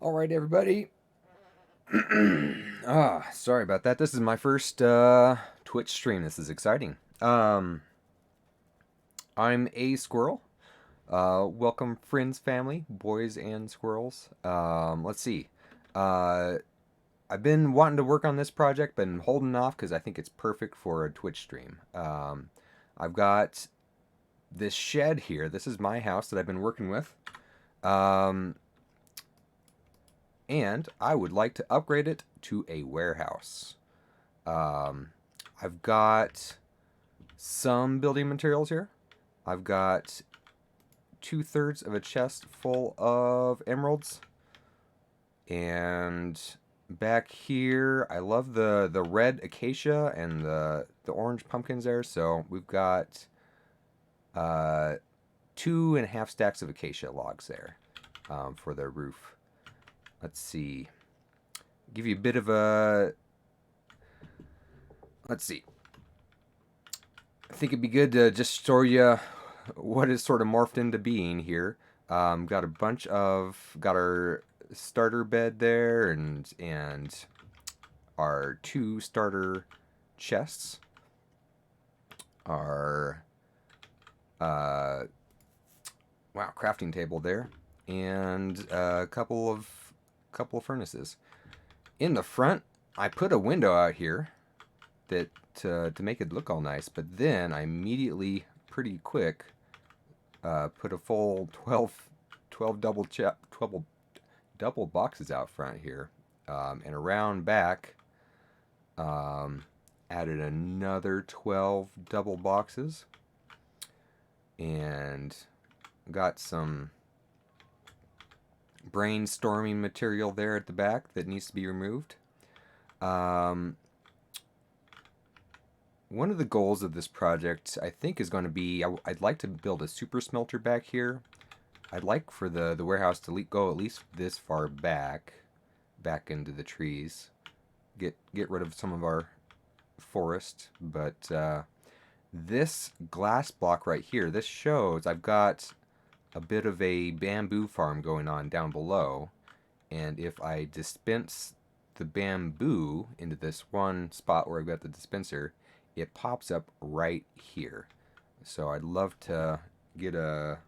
All right, everybody. Sorry about that. This is my first Twitch stream. This is exciting. I'm aSquirl. Welcome, friends, family, boys and squirrels. Let's see. Uh, I've been wanting to work on this project, been holding off because I think it's perfect for a Twitch stream. I've got this shed here. This is my house that I've been working with. And I would like to upgrade it to a warehouse. I've got some building materials here. I've got 2/3 of a chest full of emeralds. And back here, I love the red acacia and the orange pumpkins there. So we've got 2.5 stacks of acacia logs there for the roof. Let's see. Give you a bit of a... Let's see. I think it'd be good to just show you what is sort of morphed into being here. Got a bunch of... Got our starter bed there and our 2 starter chests. Our... wow, crafting table there. And a couple of furnaces. In the front, I put a window out here that to make it look all nice, but then I immediately, pretty quick, put a full 12 double boxes out front here, and around back, added another 12 double boxes, and got some brainstorming material there at the back that needs to be removed. One of the goals of this project, I think, is going to be I'd like to build a super smelter back here. I'd like for the warehouse to go at least this far back into the trees. Get rid of some of our forest, but this glass block right here, this shows I've got a bit of a bamboo farm going on down below, and if I dispense the bamboo into this one spot where I've got the dispenser, it pops up right here. So I'd love to get a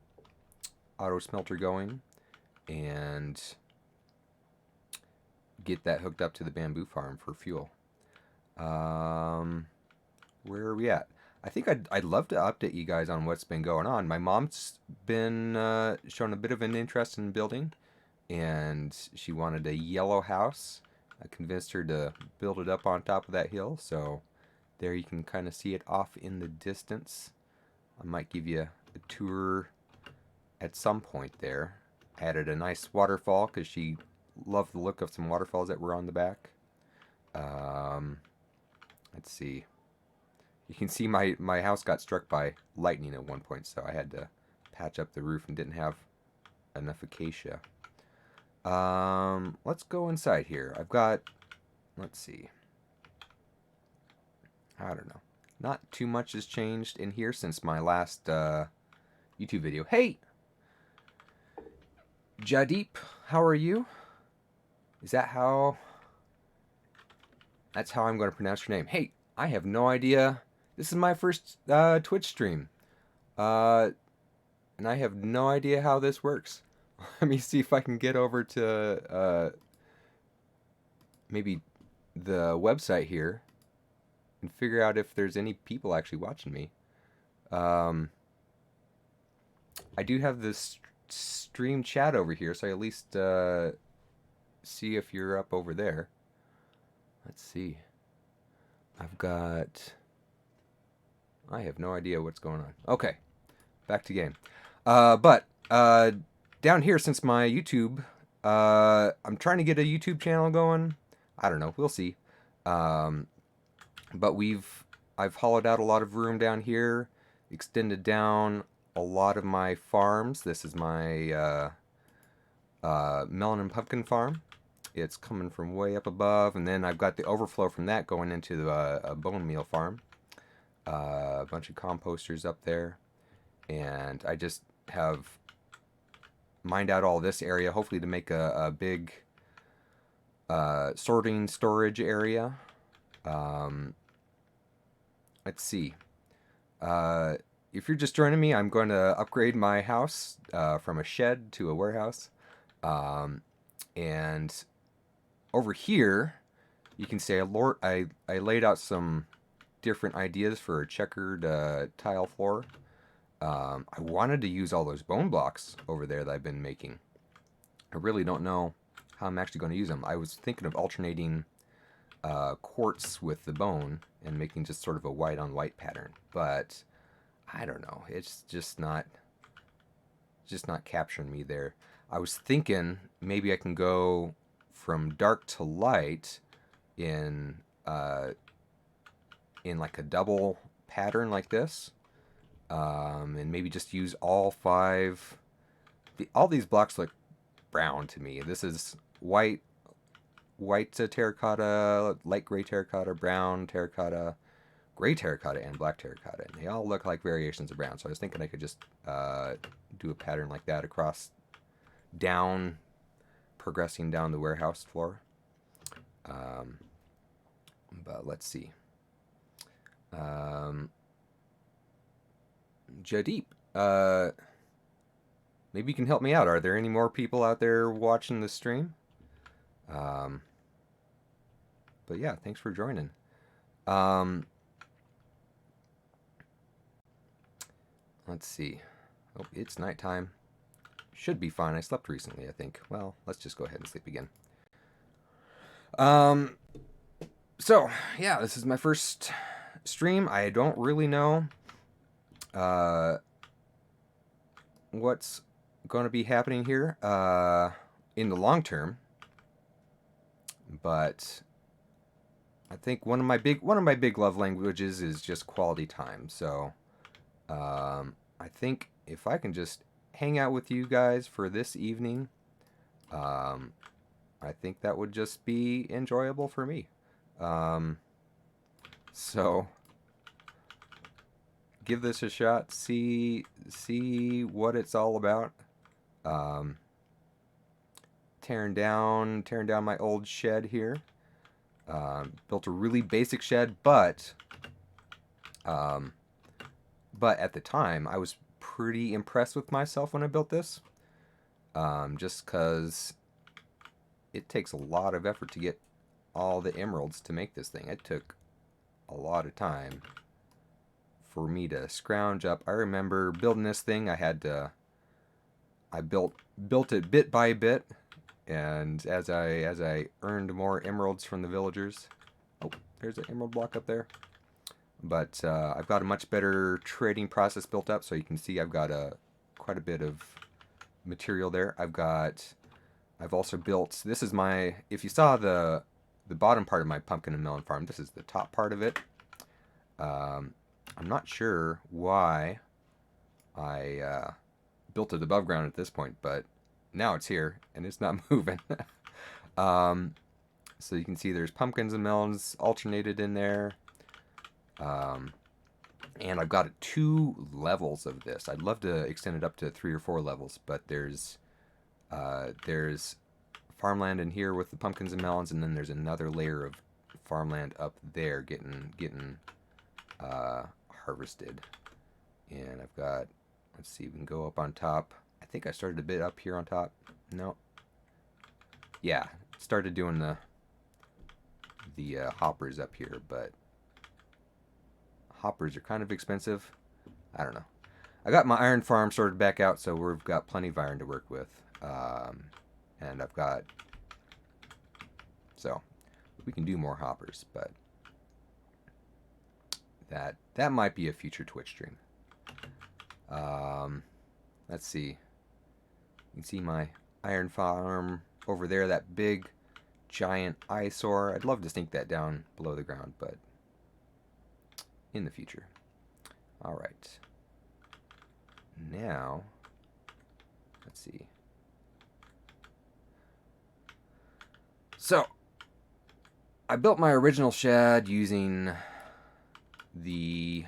auto smelter going and get that hooked up to the bamboo farm for fuel. Where are we at? I think I'd love to update you guys on what's been going on. My mom's been shown a bit of an interest in building, and she wanted a yellow house. I convinced her to build it up on top of that hill, so there you can kind of see it off in the distance. I might give you a tour at some point there. Added a nice waterfall because she loved the look of some waterfalls that were on the back. Let's see. You can see my house got struck by lightning at one point, so I had to patch up the roof and didn't have enough acacia. Let's go inside here. I've got, let's see. I don't know. Not too much has changed in here since my last YouTube video. Hey! Jadeep, how are you? Is that how... That's how I'm going to pronounce your name. Hey, I have no idea. This is my first Twitch stream. And I have no idea how this works. Let me see if I can get over to maybe the website here and figure out if there's any people actually watching me. I do have this stream chat over here, so I at least see if you're up over there. Let's see. I have no idea what's going on. Okay, back to game. But down here, since my YouTube, I'm trying to get a YouTube channel going. I don't know. We'll see. But I've hollowed out a lot of room down here, extended down a lot of my farms. This is my melon and pumpkin farm. It's coming from way up above, and then I've got the overflow from that going into a bone meal farm. A bunch of composters up there, and I just have mined out all this area, hopefully to make a big sorting storage area. Um, let's see. If you're just joining me, I'm going to upgrade my house from a shed to a warehouse. And over here, you can see I laid out some different ideas for a checkered tile floor. I wanted to use all those bone blocks over there that I've been making. I really don't know how I'm actually going to use them. I was thinking of alternating quartz with the bone and making just sort of a white on white pattern, but I don't know. It's just not capturing me there. I was thinking maybe I can go from dark to light in like a double pattern like this, and maybe just use all five. All these blocks look brown to me. This is white terracotta, light gray terracotta, brown terracotta, gray terracotta, and black terracotta, and they all look like variations of brown. So I was thinking I could just do a pattern like that across down, progressing down the warehouse floor. But let's see. Jadeep, maybe you can help me out. Are there any more people out there watching the stream? But yeah, thanks for joining. Let's see. Oh, it's nighttime. Should be fine. I slept recently, I think. Well, let's just go ahead and sleep again. So, yeah, this is my first stream. I don't really know what's going to be happening here in the long term, but I think one of my big love languages is just quality time. So I think if I can just hang out with you guys for this evening, I think that would just be enjoyable for me. So give this a shot. See what it's all about. Tearing down my old shed here. Built a really basic shed, but at the time I was pretty impressed with myself when I built this. Just because it takes a lot of effort to get all the emeralds to make this thing. It took a lot of time for me to scrounge up. I remember building this thing. I built it bit by bit, and as I earned more emeralds from the villagers. Oh, there's an emerald block up there. But I've got a much better trading process built up, so you can see I've got quite a bit of material there. I've also built, this is my, if you saw the bottom part of my pumpkin and melon farm, this is the top part of it. I'm not sure why I built it above ground at this point, but now it's here and it's not moving. So you can see there's pumpkins and melons alternated in there. And I've got 2 levels of this. I'd love to extend it up to 3 or 4 levels, but there's farmland in here with the pumpkins and melons, and then there's another layer of farmland up there getting harvested. And I've got, let's see, we can go up on top. I think I started a bit up here on top. No. Yeah, started doing the hoppers up here, but hoppers are kind of expensive. I don't know. I got my iron farm sorted back out, so we've got plenty of iron to work with. And I've got, so we can do more hoppers, but that might be a future Twitch stream. Let's see. You can see my iron farm over there, that big giant eyesore. I'd love to sink that down below the ground, but in the future. All right. Now, let's see. So, I built my original shed using the,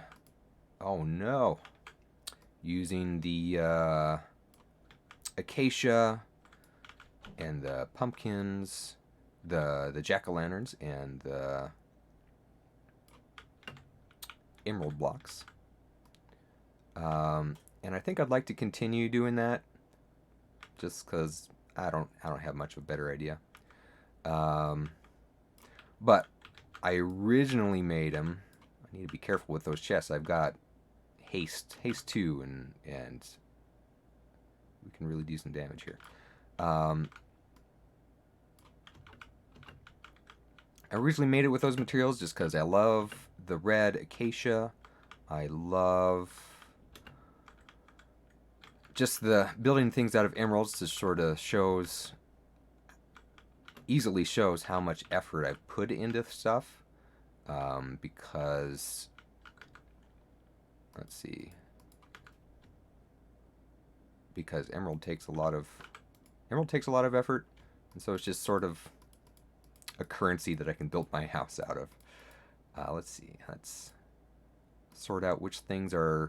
oh no, using the acacia and the pumpkins the jack-o'-lanterns and the emerald blocks. And I think I'd like to continue doing that, just because I don't have much of a better idea. But I originally made them. I need to be careful with those chests. I've got haste 2, and we can really do some damage here. I originally made it with those materials just because I love the red acacia. I love just the building things out of emeralds. Just sort of easily shows how much effort I've put into stuff. Because, let's see, because emerald takes a lot of effort, and so it's just sort of a currency that I can build my house out of. Let's see, let's sort out which things I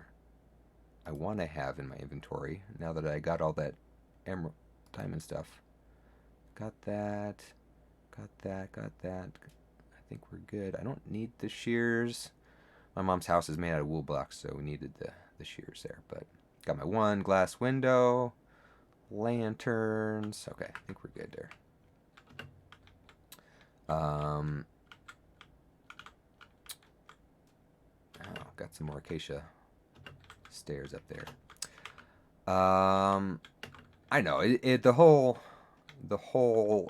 want to have in my inventory now that I got all that emerald diamond stuff. Got that. I think we're good. I don't need the shears. My mom's house is made out of wool blocks, so we needed the shears there. But got my one glass window, lanterns. Okay, I think we're good there. Oh, got some more acacia stairs up there. I know the whole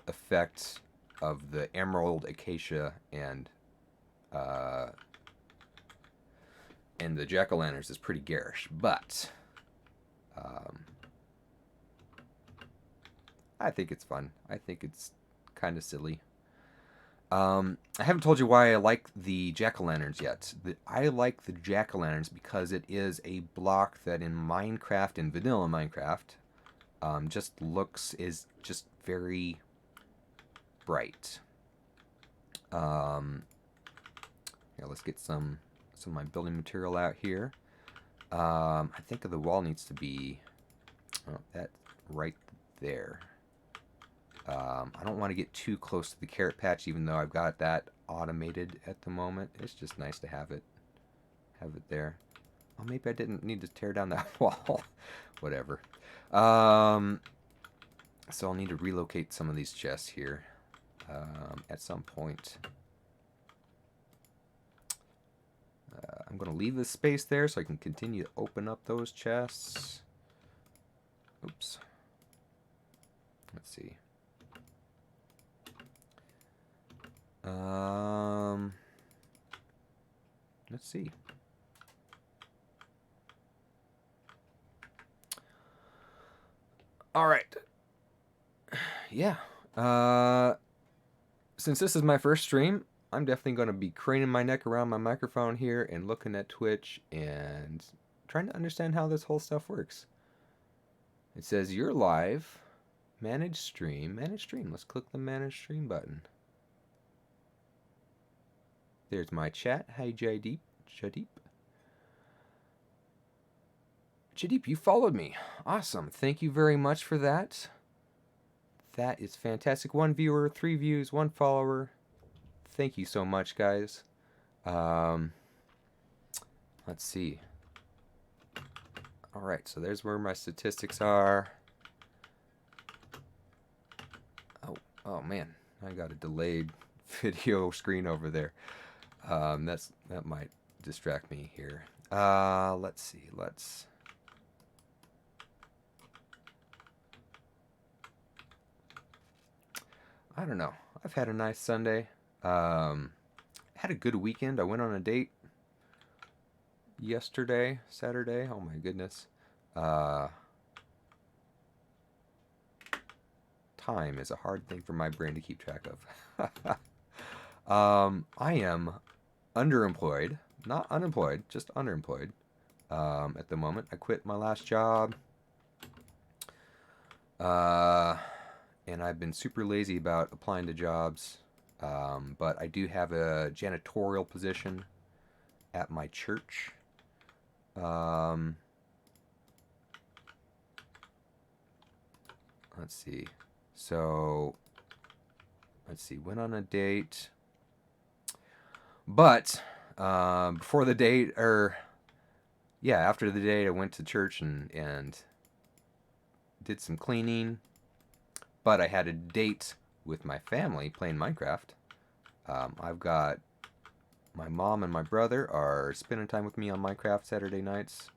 effect of the emerald, acacia, and the jack-o'-lanterns is pretty garish, but I think it's fun. I think it's kind of silly. I haven't told you why I like the jack-o'-lanterns yet. I like the jack-o'-lanterns because it is a block that in Minecraft, in vanilla Minecraft, is just very bright. Yeah, let's get some of my building material out here. I think the wall needs to be that right there. I don't want to get too close to the carrot patch, even though I've got that automated at the moment. It's just nice to have it there. Oh, maybe I didn't need to tear down that wall. Whatever. So I'll need to relocate some of these chests here at some point. I'm going to leave this space there so I can continue to open up those chests. Oops. Let's see. Let's see. All right. Yeah. Since this is my first stream, I'm definitely going to be craning my neck around my microphone here and looking at Twitch and trying to understand how this whole stuff works. It says you're live. Manage stream. Manage stream. Let's click the manage stream button. There's my chat. Hi, Jadeep. Jadeep, you followed me. Awesome. Thank you very much for that. That is fantastic. 1 viewer, 3 views, 1 follower. Thank you so much, guys. Let's see. All right, so there's where my statistics are. Oh man, I got a delayed video screen over there. That might distract me here. Let's see. I don't know. I've had a nice Sunday. Had a good weekend. I went on a date yesterday, Saturday. Oh my goodness. Time is a hard thing for my brain to keep track of. I am underemployed. Not unemployed, just underemployed at the moment. I quit my last job. And I've been super lazy about applying to jobs. But I do have a janitorial position at my church. Let's see. So let's see, went on a date. But before the date, or yeah, after the date, I went to church and did some cleaning. But I had a date with my family playing Minecraft. I've got my mom and my brother are spending time with me on Minecraft Saturday nights,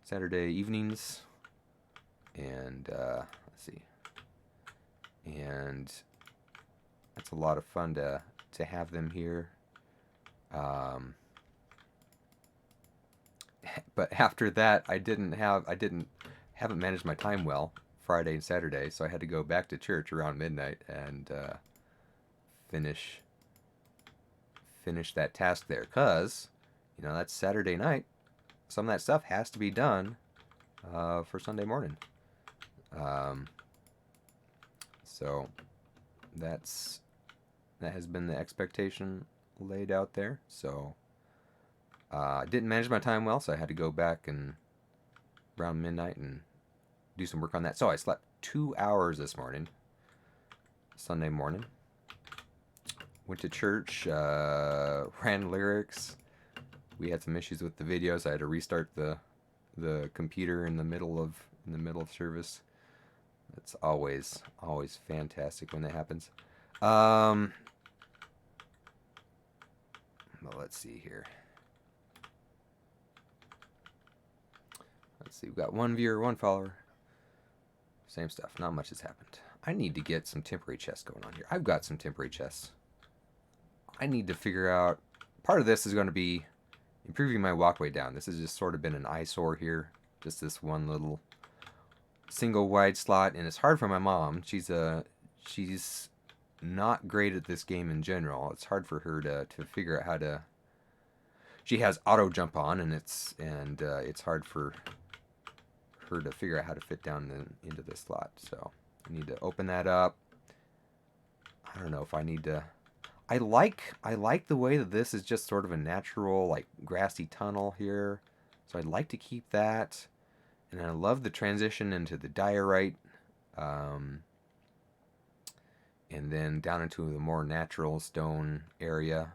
Saturday evenings, and let's see, and it's a lot of fun to have them here. But after that, I haven't managed my time well Friday and Saturday, so I had to go back to church around midnight and finish that task there, cause that's Saturday night. Some of that stuff has to be done for Sunday morning. So that has been the expectation laid out there. So I didn't manage my time well, so I had to go back and around midnight and do some work on that. So I slept 2 hours this morning, Sunday morning. Went to church, ran lyrics. We had some issues with the videos. I had to restart the computer in the middle of service. It's always fantastic when that happens. Well, let's see here. Let's see. We've got 1 viewer, 1 follower. Same stuff. Not much has happened. I need to get some temporary chests going on here. I've got some temporary chests. I need to figure out. Part of this is going to be improving my walkway down. This has just sort of been an eyesore here. Just this one little single wide slot, and it's hard for my mom. She's not great at this game in general. It's hard for her to figure out how to. She has auto jump on, and it's hard for her to figure out how to fit down into this slot. So I need to open that up. I don't know if I need to. I like the way that this is just sort of a natural, like, grassy tunnel here. So I'd like to keep that. And I love the transition into the diorite. And then down into the more natural stone area.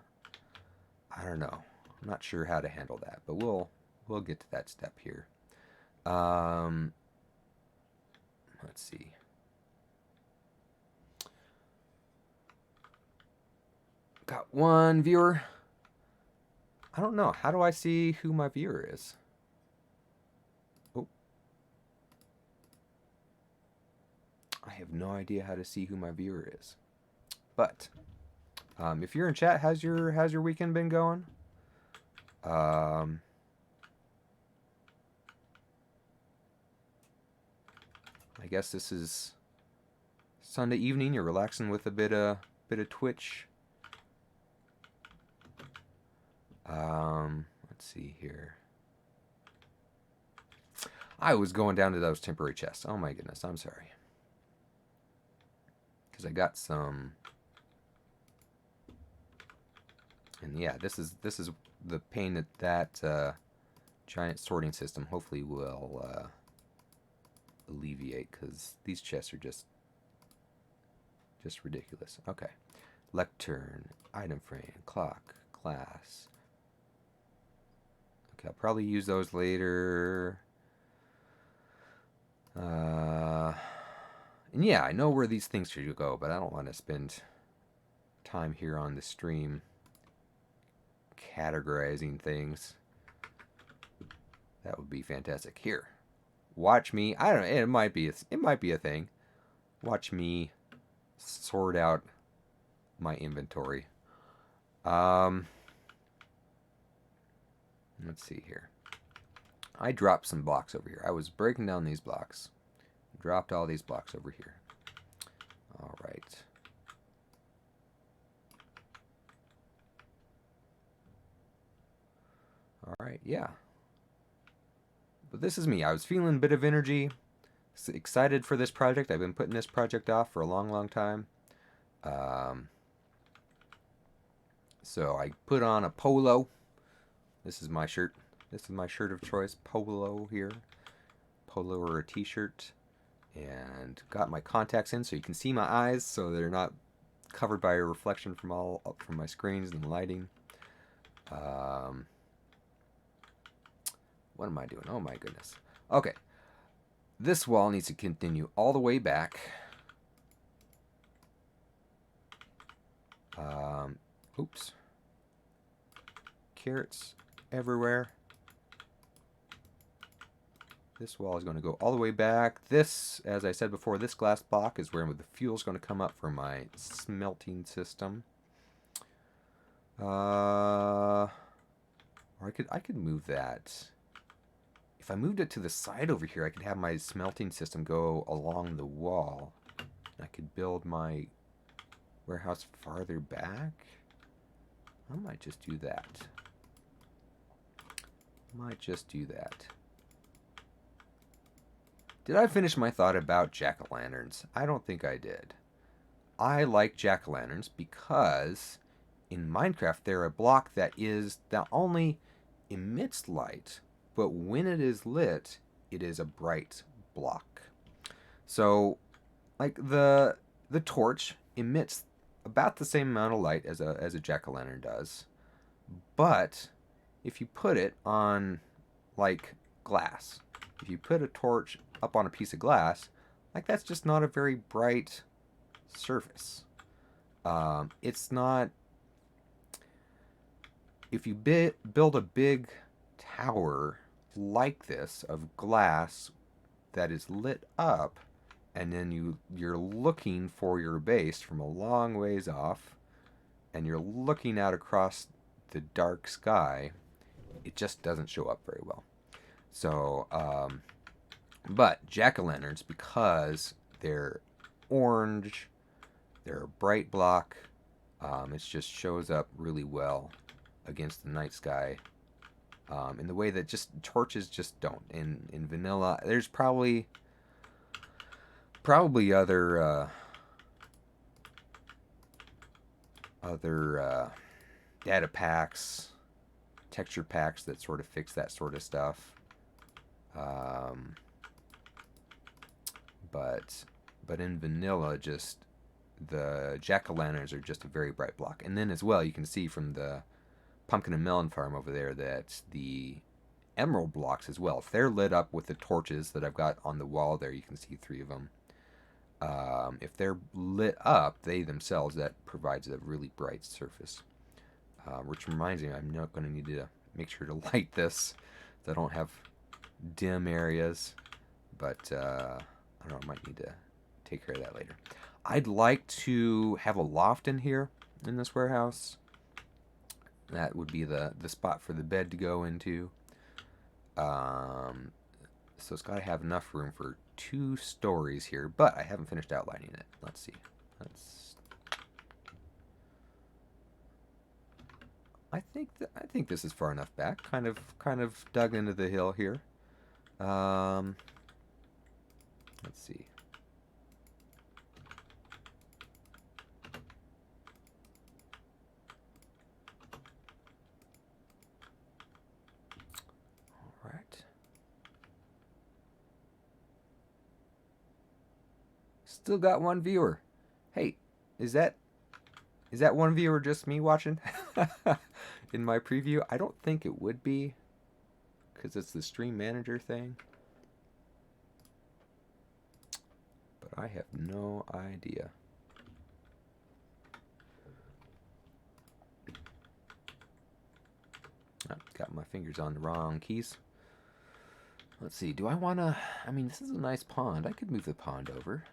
I don't know. I'm not sure how to handle that, but we'll get to that step here. Let's see. Got 1 viewer. I don't know. How do I see who my viewer is? Oh. I have no idea how to see who my viewer is. But if you're in chat, how's your weekend been going? I guess this is Sunday evening. You're relaxing with a bit of Twitch. Let's see here. I was going down to those temporary chests. Oh my goodness, I'm sorry. Because I got some. And yeah, this is the pain that giant sorting system hopefully will alleviate, because these chests are just ridiculous. Okay. Lectern, item frame, clock, class. Okay, I'll probably use those later. And yeah, I know where these things should go, but I don't want to spend time here on the stream categorizing things. That would be fantastic. Here, watch me. I don't know. It might be a thing. Watch me sort out my inventory. Let's see here. I dropped some blocks over here. I was breaking down these blocks. Dropped all these blocks over here. All right. All right, yeah. But this is me. I was feeling a bit of energy. Excited for this project. I've been putting this project off for a long, long time. So I put on a polo. This is my shirt. This is my shirt of choice. Polo here. Polo or a t-shirt. And got my contacts in so you can see my eyes so they're not covered by a reflection from my screens and lighting. What am I doing? Oh my goodness. Okay. This wall needs to continue all the way back. Oops. Carrots everywhere. This wall is going to go all the way back. This, as I said before, this glass block is where the fuel is going to come up for my smelting system. Or I could move that. If I moved it to the side over here, I could have my smelting system go along the wall. I could build my warehouse farther back. I might just do that. Did I finish my thought about jack-o'-lanterns? I don't think I did. I like jack-o'-lanterns because in Minecraft they're a block that only emits light, but when it is lit, it is a bright block. So, like the torch emits about the same amount of light as a jack-o'-lantern does, but if you put it on like glass, if you put a torch up on a piece of glass, like that's just not a very bright surface. It's not. If you build a big tower like this of glass that is lit up, and then you're looking for your base from a long ways off, and you're looking out across the dark sky, it just doesn't show up very well. So, but jack-o'-lanterns, because they're orange, they're a bright block, it just shows up really well against the night sky in the way that just torches just don't. In vanilla, there's probably other data packs, texture packs that sort of fix that sort of stuff. But in vanilla, just the jack-o'-lanterns are just a very bright block. And then as well, you can see from the pumpkin and melon farm over there that the emerald blocks as well, if they're lit up with the torches that I've got on the wall there, you can see 3 of them. If they're lit up, they themselves, that provides a really bright surface. Which reminds me, I'm not going to need to make sure to light this, so I don't have dim areas. But I don't know, I might need to take care of that later. I'd like to have a loft in here in this warehouse. That would be the spot for the bed to go into. So it's got to have enough room for 2 stories here, but I haven't finished outlining it. Let's see. I think this is far enough back. Kind of dug into the hill here. Let's see. All right. Still got 1 viewer. Hey, is that one viewer just me watching in my preview? I don't think it would be, because it's the stream manager thing. But I have no idea. Oh, got my fingers on the wrong keys. Let's see, do I want to... I mean, this is a nice pond. I could move the pond over.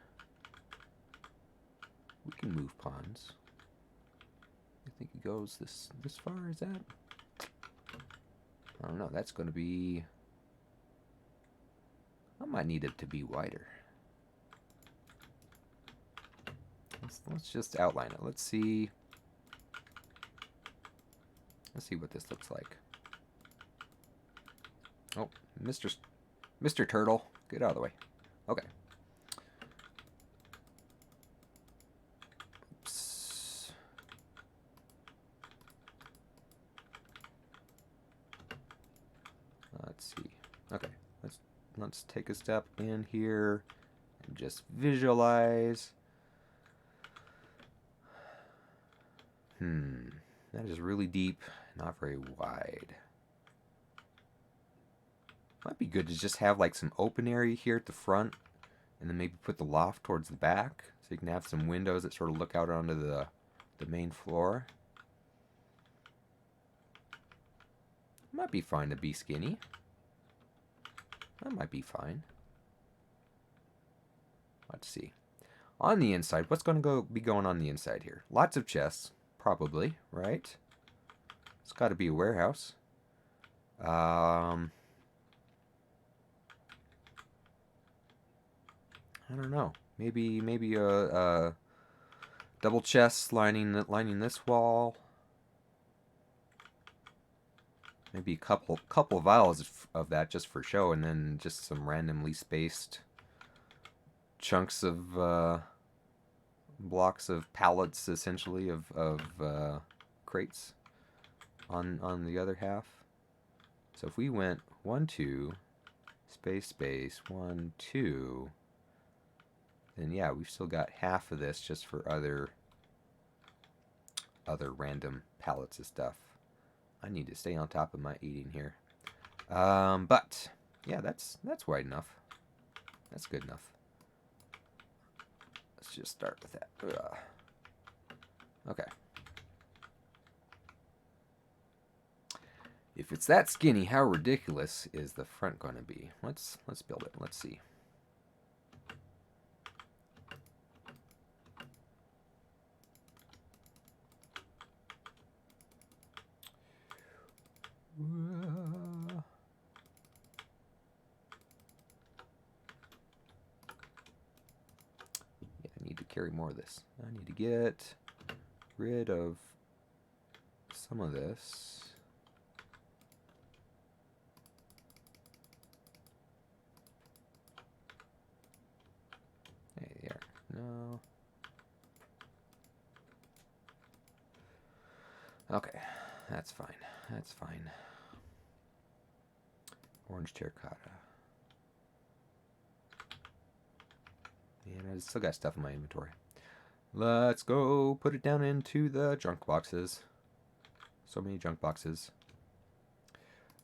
We can move ponds. I think it goes this far, is that? I don't know, that's going to be... I might need it to be wider. Let's just outline it. Let's see what this looks like. Oh, Mr. Turtle, get out of the way. Okay. Oops. Let's see. Okay, let's take a step in here and just visualize. That is really deep, not very wide. Might be good to just have like some open area here at the front, and then maybe put the loft towards the back, so you can have some windows that sort of look out onto the main floor. Might be fine to be skinny. That might be fine. Let's see. On the inside, what's going to be going on the inside here? Lots of chests, probably, right? It's got to be a warehouse. I don't know. Maybe a double chest lining this wall. Maybe a couple vials of that just for show, and then just some randomly spaced chunks of blocks of pallets, essentially, of crates on the other half. So if we went 1, 2, space, 1, 2, then yeah, we've still got half of this just for other random pallets of stuff. I need to stay on top of my eating here. But yeah, that's wide enough. That's good enough. Let's just start with that. Ugh. Okay. If it's that skinny, how ridiculous is the front going to be? Let's build it. Let's see. Yeah, I need to carry more of this. I need to get rid of some of this. Hey, there. No. Okay, that's fine. That's fine. Orange terracotta. And I still got stuff in my inventory. Let's go put it down into the junk boxes. So many junk boxes.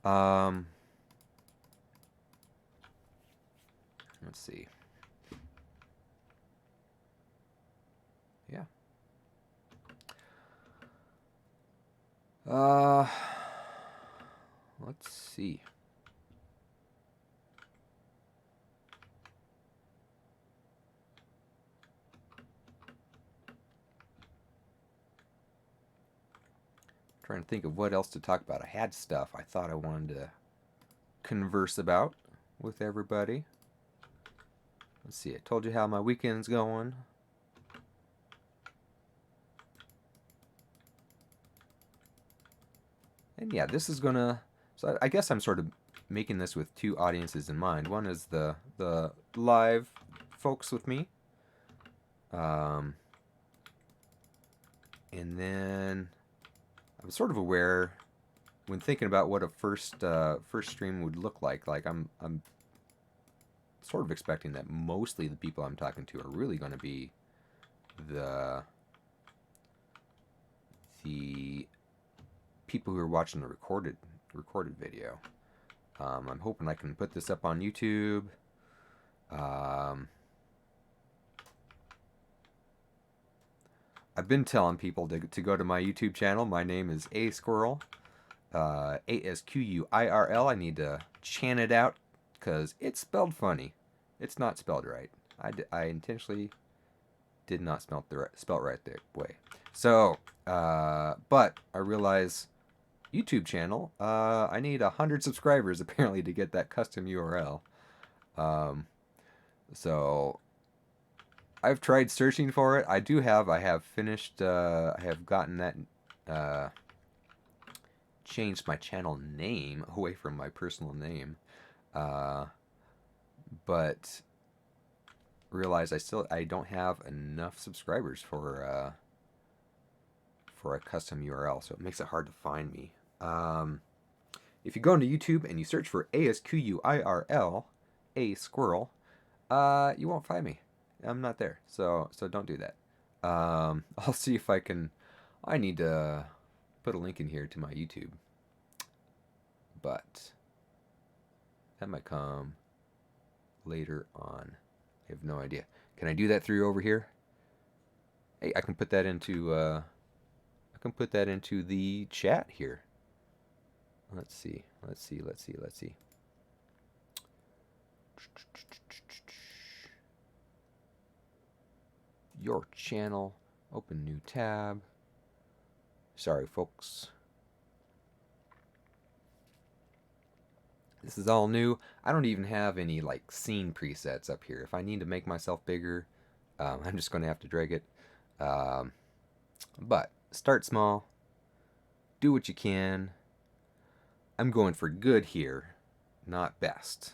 Let's see. Yeah. Let's see. Trying to think of what else to talk about. I had stuff I thought I wanted to converse about with everybody. Let's see. I told you how my weekend's going. And yeah, this is gonna. So I guess I'm sort of making this with two audiences in mind. One is the live folks with me, and then I was sort of aware when thinking about what a first stream would look like. Like I'm sort of expecting that mostly the people I'm talking to are really going to be the people who are watching the recorded video. I'm hoping I can put this up on YouTube. I've been telling people to go to my YouTube channel. My name is aSquirl, aSquirl. I need to chant it out because it's spelled funny. It's not spelled right. I intentionally did not spell it right the way. So, but I realize YouTube channel, I need 100 subscribers apparently to get that custom URL. So I've tried searching for it. I have finished, I have gotten that, changed my channel name away from my personal name. But realize I don't have enough subscribers for a custom URL, so it makes it hard to find me. If you go into YouTube and you search for aSquirl, aSquirl, you won't find me. I'm not there, so don't do that. I'll see if I can I need to put a link in here to my YouTube, but that might come later on. I have no idea. Can I do that through over here? Hey, I can put that into the chat here. Let's see. Your channel. Open new tab. Sorry, folks. This is all new. I don't even have any like scene presets up here. If I need to make myself bigger, I'm just going to have to drag it. But start small. Do what you can. I'm going for good here, not best.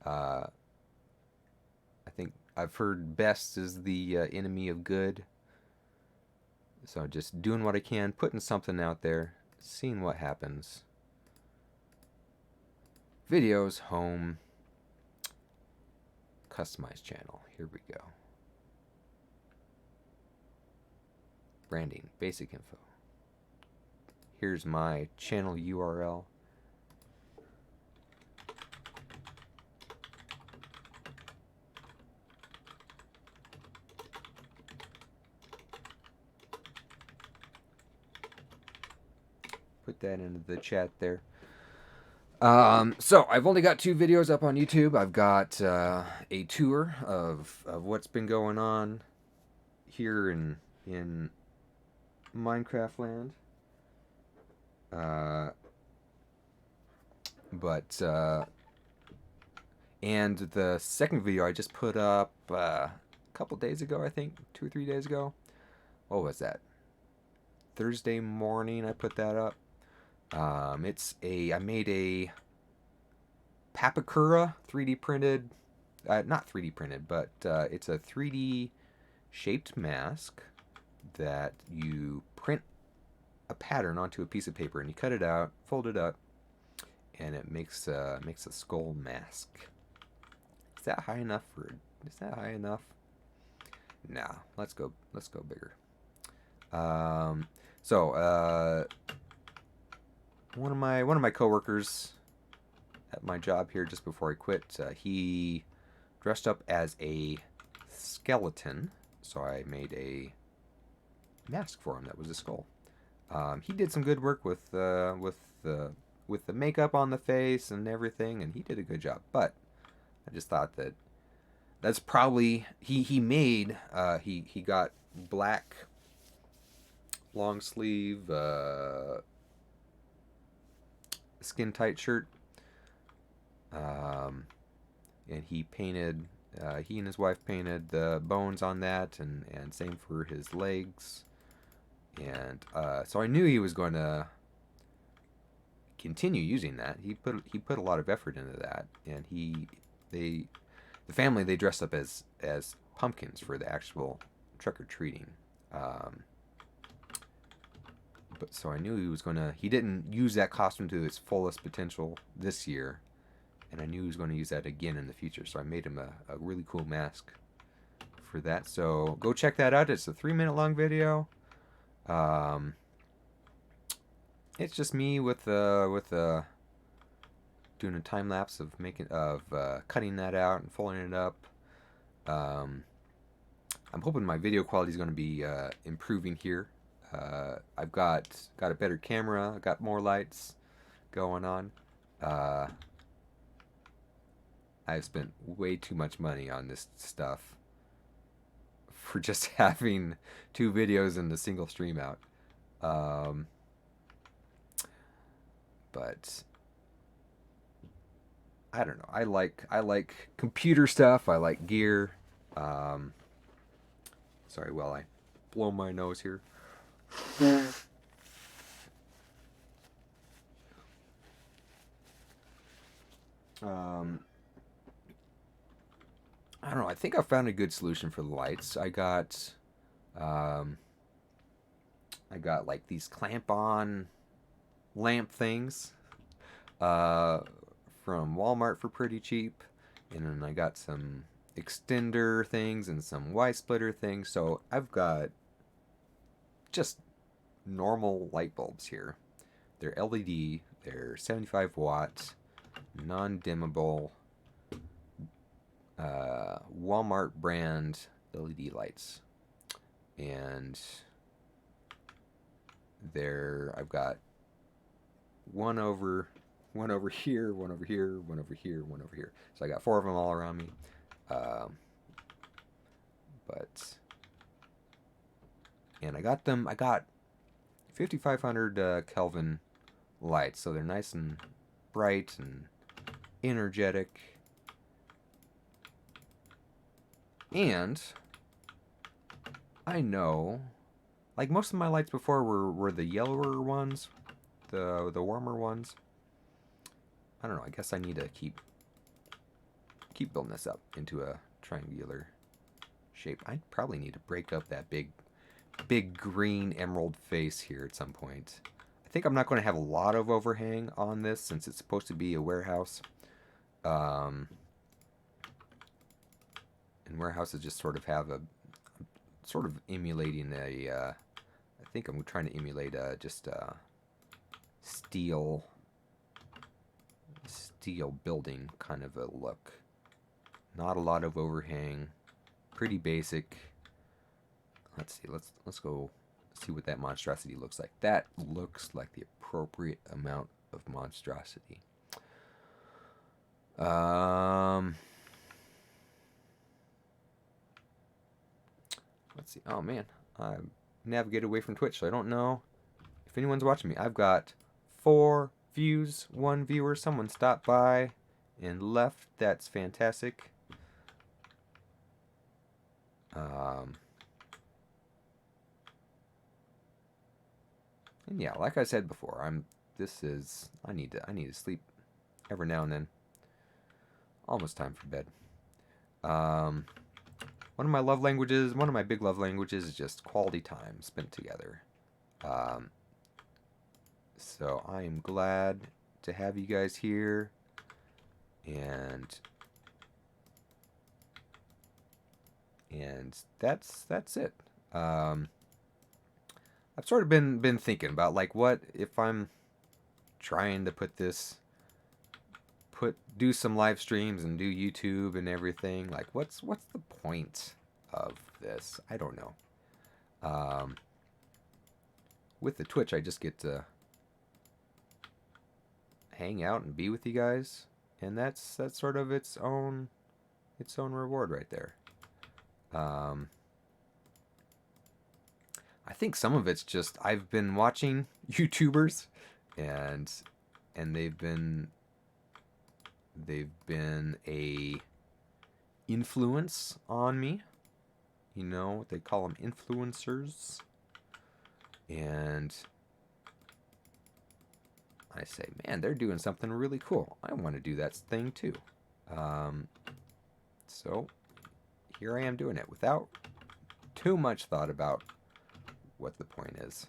I think I've heard best is the enemy of good. So just doing what I can, putting something out there, seeing what happens. Videos, home, customize channel. Here we go. Branding, basic info. Here's my channel URL. Put that into the chat there. So I've only got 2 videos up on YouTube. I've got a tour of what's been going on here in Minecraft land. And the second video I just put up a couple days ago, I think 2 or 3 days ago. What was that? Thursday morning I put that up. I made a Papakura 3D printed, not 3D printed, but it's a 3D shaped mask that you print a pattern onto a piece of paper and you cut it out, fold it up, and it makes a skull mask. Is that high enough for? Is that high enough? Nah, let's go bigger. One of my coworkers at my job here just before I quit, he dressed up as a skeleton, so I made a mask for him that was a skull. He did some good work with the makeup on the face and everything, and he did a good job. But I just thought that's probably he got black long sleeve skin tight shirt, and he and his wife painted the bones on that, and same for his legs, and so I knew he was going to continue using that. He put a lot of effort into that, and the family, they dressed up as pumpkins for the actual trick-or-treating. But so I knew he didn't use that costume to its fullest potential this year, and I knew he was going to use that again in the future, so I made him a really cool mask for that. So go check that out. It's a 3-minute long video. It's just me with doing a time lapse of cutting that out and folding it up. I'm hoping my video quality is going to be improving here. I've got a better camera. I've got more lights going on. I've spent way too much money on this stuff for just having 2 videos and a single stream out. But I don't know. I like computer stuff. I like gear. Sorry, while I blow my nose here. I don't know. I think I found a good solution for the lights. I got like these clamp-on lamp things from Walmart for pretty cheap, and then I got some extender things and some Y splitter things. So I've got just normal light bulbs here. They're LED, they're 75 watts, non-dimmable, Walmart brand LED lights. And I've got one over here, one over here, one over here, one over here. So I got 4 of them all around me. And I got 5500 Kelvin lights, so they're nice and bright and energetic. And I know, like most of my lights before were the yellower ones, the warmer ones. I don't know, I guess I need to keep building this up into a triangular shape. I probably need to break up that big green emerald face here at some point. I think I'm not going to have a lot of overhang on this since it's supposed to be a warehouse. And warehouses just sort of have sort of emulating I think I'm trying to emulate just a steel building kind of a look. Not a lot of overhang, pretty basic. Let's see, let's go see what that monstrosity looks like. That looks like the appropriate amount of monstrosity. Let's see. Oh man, I navigated away from Twitch, so I don't know if anyone's watching me. I've got 4 views, 1 viewer. Someone stopped by and left. That's fantastic. And yeah, like I said before, I need to sleep every now and then. Almost time for bed. One of my big love languages is just quality time spent together. So I am glad to have you guys here, and that's it. I've sort of been thinking about, like, what if I'm trying to do some live streams and do YouTube and everything. Like, what's the point of this? I don't know. With the Twitch, I just get to hang out and be with you guys, and that's sort of its own reward right there. I think some of it's just I've been watching YouTubers, and they've been a influence on me. You know, they call them influencers. And I say, man, they're doing something really cool. I want to do that thing too. So here I am doing it without too much thought about what the point is.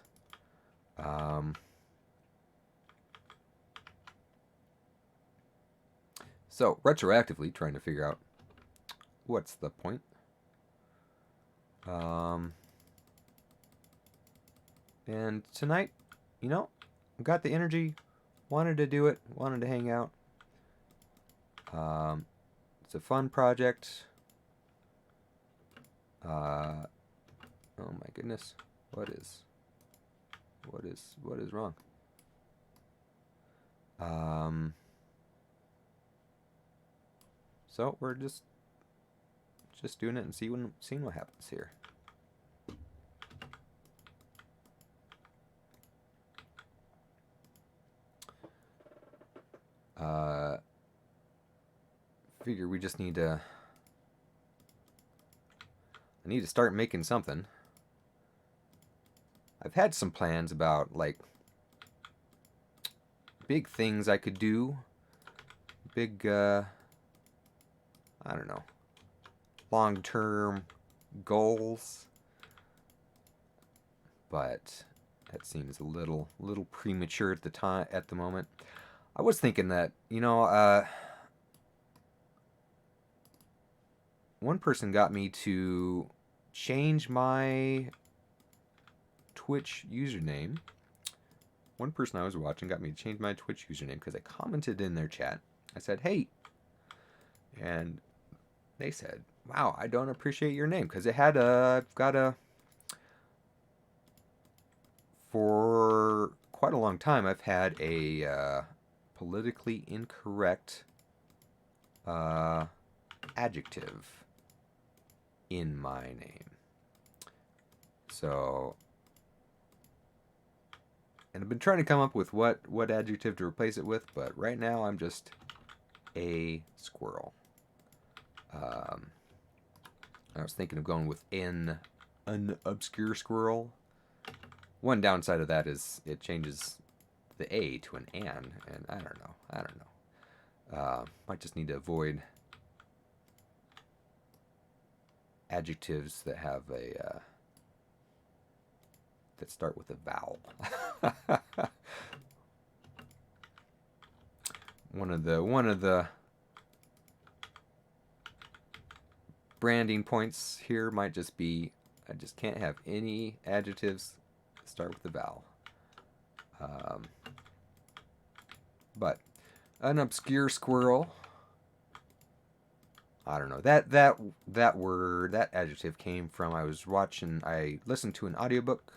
So retroactively trying to figure out what's the point. And tonight, you know, got the energy, wanted to do it, wanted to hang out. It's a fun project. Oh my goodness, what is wrong? So we're just doing it and seeing what happens here. Figure we just need to. I need to start making something. I've had some plans about, like, big things I could do. Big, I don't know, long-term goals. But that seems a little premature at the moment. I was thinking that, you know, one person got me to change my Twitch username. One person I was watching got me to change my Twitch username because I commented in their chat. I said, hey. And they said, wow, I don't appreciate your name. Because it had I've got a... For quite a long time, I've had a politically incorrect adjective in my name. So... And I've been trying to come up with what adjective to replace it with, but right now I'm just aSquirl. I was thinking of going with an obscure squirrel. One downside of that is it changes the A to an and I don't know. Might just need to avoid adjectives that have a that start with a vowel. One of the branding points here might just be I just can't have any adjectives that start with a vowel. But an obscure squirrel. I don't know. That word, that adjective came from I listened to an audiobook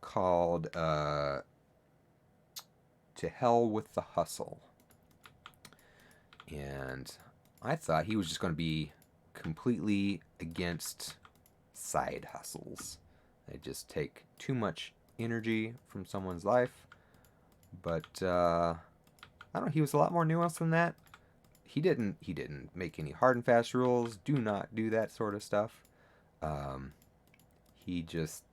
called To Hell with the Hustle. And I thought he was just going to be completely against side hustles. They just take too much energy from someone's life. But I don't know, he was a lot more nuanced than that. He didn't make any hard and fast rules. Do not do that sort of stuff. He just...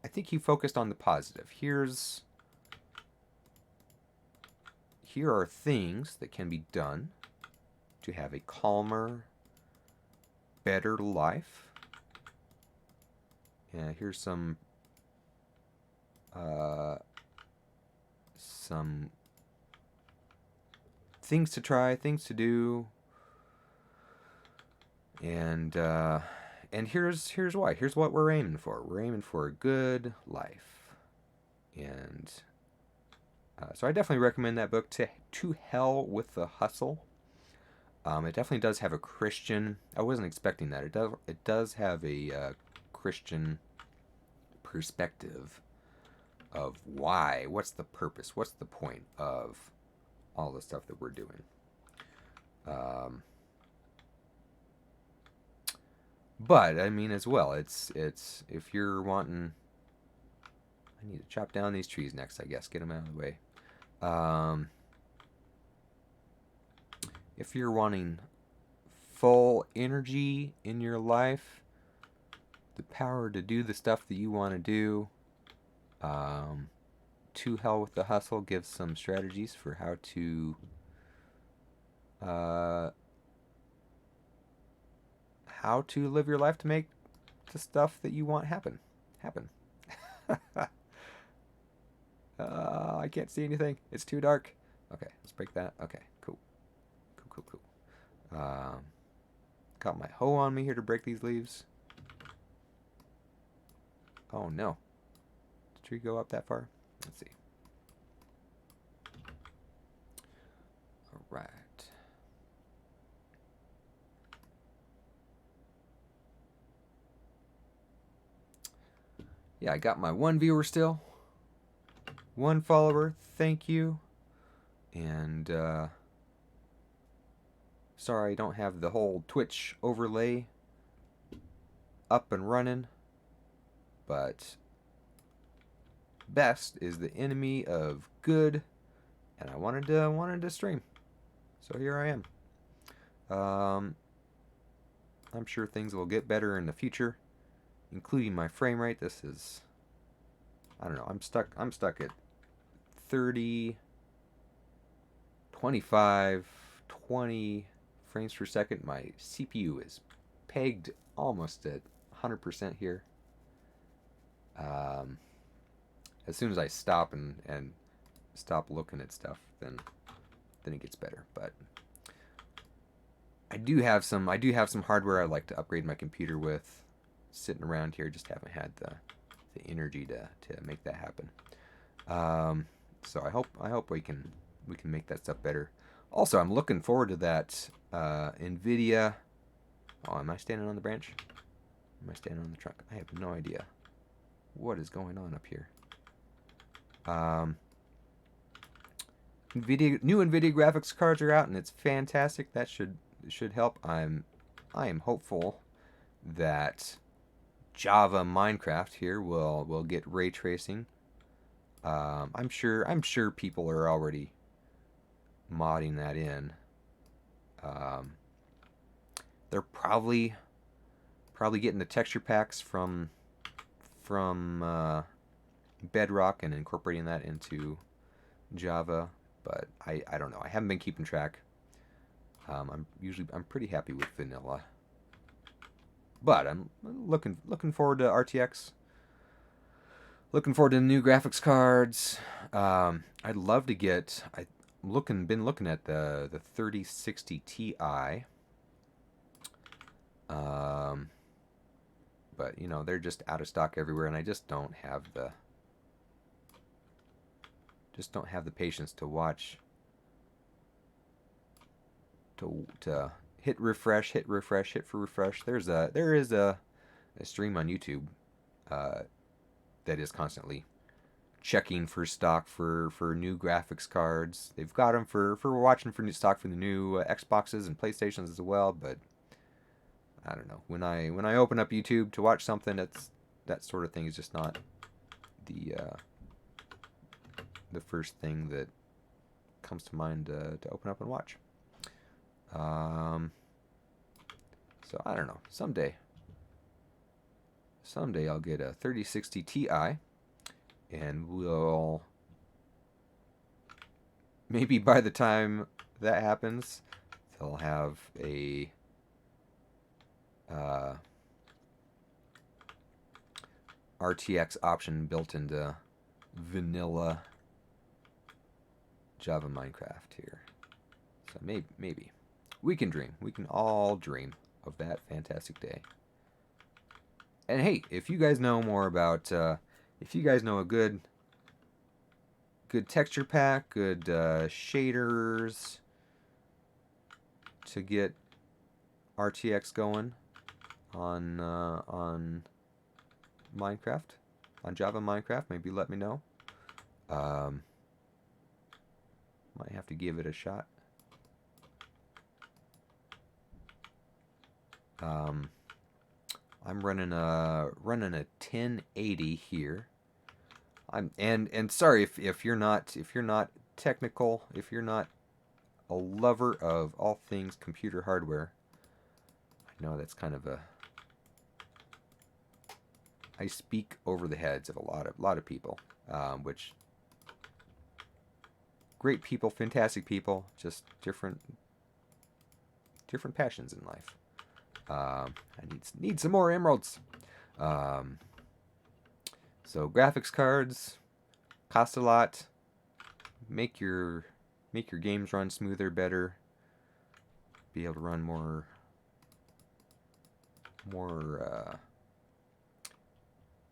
I think he focused on the positive. Here are things that can be done to have a calmer, better life. And here's some things to try, things to do, and here's why. Here's what we're aiming for. We're aiming for a good life, and so I definitely recommend that book. To Hell with the Hustle. It definitely does have a Christian. I wasn't expecting that. It does have a Christian perspective of why. What's the purpose? What's the point of all the stuff that we're doing? But I mean, as well, it's if you're wanting. I need to chop down these trees next, I guess. Get them out of the way. If you're wanting full energy in your life, the power to do the stuff that you want to do, To Hell with the Hustle gives some strategies for how to live your life to make the stuff that you want happen. I can't see anything. It's too dark. Okay, let's break that. Okay, cool. Got my hoe on me here to break these leaves. Oh no. Did the tree go up that far? Let's see. Alright. Yeah, I got my one viewer still. One follower. Thank you. And, sorry I don't have the whole Twitch overlay up and running. But best is the enemy of good. And I wanted to stream. So here I am. I'm sure things will get better in the future, including my frame rate. This is, I don't know, I'm stuck at 30, 25, 20 frames per second. My CPU is pegged almost at 100% here. As soon as I stop and stop looking at stuff, then it gets better. But I do have some hardware I'd like to upgrade my computer with. sitting around here, just haven't had the energy to make that happen. So I hope we can make that stuff better. Also, I'm looking forward to that NVIDIA. Oh, am I standing on the branch? Am I standing on the trunk? I have no idea what is going on up here. New NVIDIA graphics cards are out, and it's fantastic. That should help. I am hopeful that Java Minecraft here will get ray tracing. I'm sure people are already modding that in. They're probably getting the texture packs from Bedrock and incorporating that into Java, but I don't know. I haven't been keeping track. I'm pretty happy with vanilla, but I'm looking forward to RTX. Looking forward to the new graphics cards. I'd love to get. Been looking at the 3060 Ti. But you know, they're just out of stock everywhere, and I just don't have the patience to watch, to hit refresh, hit for refresh. There is a stream on YouTube that is constantly checking for stock for new graphics cards. They've got them for watching for new stock for the new Xboxes and PlayStations as well, but I don't know. When I open up YouTube to watch something, that sort of thing is just not the first thing that comes to mind to open up and watch. So I don't know. Someday I'll get a 3060 Ti, and we'll maybe by the time that happens, they'll have a RTX option built into vanilla Java Minecraft here. So maybe we can dream. We can all dream of that fantastic day. And hey, if you guys know more about, if you guys know a good texture pack, good shaders to get RTX going on Minecraft, on Java Minecraft, maybe let me know. Might have to give it a shot. I'm running a 1080 here. And sorry if you're not technical, if you're not a lover of all things computer hardware. I know that's kind of I speak over the heads of a lot of people, which great people, fantastic people, just different passions in life. I need some more emeralds. So graphics cards cost a lot. Make your games run smoother, better. Be able to run more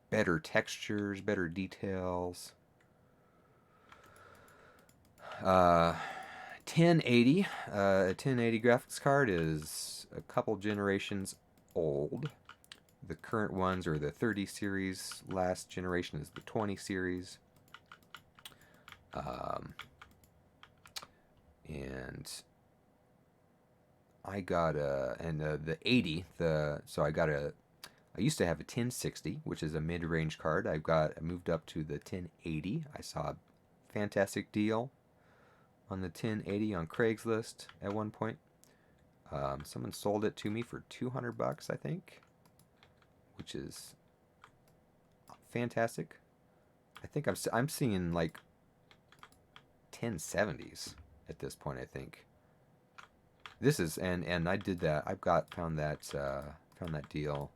better textures, better details. 1080, a 1080 graphics card is a couple generations old. The current ones are the 30 series. Last generation is the 20 series. And I got the 80. So I used to have a 1060, which is a mid-range card. I moved up to the 1080. I saw a fantastic deal on the 1080 on Craigslist at one point. Someone sold it to me for $200, I think, which is fantastic. I think I'm seeing like 1070s at this point. I think this is and I did that. Found that deal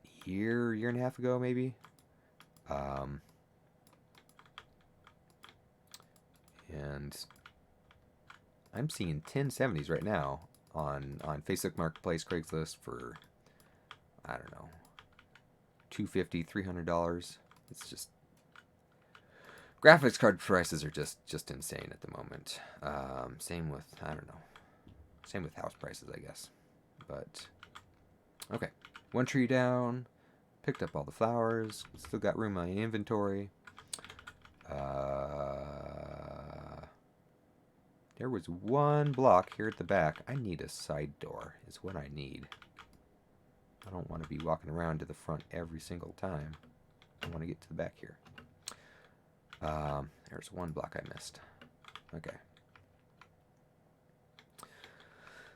a year and a half ago maybe. And I'm seeing 1070s right now on Facebook Marketplace, Craigslist for I don't know, $250, $300. It's just graphics card prices are just insane at the moment. Same with, I don't know, same with house prices, I guess. But okay, one tree down. Picked up all the flowers. Still got room in my inventory. There was one block here at the back. I need a side door is what I need. I don't want to be walking around to the front every single time. I want to get to the back here. There's one block I missed. Okay.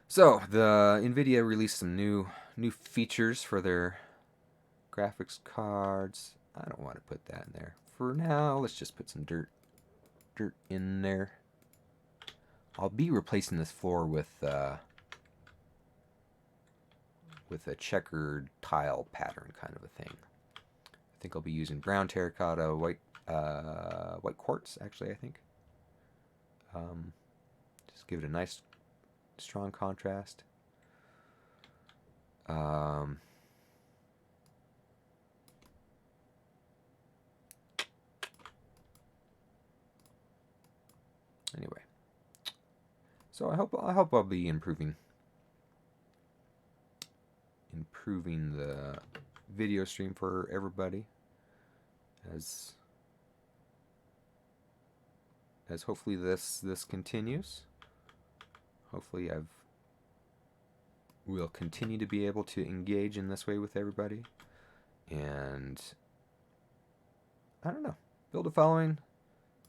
So, the NVIDIA released some new features for their graphics cards. I don't want to put that in there. For now, let's just put some dirt in there. I'll be replacing this floor with a checkered tile pattern kind of a thing. I think I'll be using brown terracotta, white quartz, actually, I think. Just give it a nice, strong contrast. Anyway, so I hope I'll be improving the video stream for everybody as hopefully this continues. Hopefully we'll continue to be able to engage in this way with everybody, and I don't know, build a following,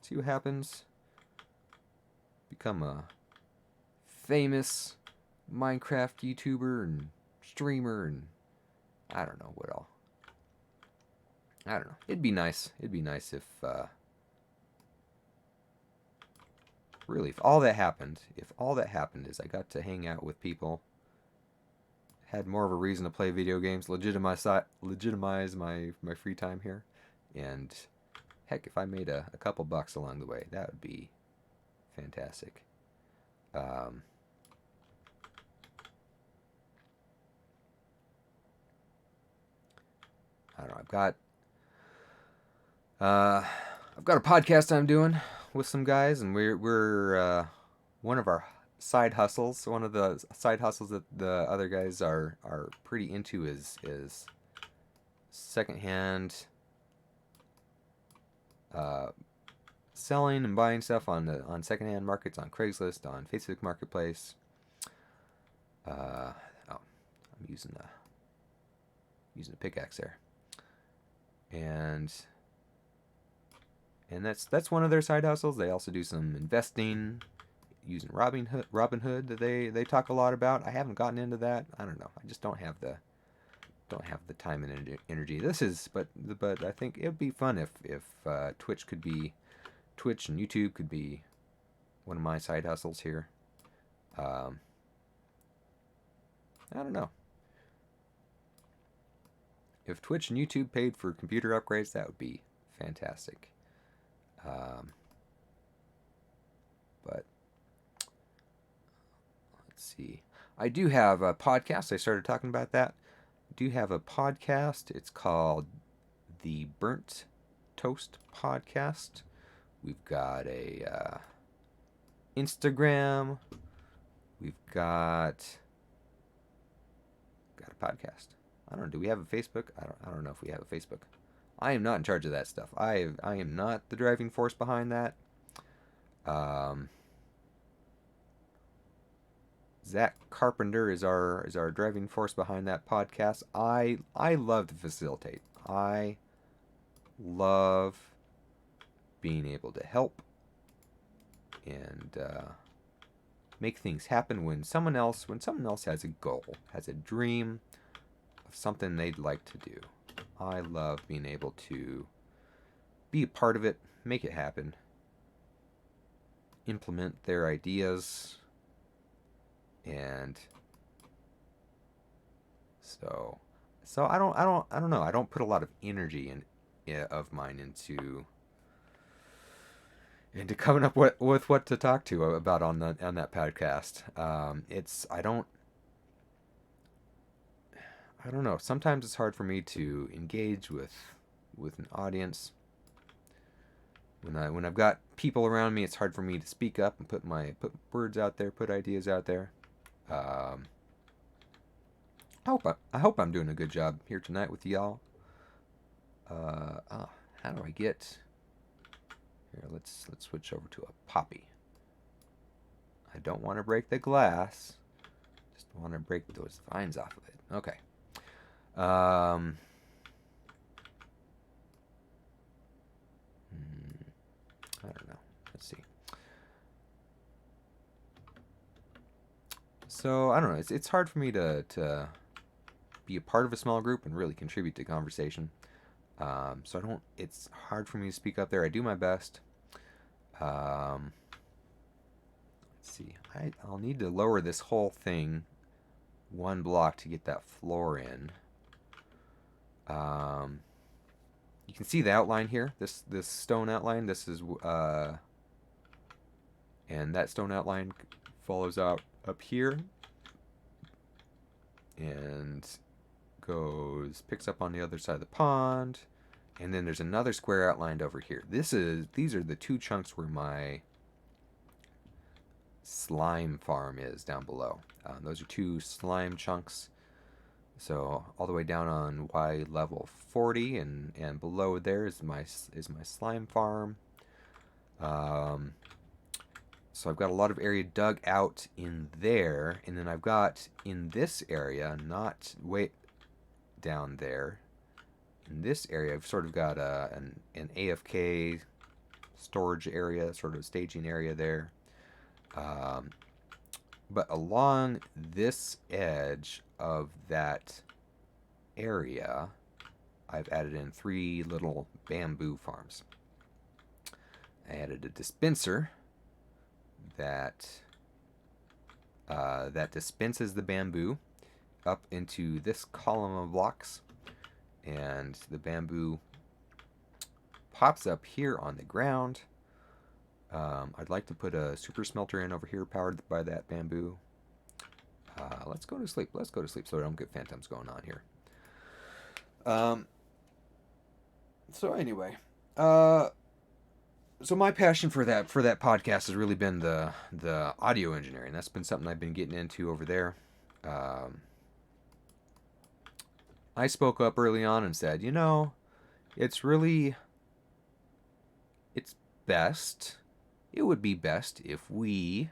see what happens, become a famous Minecraft YouTuber and streamer, and I don't know what all. I don't know. It'd be nice. It'd be nice if really, if all that happened is I got to hang out with people, had more of a reason to play video games, legitimize my free time here, and heck, if I made a couple bucks along the way, that would be fantastic. I don't know. I've got a podcast I'm doing with some guys, and we're one of our side hustles. One of the side hustles that the other guys are pretty into is secondhand selling and buying stuff on secondhand markets, on Craigslist, on Facebook Marketplace. I'm using a pickaxe there, and that's one of their side hustles. They also do some investing using Robinhood that they talk a lot about. I haven't gotten into that. I don't know. I just don't have the time and energy. But I think it'd be fun if Twitch and YouTube could be one of my side hustles here. I don't know. If Twitch and YouTube paid for computer upgrades, that would be fantastic. But let's see. I do have a podcast. I started talking about that. I do have a podcast. It's called the Burnt Toast Podcast. We've got a Instagram. We've got a podcast. I don't know. Do we have a Facebook? I don't know if we have a Facebook. I am not in charge of that stuff. I am not the driving force behind that. Zach Carpenter is our driving force behind that podcast. I love to facilitate. I love being able to help and make things happen when someone else has a goal, has a dream of something they'd like to do. I love being able to be a part of it, make it happen, implement their ideas, and so I don't know. I don't put a lot of energy of mine into coming up with what to talk to about on that podcast. I don't know. Sometimes it's hard for me to engage with an audience. When I've got people around me, it's hard for me to speak up and put words out there, put ideas out there. Um, I hope I'm doing a good job here tonight with y'all. How do I get here? Let's switch over to a poppy. I don't want to break the glass. Just want to break those vines off of it. Okay. I don't know. Let's see. So I don't know. It's hard for me to be a part of a small group and really contribute to conversation. So I don't. It's hard for me to speak up there. I do my best. Let's see. I'll need to lower this whole thing one block to get that floor in. You can see the outline here. This stone outline. This is and that stone outline follows out up here and picks up on the other side of the pond, and then there's another square outlined over here. These are the two chunks where my slime farm is down below. Those are two slime chunks. So all the way down on Y level 40, and below there is my slime farm. So I've got a lot of area dug out in there, and then I've got in this area, not way down there, in this area I've sort of got an AFK storage area, sort of staging area there. But along this edge of that area, I've added in 3 little bamboo farms. I added a dispenser that dispenses the bamboo up into this column of blocks, and the bamboo pops up here on the ground. I'd like to put a super smelter in over here powered by that bamboo. Let's go to sleep. Let's go to sleep so I don't get phantoms going on here. So anyway, so my passion for that podcast has really been the audio engineering. That's been something I've been getting into over there. I spoke up early on and said, it's best. It would be best if we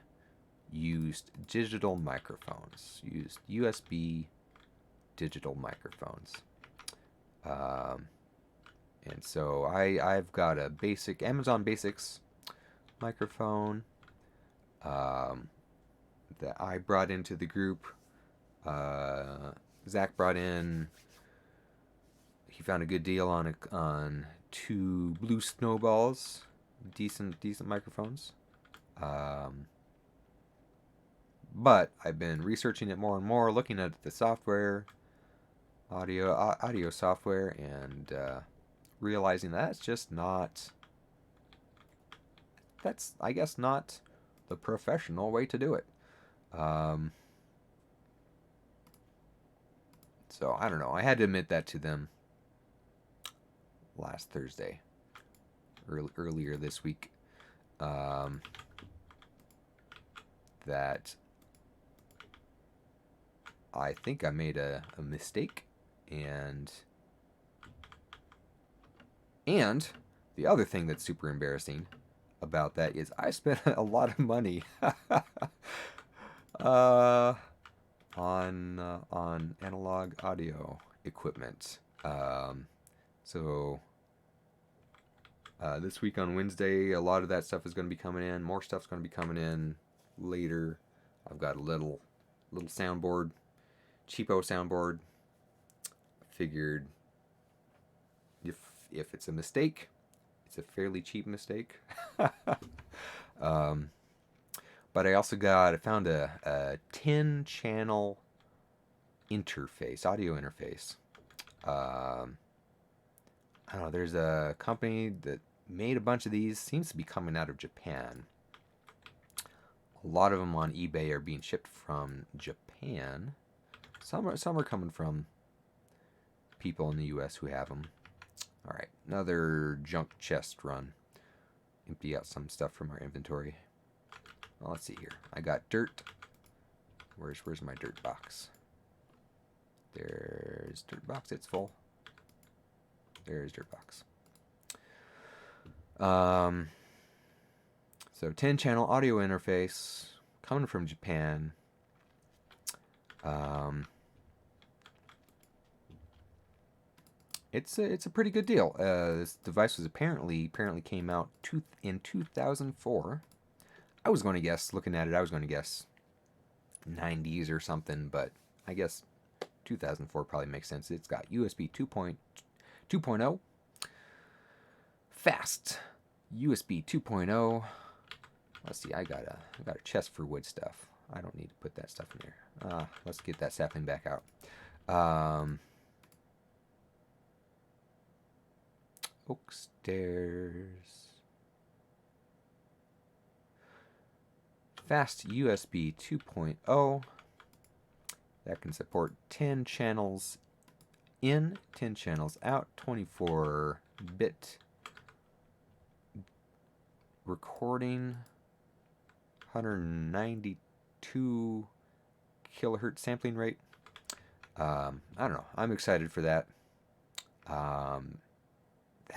used digital microphones, used USB digital microphones. And so I've got a basic Amazon Basics microphone that I brought into the group. Zach brought in. He found a good deal on 2 blue snowballs, decent microphones. But I've been researching it more and more, looking at the software, audio software, and realizing that's just not. That's, I guess, not the professional way to do it. So I don't know. I had to admit that to them last Thursday, earlier this week, that I think I made a mistake, and the other thing that's super embarrassing about that is I spent a lot of money on analog audio equipment. So this week on Wednesday, a lot of that stuff is going to be coming in. More stuff's going to be coming in later. I've got a little soundboard, cheapo soundboard. Figured if it's a mistake, it's a fairly cheap mistake. But I also found a 10-channel interface, audio interface. I don't know, there's a company that made a bunch of these, seems to be coming out of Japan. A lot of them on eBay are being shipped from Japan. Some are coming from people in the US who have them. All right, another junk chest run. Empty out some stuff from our inventory. Well, let's see here. I got dirt. Where's my dirt box? There's dirt box. It's full. There's dirt box. So 10-channel audio interface coming from Japan. It's a pretty good deal. This device was apparently came out in 2004. I was going to guess, looking at it, I was going to guess 90s or something, but I guess 2004 probably makes sense. It's got USB 2.0, fast USB 2.0. Let's see, I got a chest for wood stuff. I don't need to put that stuff in there. Let's get that sapling back out. Oak stairs. Fast USB 2.0. That can support 10 channels in, 10 channels out, 24-bit recording, 192 kilohertz sampling rate. I don't know. I'm excited for that. That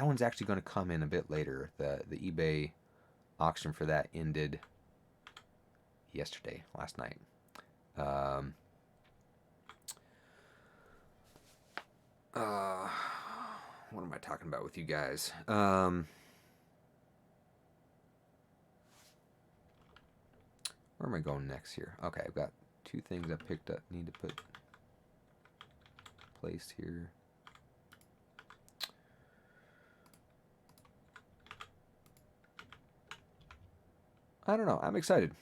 one's actually going to come in a bit later. The eBay auction for that ended yesterday, last night. What am I talking about with you guys? Where am I going next here? Okay, I've got two things I picked up. Need to put placed here. I don't know. I'm excited.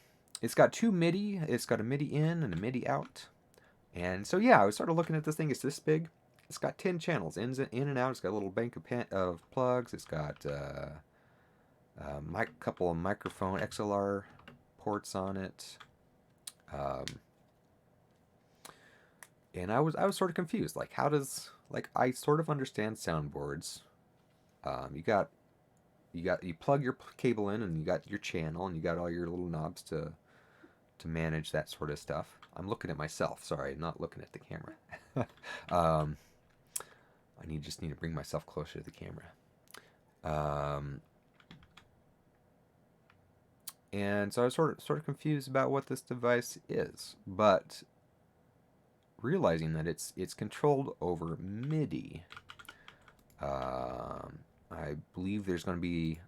It's got two MIDI. It's got a MIDI in and a MIDI out. And so yeah, I was sort of looking at this thing. It's this big. It's got 10 channels, in and out. It's got a little bank of plugs. It's got couple of microphone XLR ports on it. And I was sort of confused. Like, how does, like, I sort of understand soundboards. You plug your cable in, and you got your channel, and you got all your little knobs to manage that sort of stuff. I'm looking at myself. Sorry, not looking at the camera. I just need to bring myself closer to the camera. And so I was sort of confused about what this device is, but realizing that it's controlled over MIDI. I believe there's going to be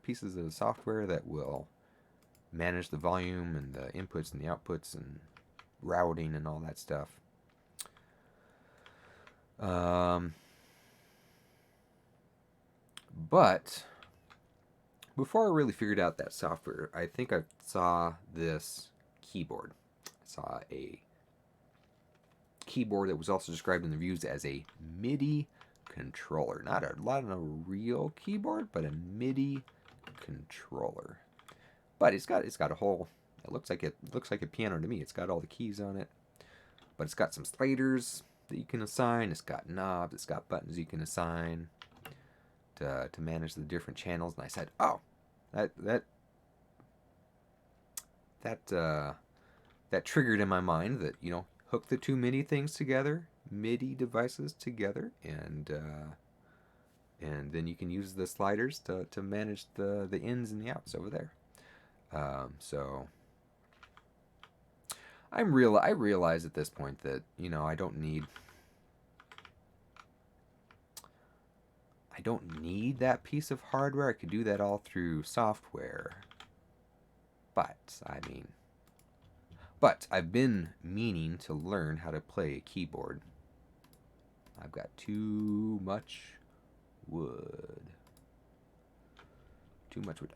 pieces of software that will manage the volume and the inputs and the outputs and routing and all that stuff. But before I really figured out that software, I think I saw this keyboard. I saw a keyboard that was also described in the reviews as a MIDI controller. Not a real keyboard, but a MIDI controller. But it's got a whole. It looks like a piano to me. It's got all the keys on it, but it's got some sliders that you can assign. It's got knobs. It's got buttons you can assign to manage the different channels. And I said, oh, that triggered in my mind that, hook the two MIDI things together, MIDI devices together, and then you can use the sliders to manage the ins and the outs over there. So I realize at this point that I don't need that piece of hardware. I could do that all through software. But I've been meaning to learn how to play a keyboard. I've got too much wood.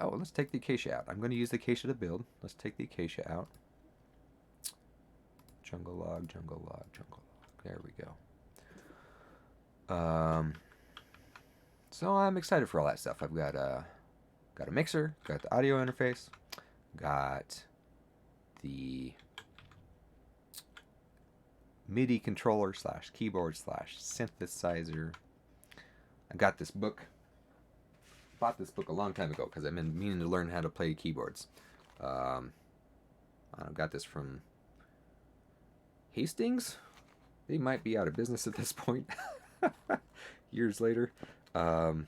Oh, let's take the acacia out. I'm going to use the acacia to build. Let's take the acacia out. Jungle log, jungle log, jungle log. There we go. So I'm excited for all that stuff. I've got a mixer, got the audio interface, got the MIDI controller slash keyboard slash synthesizer. I got this book. Bought this book a long time ago because I've been meaning to learn how to play keyboards. I got this from Hastings. They might be out of business at this point. Years later. It's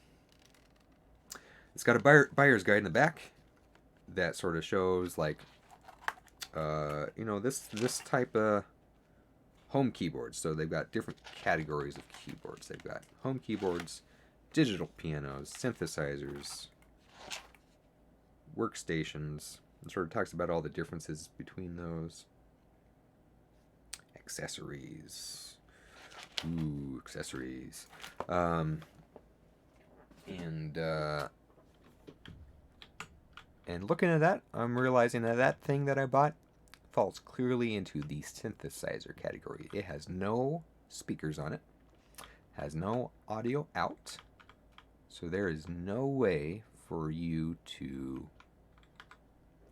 got a buyer's guide in the back that sort of shows like, this type of home keyboards. So they've got different categories of keyboards. They've got home keyboards, digital pianos, synthesizers, workstations. It sort of talks about all the differences between those. Accessories. Ooh, accessories. And looking at that, I'm realizing that that thing that I bought falls clearly into the synthesizer category. It has no speakers on it, has no audio out, so there is no way for you to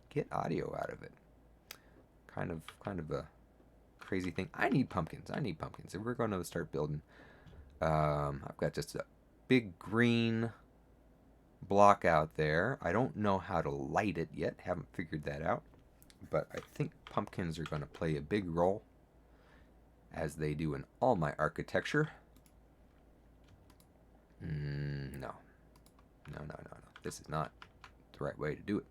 get audio out of it. Kind of a crazy thing. I need pumpkins. If we're going to start building, I've got just a big green block out there. I don't know how to light it yet. Haven't figured that out. But I think pumpkins are going to play a big role, as they do in all my architecture. No. This is not the right way to do it.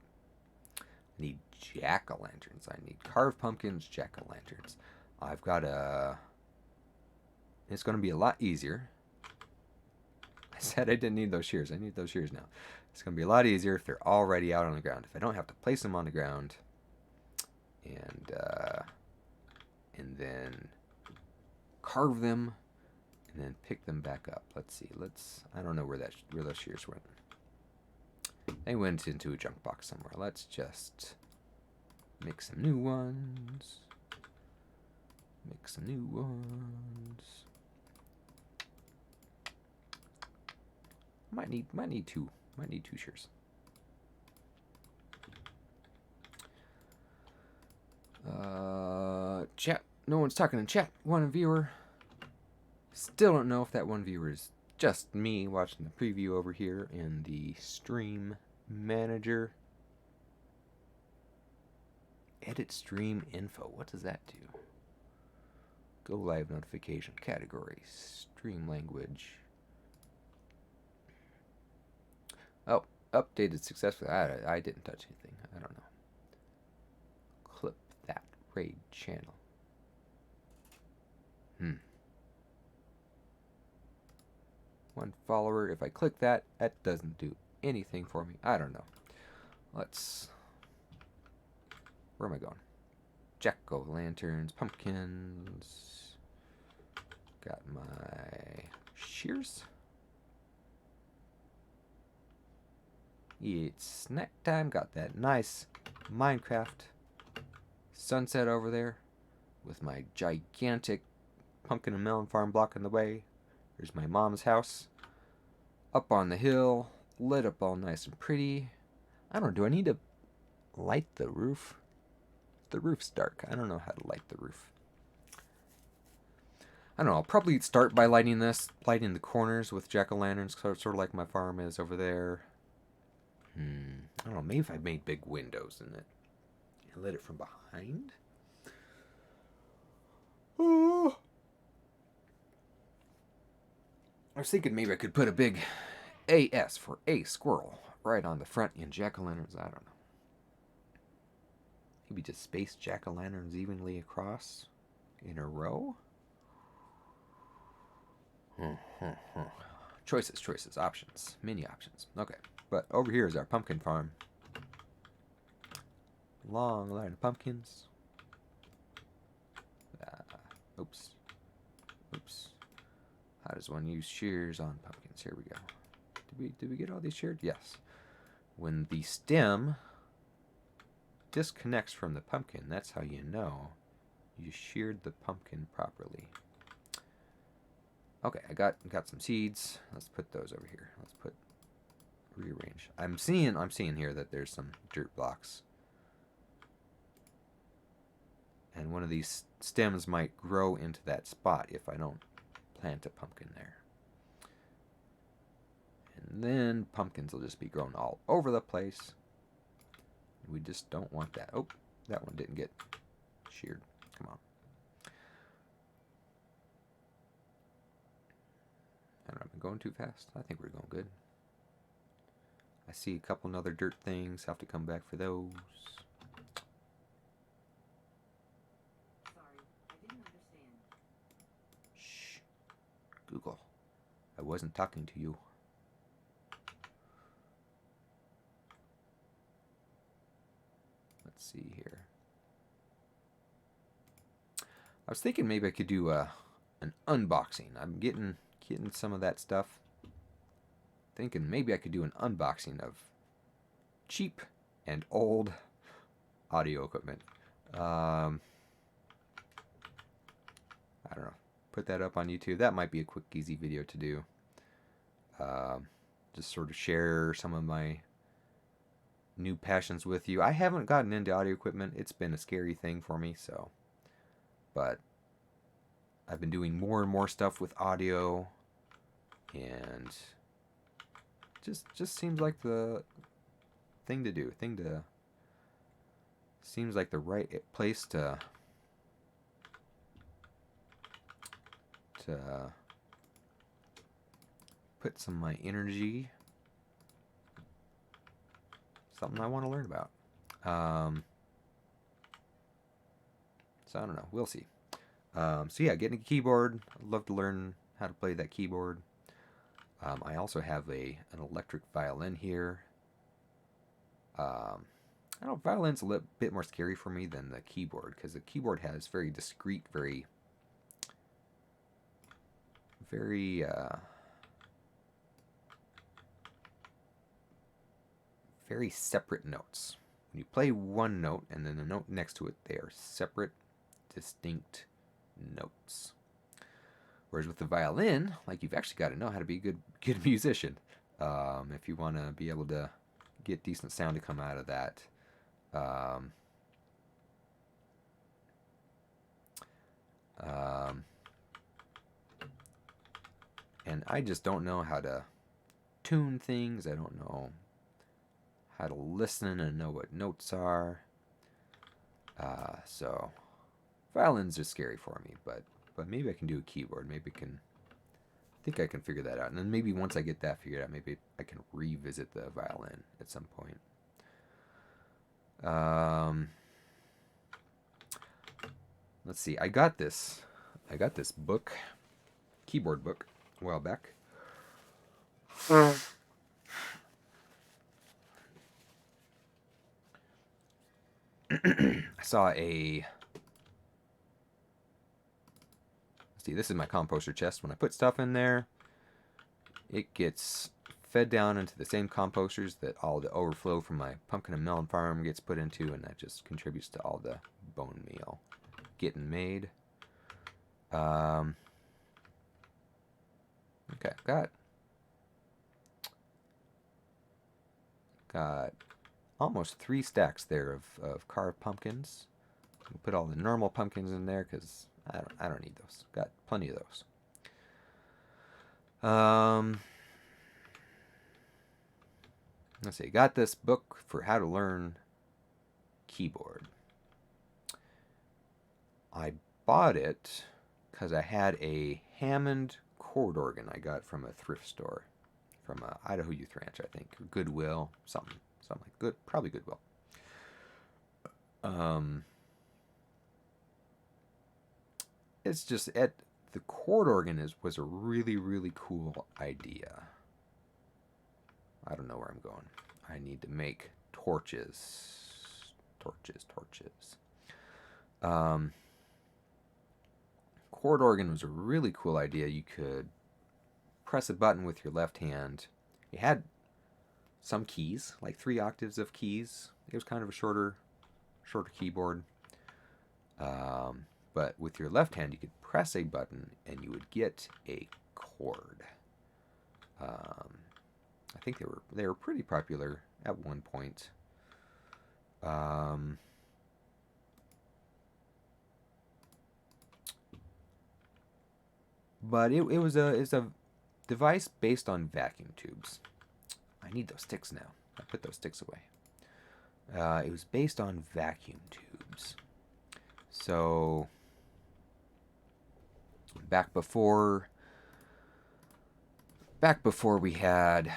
I need jack-o'-lanterns. I need carved pumpkins, jack-o'-lanterns. I've got it's going to be a lot easier. I said I didn't need those shears. I need those shears now. It's going to be a lot easier if they're already out on the ground. If I don't have to place them on the ground and then carve them and then pick them back up. Let's see. I don't know where those shears went. They went into a junk box somewhere. Let's just make some new ones. Might need two shears. Chat. No one's talking in chat. One viewer. Still don't know if that one viewer is just me watching the preview over here in the stream manager. Edit stream info. What does that do? Go live notification category. Stream language. Oh, updated successfully. I didn't touch anything. I don't know. Clip that raid channel. One follower. If I click that, that doesn't do anything for me. I don't know. Where am I going? Jack-o'-lanterns, pumpkins. Got my shears. It's snack time. Got that nice Minecraft sunset over there with my gigantic pumpkin and melon farm blocking the way. There's my mom's house up on the hill, lit up all nice and pretty. I don't know, do I need to light the roof? The roof's dark. I don't know how to light the roof. I don't know, I'll probably start by lighting the corners with jack-o'-lanterns, sort of like my farm is over there. I don't know, maybe if I made big windows in it and lit it from behind. Oh. I was thinking maybe I could put a big AS for aSquirl right on the front in jack-o'-lanterns. I don't know. Maybe just space jack-o'-lanterns evenly across in a row? Choices, options, many options. Okay, but over here is our pumpkin farm. Long line of pumpkins. Oops. How does one use shears on pumpkins? Here we go. Did we get all these sheared? Yes. When the stem disconnects from the pumpkin, that's how you know you sheared the pumpkin properly. Okay, I got some seeds. Let's put those over here. Rearrange. I'm seeing here that there's some dirt blocks. And one of these stems might grow into that spot if I don't plant a pumpkin there. And then pumpkins will just be grown all over the place. We just don't want that. Oh, that one didn't get sheared. Come on. I don't know, I've been going too fast. I think we're going good. I see a couple other dirt things. Have to come back for those. Sorry, I didn't understand. Shh. Google. I wasn't talking to you. Let's see here. I was thinking maybe I could do an unboxing. I'm getting some of that stuff. Thinking maybe I could do an unboxing of cheap and old audio equipment. I don't know. Put that up on YouTube. That might be a quick, easy video to do. Just sort of share some of my new passions with you. I haven't gotten into audio equipment. It's been a scary thing for me, so. But I've been doing more and more stuff with audio, and just seems like the thing to do. Seems like the right place to put some of my energy. Something I want to learn about. So I don't know. We'll see. So yeah, getting a keyboard. I'd love to learn how to play that keyboard. I also have an electric violin here. I don't know, violin's a little bit more scary for me than the keyboard, because the keyboard has very discrete, very separate notes. When you play one note and then the note next to it, they are separate, distinct notes. Whereas with the violin, like, you've actually got to know how to be a good musician. If you want to be able to get decent sound to come out of that. And I just don't know how to tune things. I don't know how to listen and know what notes are. So violins are scary for me, but maybe I can do a keyboard. Maybe I think I can figure that out. And then maybe once I get that figured out, maybe I can revisit the violin at some point. Let's see. I got this book, keyboard book, a while back. I saw a... See, this is my composter chest. When I put stuff in there, it gets fed down into the same composters that all the overflow from my pumpkin and melon farm gets put into, and that just contributes to all the bone meal getting made. Okay, got almost 3 stacks there of carved pumpkins. We'll put all the normal pumpkins in there because I don't need those. Got plenty of those. Let's see. Got this book for how to learn keyboard. I bought it because I had a Hammond chord organ I got from a thrift store, from Idaho Youth Ranch, I think, or Goodwill, something like good, probably Goodwill. It's just the chord organ was a really cool idea. I don't know where I'm going. I need to make torches. Chord organ was a really cool idea. You could press a button with your left hand. It had some keys, like 3 octaves of keys. It was kind of a shorter keyboard. But with your left hand, you could press a button and you would get a chord. I think they were pretty popular at one point. But it's a device based on vacuum tubes. I need those sticks now. I put those sticks away. It was based on vacuum tubes. So back before we had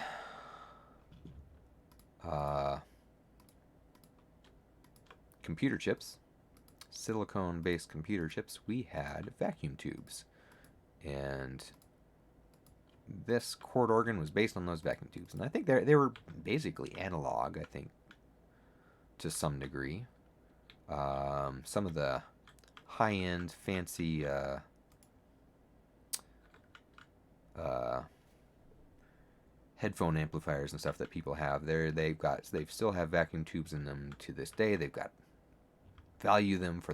computer chips, silicone-based computer chips, we had vacuum tubes. And this chord organ was based on those vacuum tubes. And I think they were basically analog, I think, to some degree. Some of the high-end, fancy headphone amplifiers and stuff that people have, they still have vacuum tubes in them to this day. People value them for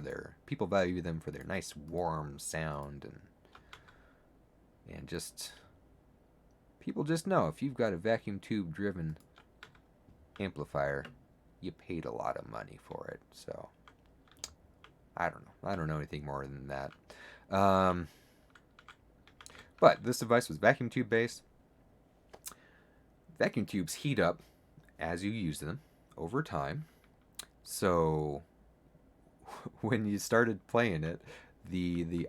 their nice warm sound, and just people just know if you've got a vacuum tube driven amplifier, you paid a lot of money for it. So I don't know anything more than that. But this device was vacuum tube based. Vacuum tubes heat up as you use them over time. So when you started playing it, the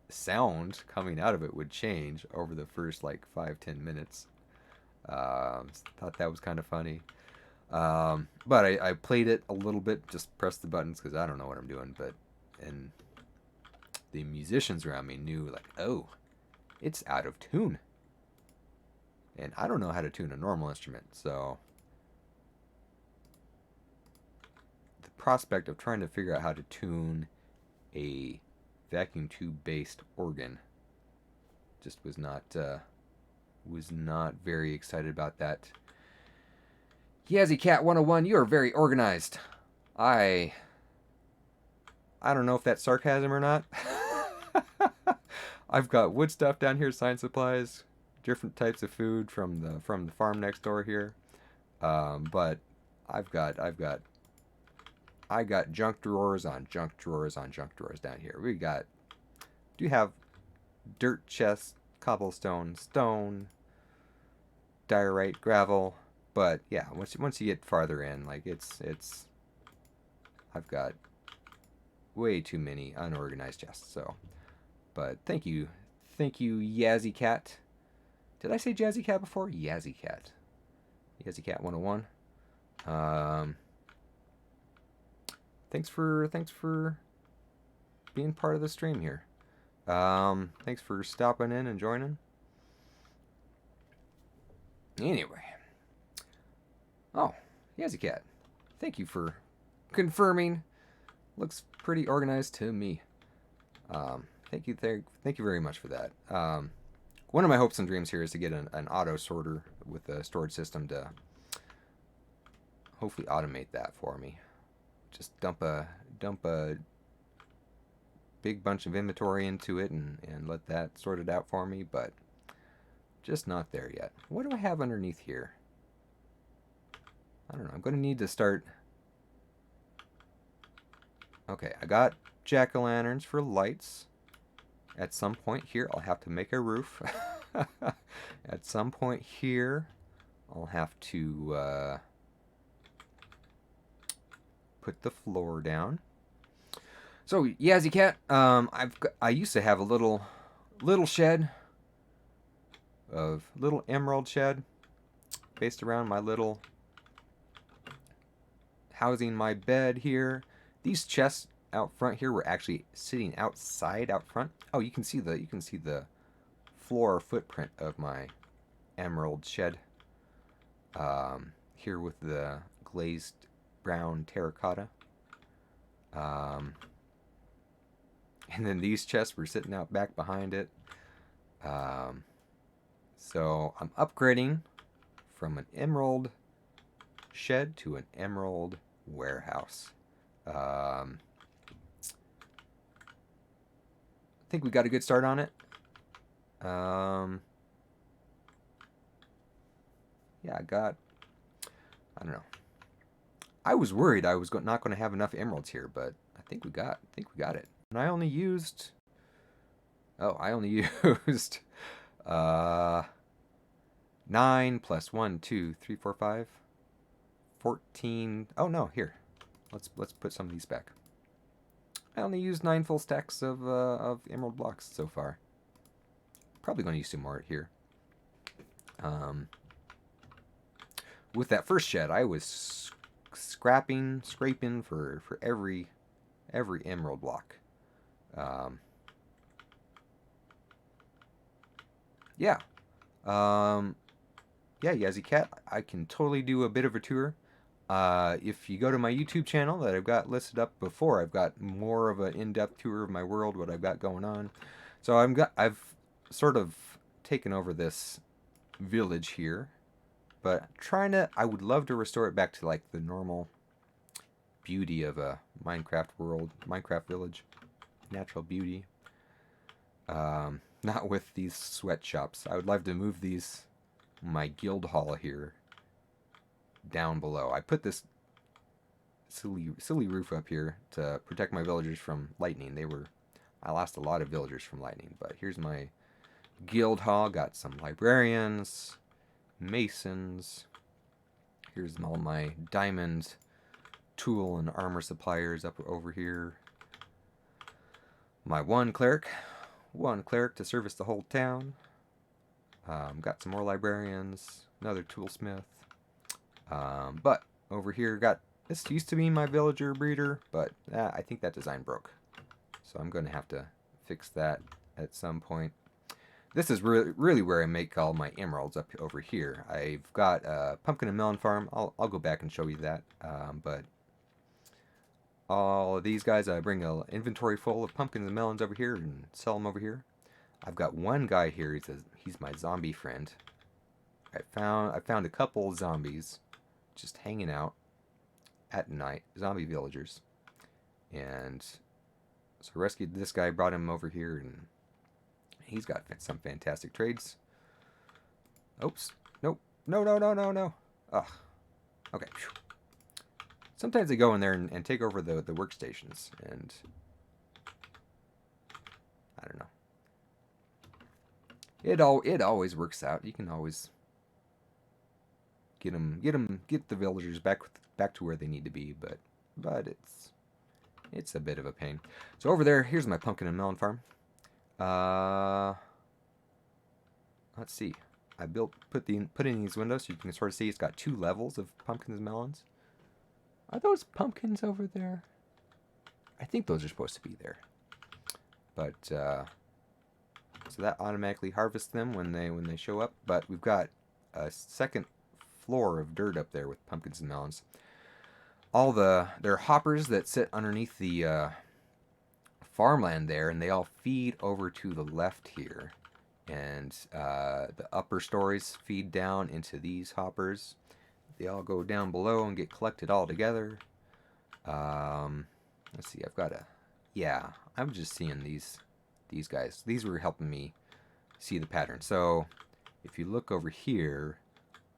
sound coming out of it would change over the first like 5-10 minutes. Thought that was kind of funny. But I played it a little bit, just pressed the buttons because I don't know what I'm doing. And the musicians around me knew, like, oh, it's out of tune. And I don't know how to tune a normal instrument, so the prospect of trying to figure out how to tune a vacuum tube based organ just was not very excited about that. Yazzie Cat 101, you are very organized. I don't know if that's sarcasm or not. I've got wood stuff down here, science supplies, different types of food from the farm next door here. But I got junk drawers on junk drawers on junk drawers down here. Do have dirt chests, cobblestone, stone, diorite, gravel. But yeah, once you get farther in, like I've got way too many unorganized chests. So, but thank you, Yazzie Cat. Did I say Jazzy Cat before? Yazzie Cat. Yazzie Cat 101. Thanks for being part of the stream here. Thanks for stopping in and joining. Anyway. Oh, Yazzie Cat. Thank you for confirming. Looks pretty organized to me. Thank you very much for that. One of my hopes and dreams here is to get an auto sorter with a storage system to hopefully automate that for me. Just dump a big bunch of inventory into it and let that sort it out for me, but just not there yet. What do I have underneath here? I don't know. I'm going to need to start... Okay, I got jack-o'-lanterns for lights. At some point here, I'll have to make a roof. At some point here, I'll have to put the floor down. So, Yazzie Cat, I used to have a little shed little emerald shed based around my little housing my bed here. These chests out front here were actually sitting outside out front. Oh, you can see the floor footprint of my emerald shed here with the glazed brown terracotta. And then these chests were sitting out back behind it. So I'm upgrading from an emerald shed to an emerald warehouse. I think we got a good start on it. Yeah, I don't know. I was worried I was not going to have enough emeralds here, but I think we got it. And I only used Oh, I only used 9 plus 1, 2, 3, 4, 5, 14. Oh no, here. Let's put some of these back. I only used 9 full stacks of emerald blocks so far. Probably going to use some more here. With that first shed, I was scraping for every emerald block. Yeah. Yeah, Yazzie Cat, I can totally do a bit of a tour. If you go to my YouTube channel that I've got listed up before, I've got more of an in-depth tour of my world, what I've got going on. So I've sort of taken over this village here, but I would love to restore it back to like the normal beauty of a Minecraft world, Minecraft village, natural beauty. Not with these sweatshops. I would love to move my guild hall here down below. I put this silly roof up here to protect my villagers from lightning. I lost a lot of villagers from lightning, but here's my guild hall. Got some librarians, masons. Here's all my diamond tool and armor suppliers up over here. My one cleric to service the whole town. Got some more librarians, another toolsmith. But over here, this used to be my villager breeder, but I think that design broke. So I'm going to have to fix that at some point. This is really where I make all my emeralds up over here. I've got a pumpkin and melon farm. I'll go back and show you that. But all of these guys, I bring an inventory full of pumpkins and melons over here and sell them over here. I've got one guy here. He's my zombie friend. I found a couple zombies just hanging out at night, zombie villagers, and so I rescued this guy, brought him over here, and he's got some fantastic trades. Oops, nope, no. Ugh. Okay. Sometimes they go in there and take over the workstations, and I don't know. It always works out. You can always get the villagers back to where they need to be, but it's a bit of a pain. So over there, here's my pumpkin and melon farm. Let's see. I put in these windows so you can sort of see it's got 2 levels of pumpkins and melons. Are those pumpkins over there? I think those are supposed to be there. But so that automatically harvests them when they show up. But we've got a second floor of dirt up there with pumpkins and melons. There are hoppers that sit underneath the farmland there, and they all feed over to the left here. And the upper stories feed down into these hoppers. They all go down below and get collected all together. Let's see, I'm just seeing these guys. These were helping me see the pattern. So if you look over here,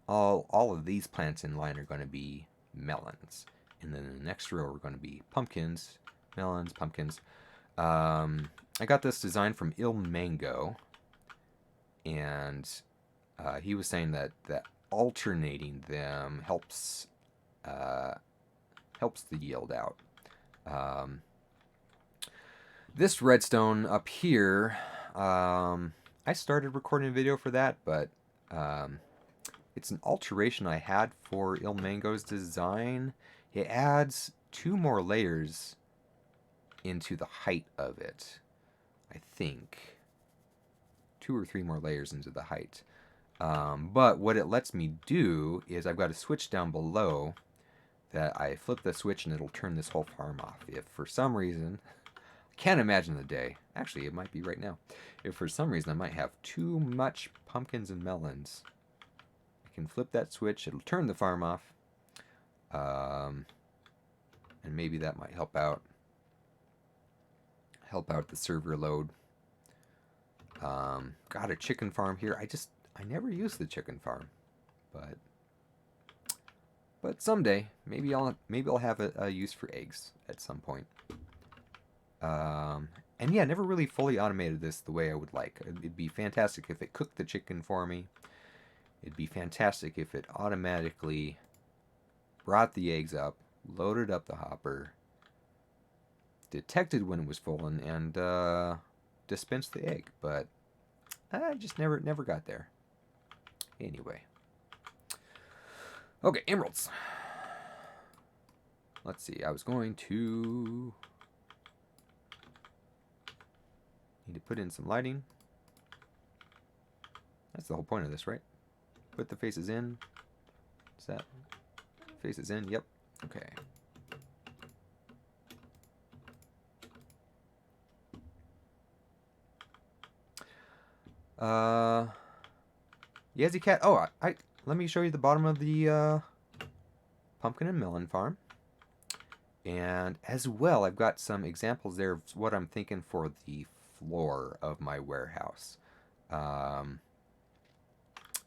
all of these plants in line are going to be melons. And then in the next row are going to be pumpkins, melons, pumpkins. I got this design from Il Mango, and he was saying that alternating them helps the yield out. This redstone up here, I started recording a video for that, but it's an alteration I had for Il Mango's design. It adds 2 more layers into the height of it. I think 2 or 3 more layers into the height. But what it lets me do is I've got a switch down below that I flip the switch and it'll turn this whole farm off. If for some reason, I can't imagine the day. Actually, it might be right now. If for some reason I might have too much pumpkins and melons, I can flip that switch. It'll turn the farm off. And maybe that might help out the server load. Got a chicken farm here. I never use the chicken farm, but someday maybe I'll have a use for eggs at some point. And yeah, never really fully automated this the way I would like. It'd be fantastic if it cooked the chicken for me. It'd be fantastic if it automatically brought the eggs up, loaded up the hopper, detected when it was full, and dispensed the egg. But I just never got there. Anyway. Okay, emeralds. Let's see. I was going to need to put in some lighting. That's the whole point of this, right? Put the faces in. Is that faces in? Yep. Okay. Yazzie cat. Oh, I let me show you the bottom of the pumpkin and melon farm. And as well, I've got some examples there of what I'm thinking for the floor of my warehouse. I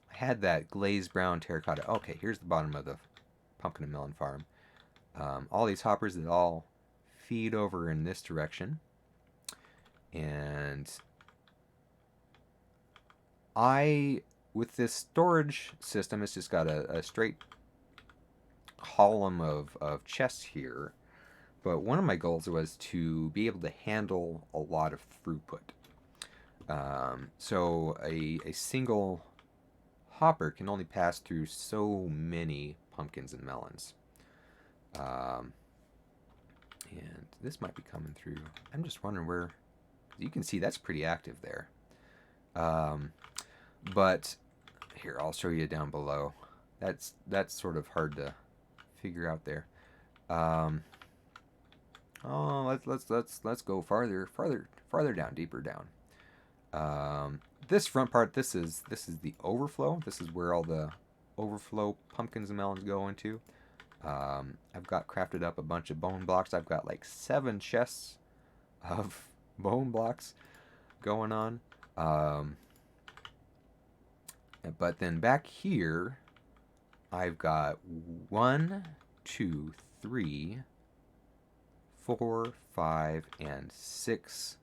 had that glazed brown terracotta. Okay, here's the bottom of the pumpkin and melon farm. All these hoppers that all feed over in this direction. And with this storage system, it's just got a straight column of chests here. But one of my goals was to be able to handle a lot of throughput. So a single hopper can only pass through so many pumpkins and melons. And this might be coming through. I'm just wondering where... You can see that's pretty active there. But here, I'll show you down below. That's sort of hard to figure out there. Oh, let's go farther down, deeper down. This front part, this is the overflow. This is where all the overflow pumpkins and melons go into. I've got crafted up a bunch of bone blocks. I've got like 7 chests of bone blocks going on. But then back here, I've got 1, 2, 3, 4, 5, and 6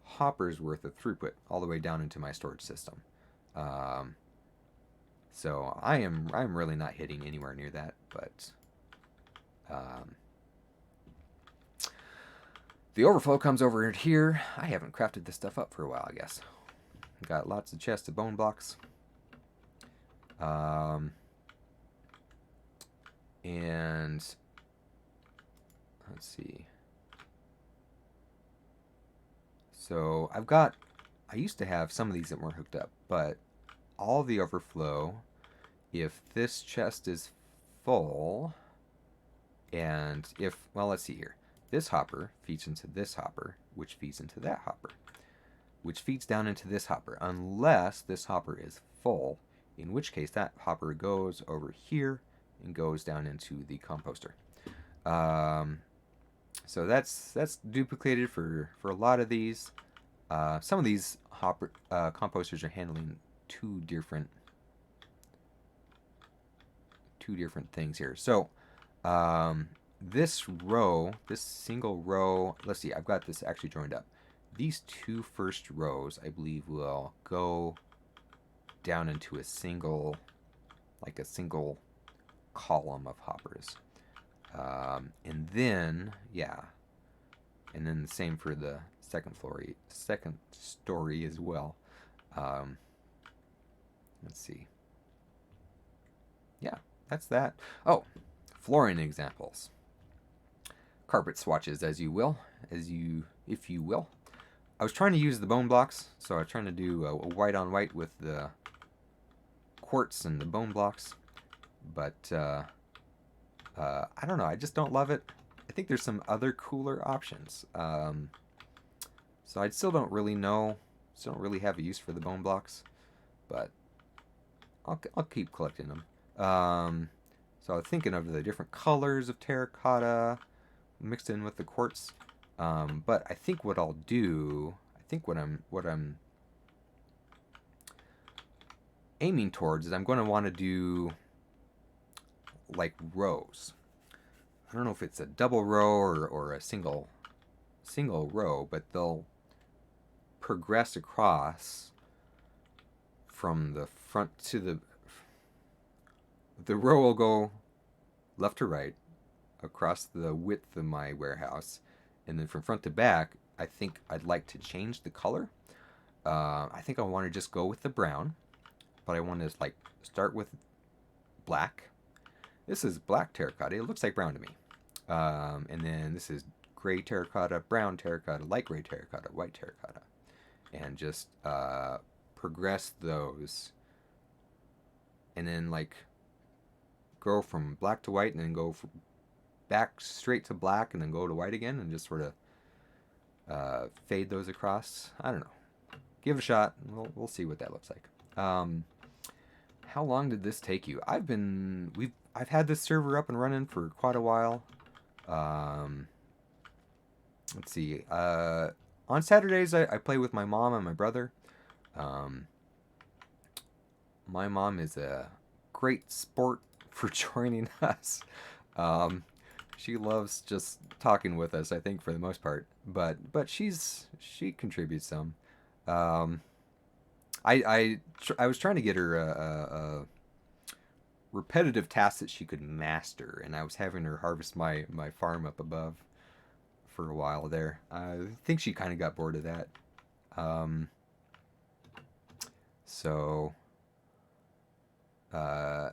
hoppers worth of throughput all the way down into my storage system. So I'm really not hitting anywhere near that, but the overflow comes over here. I haven't crafted this stuff up for a while, I guess. Got lots of chests of bone blocks. And let's see. So I used to have some of these that weren't hooked up, but all the overflow, if this chest is full, and well, let's see here. This hopper feeds into this hopper, which feeds into that hopper, which feeds down into this hopper, unless this hopper is full, in which case that hopper goes over here and goes down into the composter. So that's duplicated for a lot of these. Some of these composters are handling two different things here. So this single row, let's see, I've got this actually joined up. These 2 first rows, I believe, will go down into a single column of hoppers. And then the same for the second story as well. Let's see. Yeah, that's that. Oh, flooring examples. Carpet swatches, if you will. I was trying to use the bone blocks, so I was trying to do a white on white with the quartz and the bone blocks, but I don't know. I just don't love it. I think there's some other cooler options. So I still don't really know. Still don't really have a use for the bone blocks, but I'll keep collecting them. So I was thinking of the different colors of terracotta mixed in with the quartz. But I think what I'll do, what I'm aiming towards is I'm going to want to do like rows. I don't know if it's a double row or a single row, but they'll progress across from the front to the row will go left to right across the width of my warehouse, and then from front to back, I think I'd like to change the color. I think I want to just go with the brown, but I want to like start with black. This is black terracotta. It looks like brown to me. And then this is gray terracotta, brown terracotta, light gray terracotta, white terracotta, and just progress those, and then like go from black to white, and then go back straight to black, and then go to white again, and just sort of fade those across. I don't know. Give it a shot. We'll see what that looks like. How long did this take you? I've had this server up and running for quite a while. Let's see. On Saturdays, I play with my mom and my brother. My mom is a great sport for joining us. She loves just talking with us, I think, for the most part. But she contributes some. I was trying to get her a repetitive task that she could master, and I was having her harvest my farm up above for a while there. I think she kind of got bored of that. So I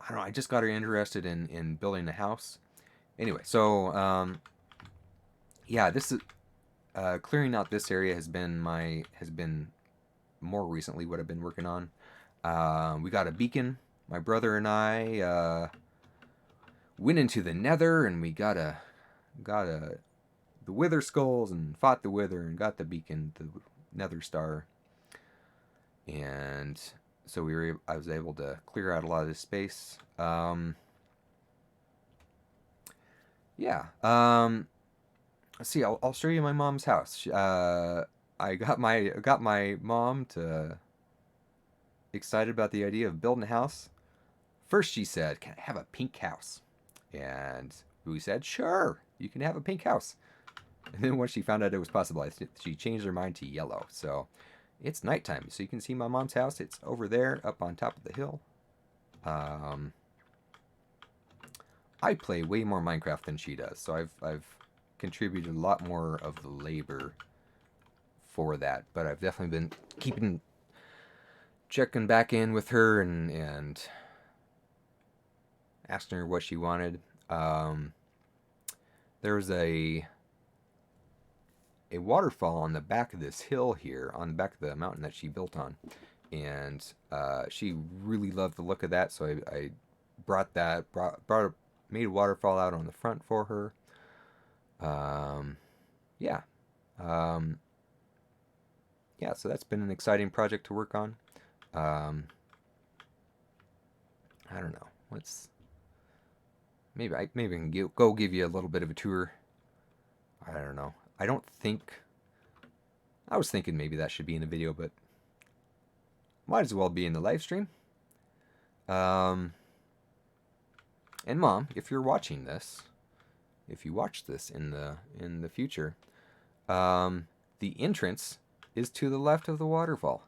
don't know. I just got her interested in building a house. Anyway, so yeah, this is clearing out this area has been more recently what I've been working on. We got a beacon. My brother and I went into the Nether, and we got the Wither skulls and fought the Wither and got the beacon, the Nether star, and so I was able to clear out a lot of this space. Yeah. Let's see. I'll show you my mom's house. I got my mom to excited about the idea of building a house. First, she said, "Can I have a pink house?" And we said, "Sure, you can have a pink house." And then once she found out it was possible, she changed her mind to yellow. So it's nighttime, so you can see my mom's house. It's over there, up on top of the hill. I play way more Minecraft than she does, so I've contributed a lot more of the labor for that. But I've definitely been checking back in with her and asking her what she wanted. There was a waterfall on the back of this hill here, on the back of the mountain that she built on, and she really loved the look of that. So I made a waterfall out on the front for her. Yeah. Yeah, so that's been an exciting project to work on. I don't know. Maybe I can go give you a little bit of a tour. I don't know. I was thinking maybe that should be in a video, but might as well be in the live stream. And Mom, if you're watching this, if you watch this in the future, the entrance is to the left of the waterfall.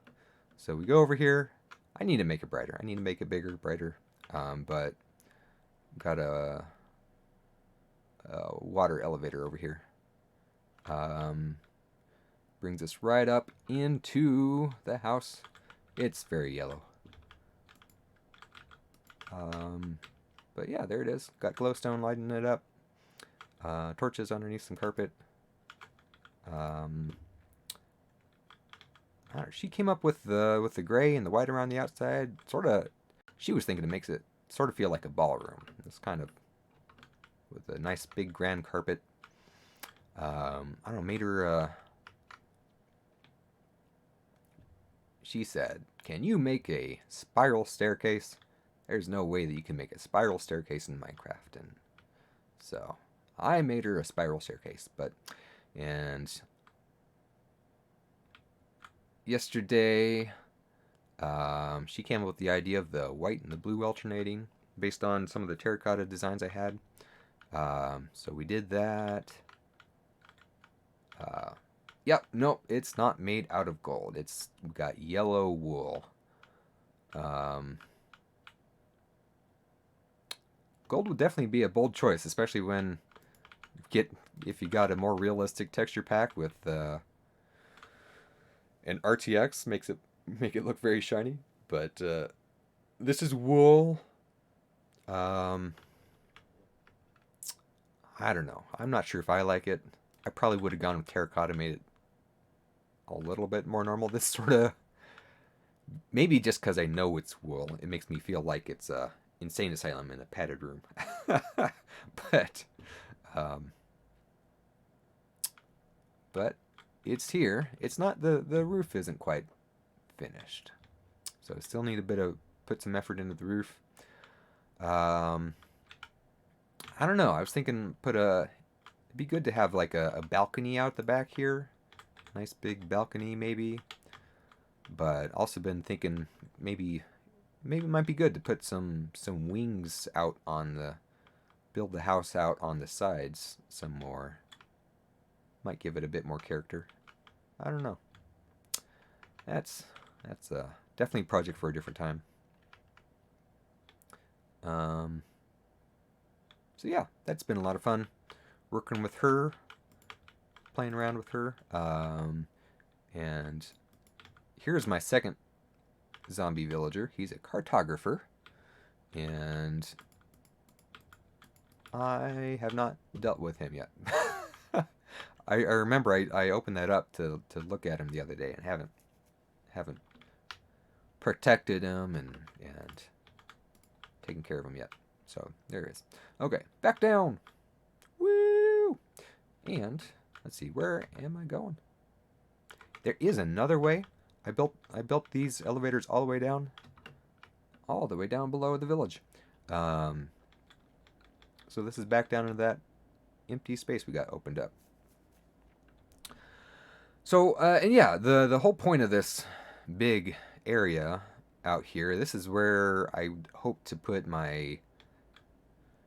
So we go over here. I need to make it brighter. I need to make it bigger, brighter. But got a water elevator over here. Brings us right up into the house. It's very yellow. But yeah, there it is. Got glowstone lighting it up. Torches underneath some carpet. I don't know, she came up with the gray and the white around the outside. Sort of, she was thinking it makes it sort of feel like a ballroom. It's kind of with a nice big grand carpet. I don't know, made her. She said, "Can you make a spiral staircase?" There's no way that you can make a spiral staircase in Minecraft, and so I made her a spiral staircase. And yesterday, she came up with the idea of the white and the blue alternating based on some of the terracotta designs I had. So we did that. Yep, nope, it's not made out of gold. It's got yellow wool. Gold would definitely be a bold choice, especially when if you got a more realistic texture pack with an RTX make it look very shiny. But this is wool. I don't know. I'm not sure if I like it. I probably would have gone with terracotta, made it a little bit more normal. This sort of, maybe just because I know it's wool, it makes me feel like it's a insane asylum in a padded room. but um, but it's here. It's not the roof isn't quite finished, so I still need a bit of put some effort into the roof. I don't know. I was thinking it'd be good to have like a balcony out the back here, nice big balcony maybe. But also been thinking maybe it might be good to put some wings out on build the house out on the sides some more. Might give it a bit more character. I don't know. That's definitely a project for a different time. So yeah, that's been a lot of fun working with her, playing around with her. And here's my second zombie villager. He's a cartographer, and I have not dealt with him yet. I remember I opened that up to look at him the other day and haven't protected him and taken care of him yet. So there it is. Okay, back down. Woo! And let's see, where am I going? There is another way. I built these elevators all the way down below the village. So this is back down into that empty space we got opened up. So and yeah, the whole point of this big area out here, this is where I hope to put my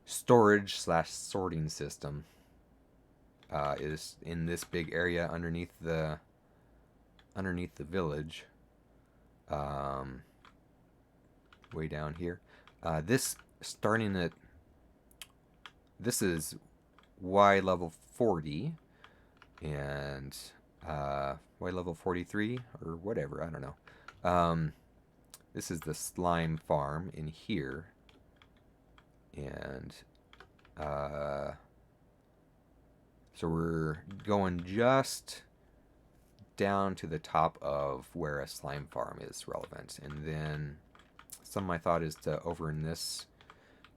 storage / sorting system. Is in this big area underneath the village. Way down here. This is Y level 40 and Y level 43 or whatever, I don't know. This is the slime farm in here, and so we're going just down to the top of where a slime farm is relevant, and then some of my thought is to over in this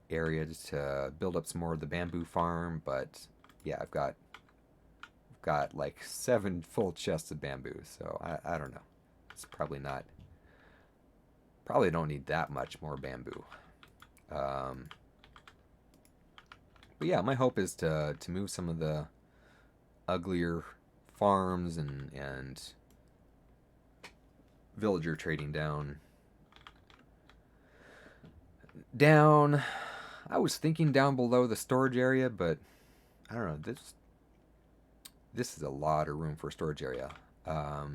area to build up some more of the bamboo farm. But yeah, I've got like 7 full chests of bamboo, so I don't know. It's probably don't need that much more bamboo. But yeah, my hope is to move some of the uglier farms and villager trading down. I was thinking down below the storage area, but I don't know. This is a lot of room for a storage area.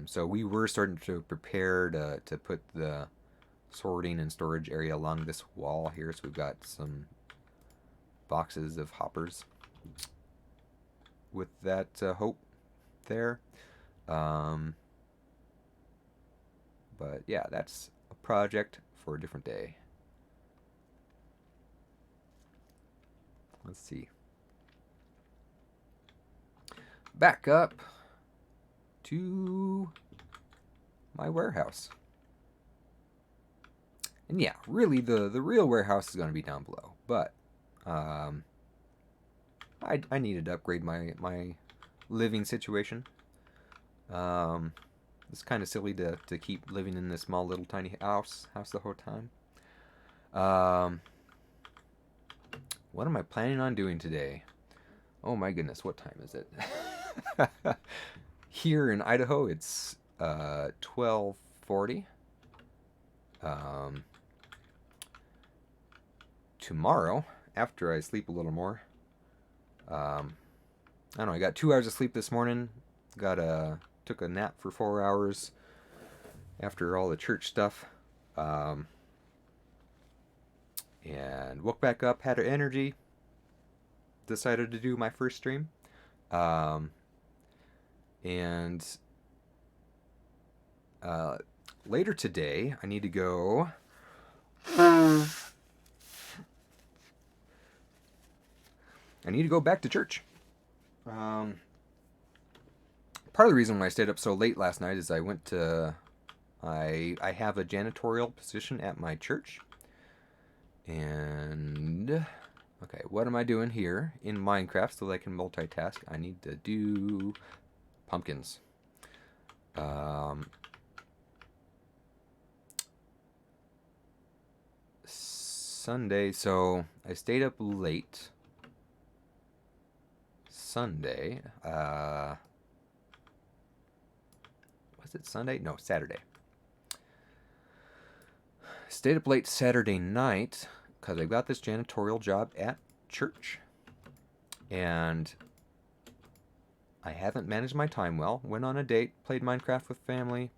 So we were starting to prepare to put the sorting and storage area along this wall here. So we've got some boxes of hoppers with that hope there. But yeah, that's a project for a different day. Let's see. Back up to my warehouse. And yeah, really the real warehouse is going to be down below. But I needed to upgrade my living situation. It's kind of silly to keep living in this small little tiny house the whole time. What am I planning on doing today? Oh my goodness, what time is it? Here in Idaho, it's 12:40. Tomorrow, after I sleep a little more, I don't know. I got 2 hours of sleep this morning. Took a nap for 4 hours after all the church stuff. And woke back up, had energy, decided to do my first stream. And later today, I need to go. I need to go back to church. Part of the reason why I stayed up so late last night is I went to. I have a janitorial position at my church. And okay, what am I doing here in Minecraft so that I can multitask? I need to do pumpkins. Sunday, so I stayed up late. Sunday, was it Sunday? No, Saturday. Stayed up late Saturday night because I got this janitorial job at church. And I haven't managed my time well. Went on a date, played Minecraft with family.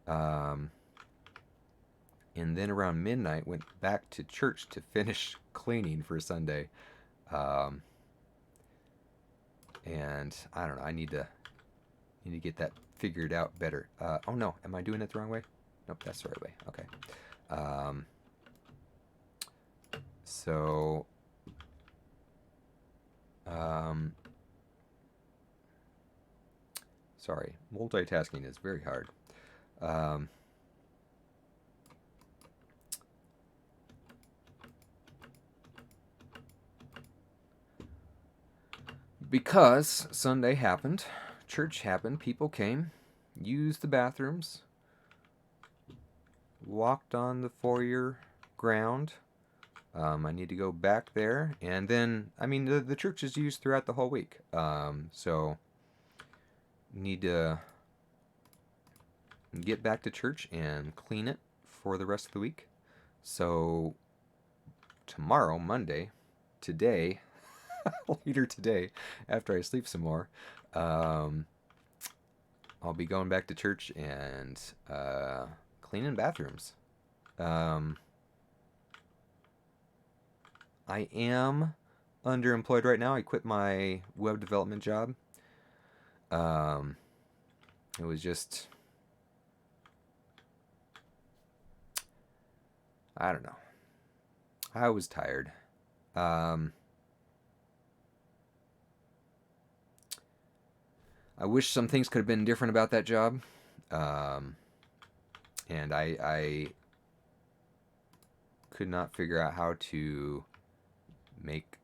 And then around midnight went back to church to finish cleaning for Sunday. And I don't know, I need to get that figured out better. Oh no, am I doing it the wrong way? Nope, that's the right way. Okay. Sorry, multitasking is very hard. Because Sunday happened, church happened, people came, used the bathrooms, walked on the foyer ground. I need to go back there, and then, I mean, the church is used throughout the whole week, so need to get back to church and clean it for the rest of the week. So tomorrow, Monday, today, later today, after I sleep some more, I'll be going back to church and cleaning bathrooms. I am underemployed right now. I quit my web development job. It was just, I don't know. I was tired. I wish some things could have been different about that job. And I could not figure out how to make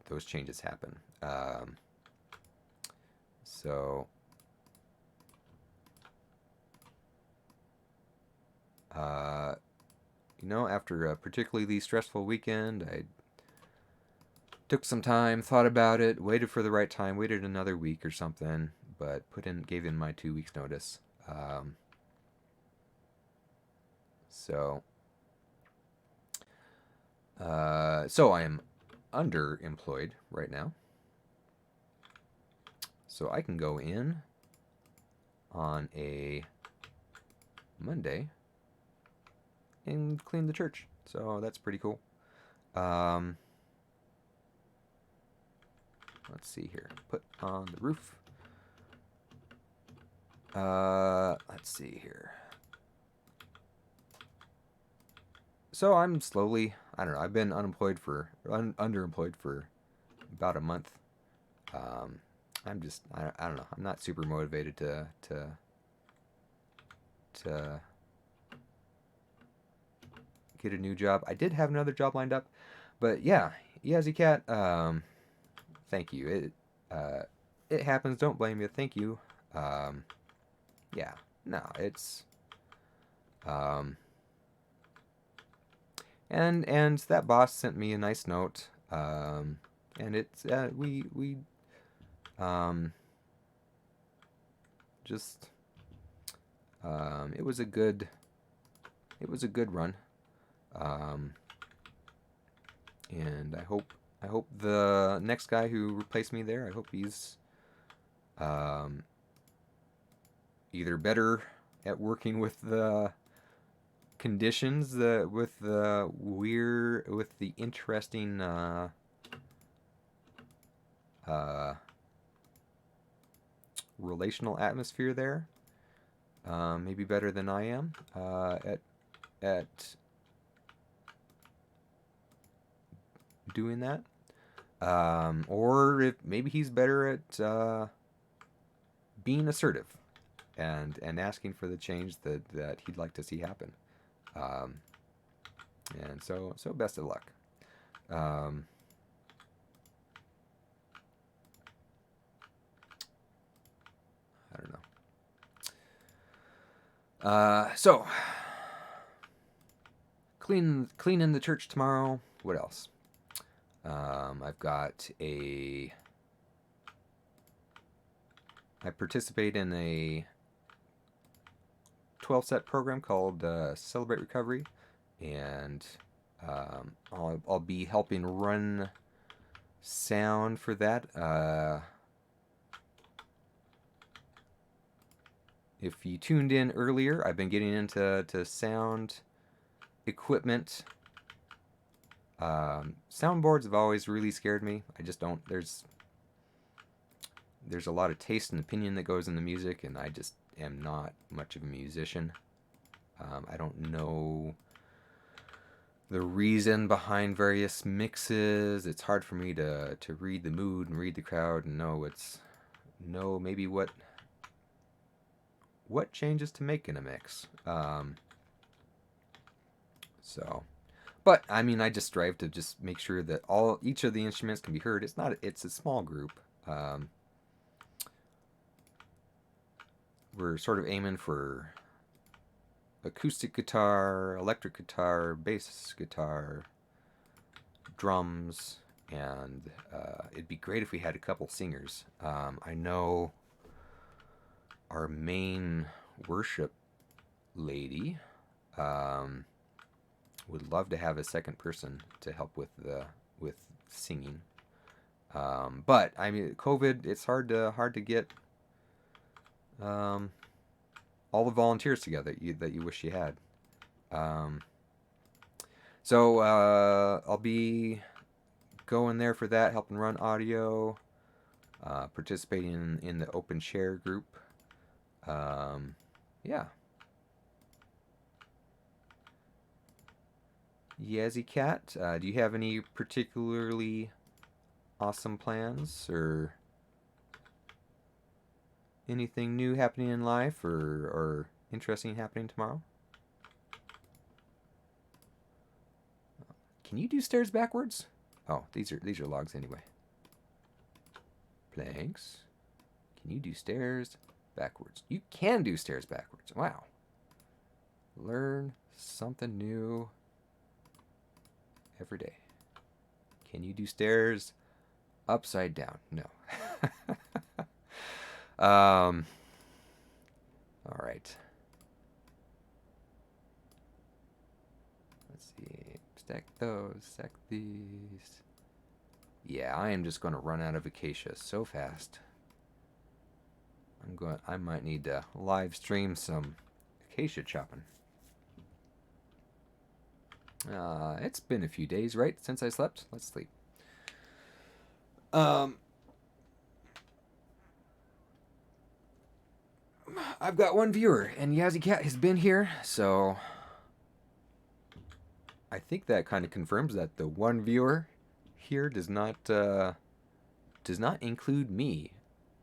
those changes happen. So you know, after a particularly stressful weekend, I took some time, thought about it, waited for the right time, waited another week or something, but gave in my 2 weeks notice. So I am underemployed right now. So I can go in on a Monday and clean the church. So that's pretty cool. Let's see here. Put on the roof. Let's see here. So I'm slowly, I don't know, I've been underemployed for about a month. I'm just, I don't know, I'm not super motivated to get a new job. I did have another job lined up, but yeah, Yazzie Cat, thank you. It happens, don't blame you, thank you. Yeah, no, it's, and that boss sent me a nice note, and it's, just, it was a good run, and I I hope the next guy who replaced me there, I hope he's um, either better at working with the conditions, with the interesting uh, relational atmosphere there. Maybe better than I am at doing that. Or if maybe he's better at being assertive and asking for the change that he'd like to see happen. Um, and so best of luck. Um, I don't know. So cleaning the church tomorrow. What else? I've got I participate in a 12-set program called Celebrate Recovery, and I'll be helping run sound for that. If you tuned in earlier, I've been getting into sound equipment. Soundboards have always really scared me. I just don't. There's a lot of taste and opinion that goes in the music, and I just am not much of a musician. I don't know the reason behind various mixes. It's hard for me to read the mood and read the crowd and know maybe what changes to make in a mix. But I mean, I just strive to just make sure that each of the instruments can be heard. It's a small group. We're sort of aiming for acoustic guitar, electric guitar, bass guitar, drums, and it'd be great if we had a couple singers. I know our main worship lady would love to have a second person to help with singing. But I mean, COVID, it's hard to get all the volunteers together that you wish you had. So I'll be going there for that, helping run audio, participating in the open share group. Yeah. Yazzie Cat, do you have any particularly awesome plans or anything new happening in life or interesting happening tomorrow? Can you do stairs backwards? Oh, these are logs anyway. Planks. Can you do stairs backwards? You can do stairs backwards. Wow. Learn something new every day. Can you do stairs upside down? No. All right. Let's see. Stack those. Stack these. Yeah, I am just going to run out of acacia so fast. I might need to live stream some acacia chopping. It's been a few days, right, since I slept? Let's sleep. I've got one viewer, and Yazzie Cat has been here, so I think that kind of confirms that the one viewer here does not include me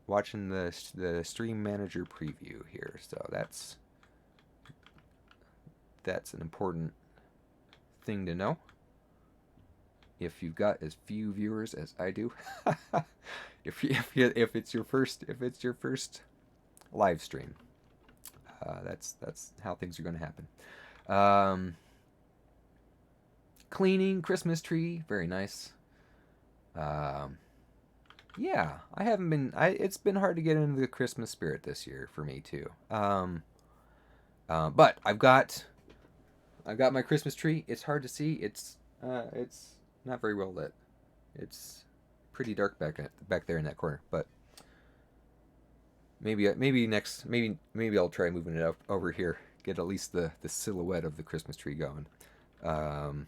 watching the stream manager preview here. So that's an important thing to know. If you've got as few viewers as I do, if it's your first live stream, that's how things are going to happen. Cleaning Christmas tree, very nice. Yeah, I haven't been. It's been hard to get into the Christmas spirit this year for me too. But I've got my Christmas tree. It's hard to see. It's not very well lit. It's pretty dark back there in that corner, but maybe I'll try moving it up over here. Get at least the silhouette of the Christmas tree going. Um,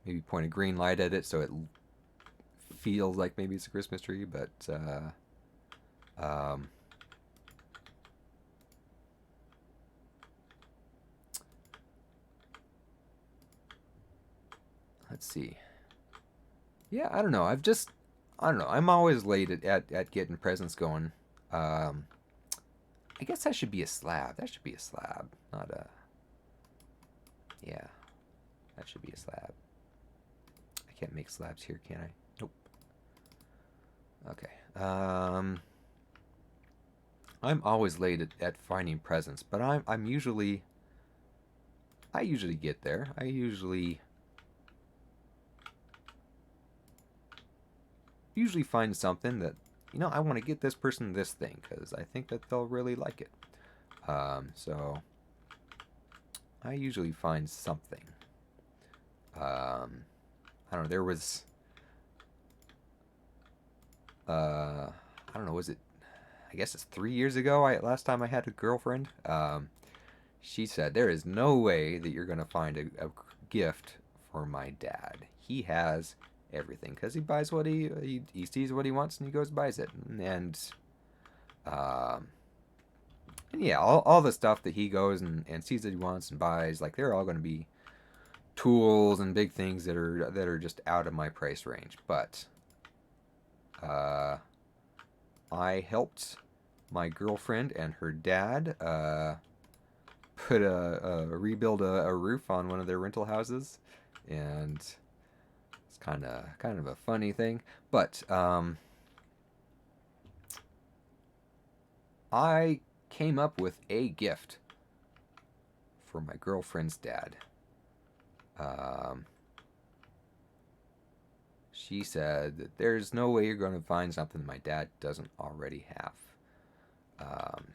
Maybe point a green light at it so it feels like maybe it's a Christmas tree, but um, let's see. Yeah, I don't know. I don't know. I'm always late at getting presents going. Um, I guess that should be a slab. That should be a slab, not a. Yeah, that should be a slab. I can't make slabs here, can I? Nope. Okay. I'm always late at finding presents, but I'm usually I usually get there. I usually find something that I want to get this person this thing because I think that they'll really like it. So I usually find something. I don't know. There was I don't know. Was it? I guess it's 3 years ago. Last time I had a girlfriend. She said there is no way that you're gonna find a gift for my dad. He has everything because he buys what he sees what he wants and he goes buys it um, and yeah, all the stuff that he goes and sees that he wants and buys, like they're all going to be tools and big things that are just out of my price range. But uh, I helped my girlfriend and her dad put rebuild a roof on one of their rental houses, and it's kind of a funny thing. But I came up with a gift for my girlfriend's dad. Um, she said that there's no way you're going to find something my dad doesn't already have. Um,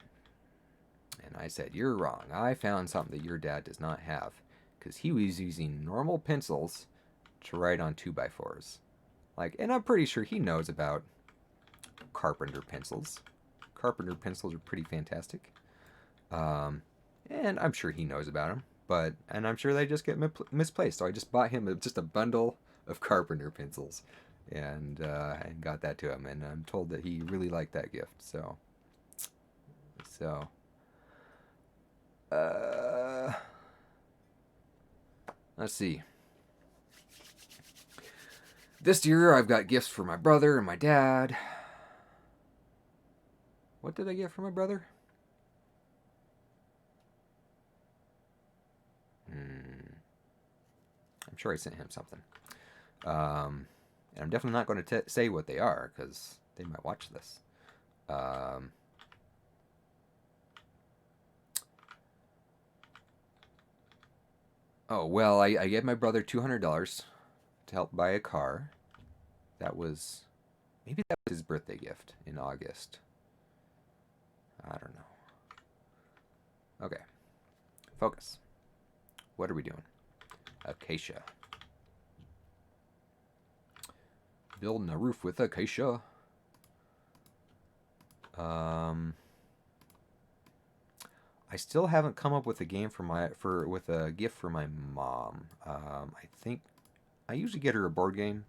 and I said, you're wrong. I found something that your dad does not have because he was using normal pencils to write on 2x4s. Like, and I'm pretty sure he knows about carpenter pencils. Carpenter pencils are pretty fantastic. Um, and I'm sure he knows about them. And I'm sure they just get misplaced. So I just bought him just a bundle of carpenter pencils, and got that to him. And I'm told that he really liked that gift. So uh, let's see. This year I've got gifts for my brother and my dad. What did I get for my brother? I'm sure I sent him something. And I'm definitely not going to say what they are because they might watch this. Oh, well, I gave my brother $200 to help buy a car. Maybe that was his birthday gift in August. I don't know. Okay. Focus. What are we doing? Acacia. Building a roof with acacia. I still haven't come up with a game with a gift for my mom. I think I usually get her a board game.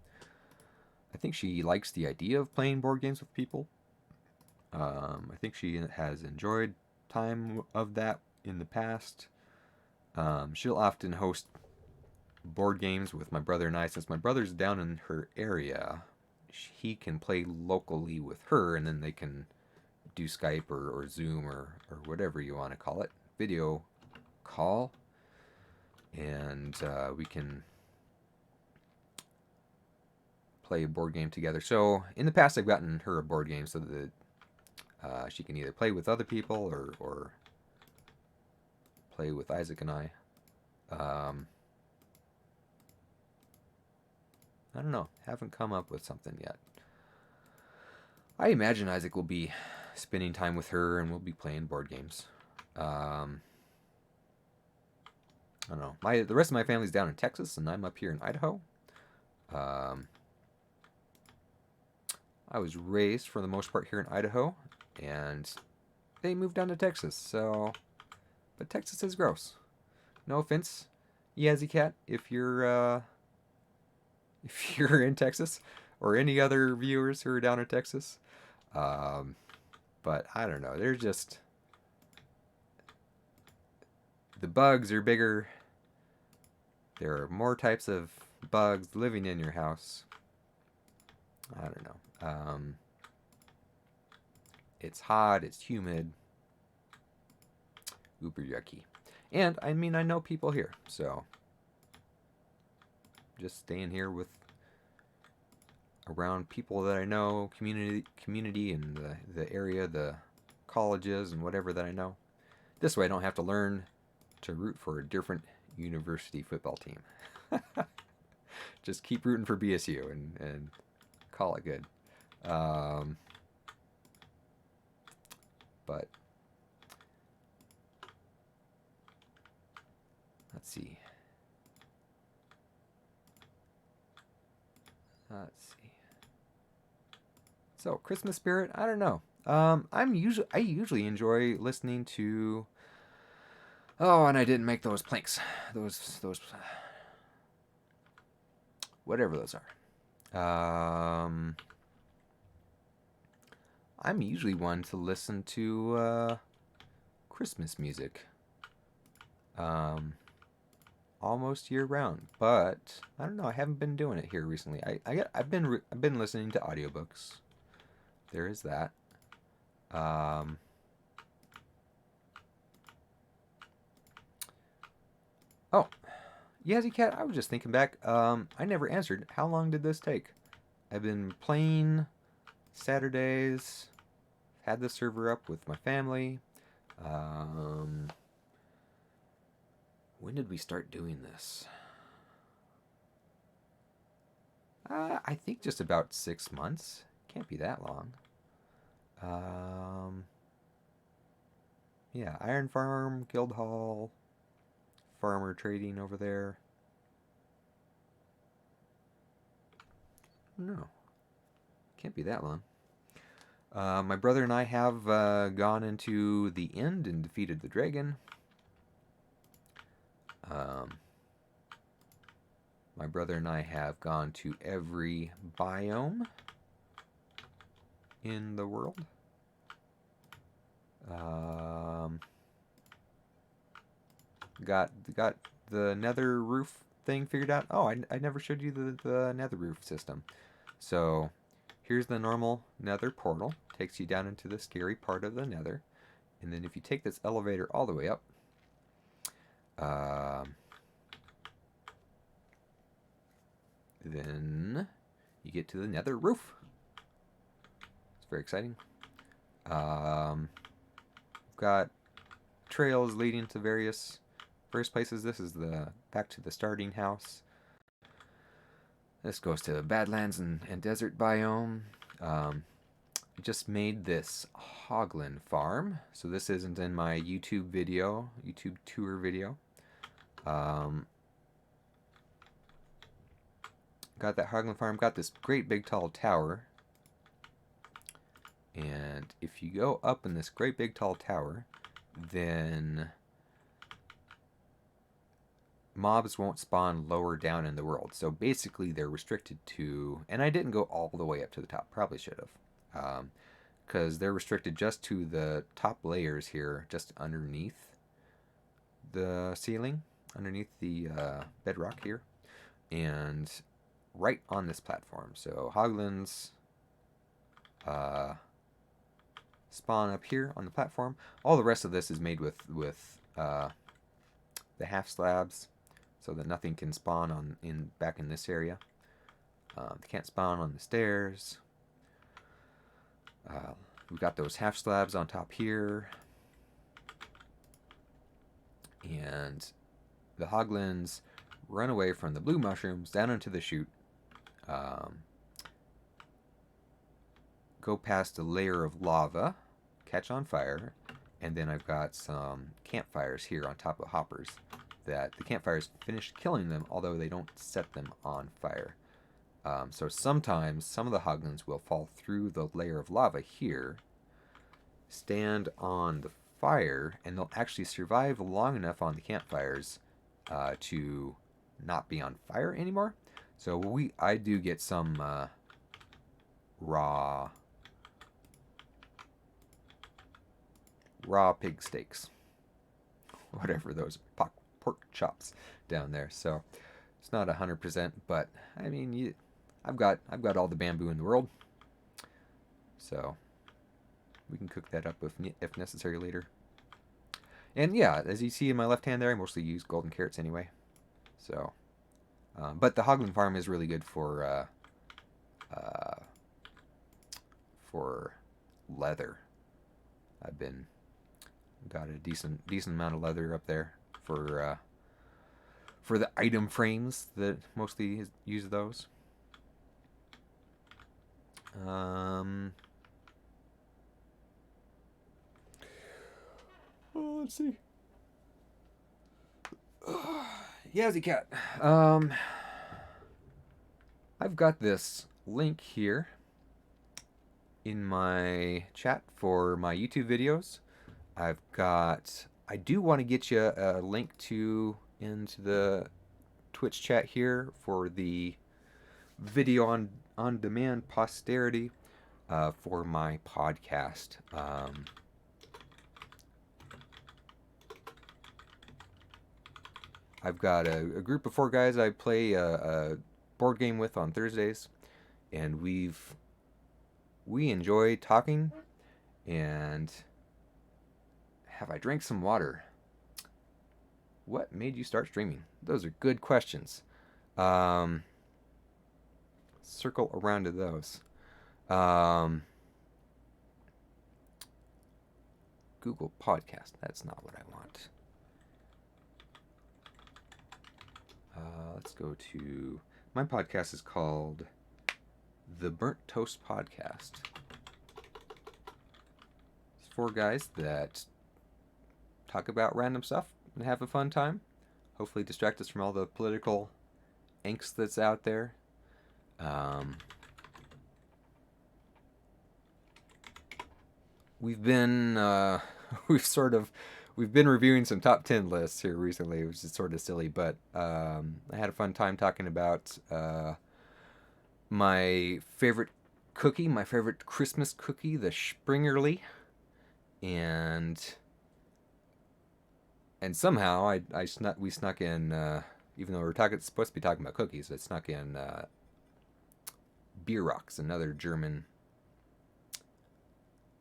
I think she likes the idea of playing board games with people. I think she has enjoyed time of that in the past. She'll often host board games with my brother and I. Since my brother's down in her area, he can play locally with her, and then they can do Skype or Zoom or whatever you want to call it, video call, and we can play a board game together. So in the past, I've gotten her a board game so that she can either play with other people or play with Isaac and I. I don't know. Haven't come up with something yet. I imagine Isaac will be spending time with her and we'll be playing board games. I don't know. The rest of my family's down in Texas and I'm up here in Idaho. Um, I was raised for the most part here in Idaho, and they moved down to Texas. So, but Texas is gross. No offense, Yazzie Cat, if you're if you're in Texas, or any other viewers who are down in Texas. Um, but I don't know. They're just the bugs are bigger. There are more types of bugs living in your house. I don't know. It's hot. It's humid. Uber yucky. And I mean, I know people here, so just staying here with around people that I know, community in the area, the colleges and whatever that I know. This way I don't have to learn to root for a different university football team. Just keep rooting for BSU and call it good. But let's see. So Christmas spirit, I don't know. I usually enjoy listening to. Oh, and I didn't make those planks. Those whatever those are. I'm usually one to listen to Christmas music. Almost year round, but I don't know. I haven't been doing it here recently. I've been listening to audiobooks. There is that. Oh, Yazzie Cat, I was just thinking back. I never answered. How long did this take? I've been playing Saturdays. Had the server up with my family. When did we start doing this? I think just about 6 months. Can't be that long. Yeah, Iron Farm, Guild Hall, Farmer Trading over there. No, can't be that long. My brother and I have gone into the end and defeated the dragon. My brother and I have gone to every biome in the world. Got the Nether Roof thing figured out. Oh, I never showed you the Nether Roof system. So here's the normal Nether portal. Takes you down into the scary part of the Nether. And then if you take this elevator all the way up, then you get to the Nether Roof. It's very exciting. Got trails leading to various places. This is the back to the starting house. This goes to Badlands and desert biome. Just made this Hoglin farm, so this isn't in my YouTube tour video. Got that Hoglin farm, got this great big tall tower. And if you go up in this great big tall tower, then mobs won't spawn lower down in the world. So basically they're restricted to, and I didn't go all the way up to the top, probably should have. Because they're restricted just to the top layers here, just underneath the ceiling, underneath the bedrock here, and right on this platform. So Hoglins spawn up here on the platform. All the rest of this is made with the half slabs, so that nothing can spawn back in this area. They can't spawn on the stairs. We've got those half slabs on top here, and the Hoglins run away from the blue mushrooms down into the chute. Go past a layer of lava, catch on fire, and then I've got some campfires here on top of hoppers that the campfires finish killing them, although they don't set them on fire. So sometimes some of the hoglins will fall through the layer of lava here, stand on the fire, and they'll actually survive long enough on the campfires to not be on fire anymore. So I do get some raw pig steaks, whatever those pork chops down there. So it's not 100%, but I mean, I've got all the bamboo in the world, so we can cook that up if necessary later. And yeah, as you see in my left hand there, I mostly use golden carrots anyway. So, but the hoglin farm is really good for leather. I've got a decent amount of leather up there for the item frames that mostly use those. Oh, let's see. Yazzie Cat. I've got this link here in my chat for my YouTube videos. I do want to get you a link into the Twitch chat here for the video on demand posterity for my podcast. I've got a group of 4 guys I play a board game with on Thursdays, and we enjoy talking. And have I drank some water? What made you start streaming? Those are good questions. Circle around to those. Google Podcast. That's not what I want. Let's go to... My podcast is called The Burnt Toast Podcast. It's 4 guys that talk about random stuff and have a fun time. Hopefully distract us from all the political angst that's out there. We've been we've been reviewing some top 10 lists here recently, which is sort of silly, but I had a fun time talking about my favorite cookie, my favorite Christmas cookie, the Springerles, and somehow we snuck in, even though we're supposed to be talking about cookies, I snuck in Bierocks, another German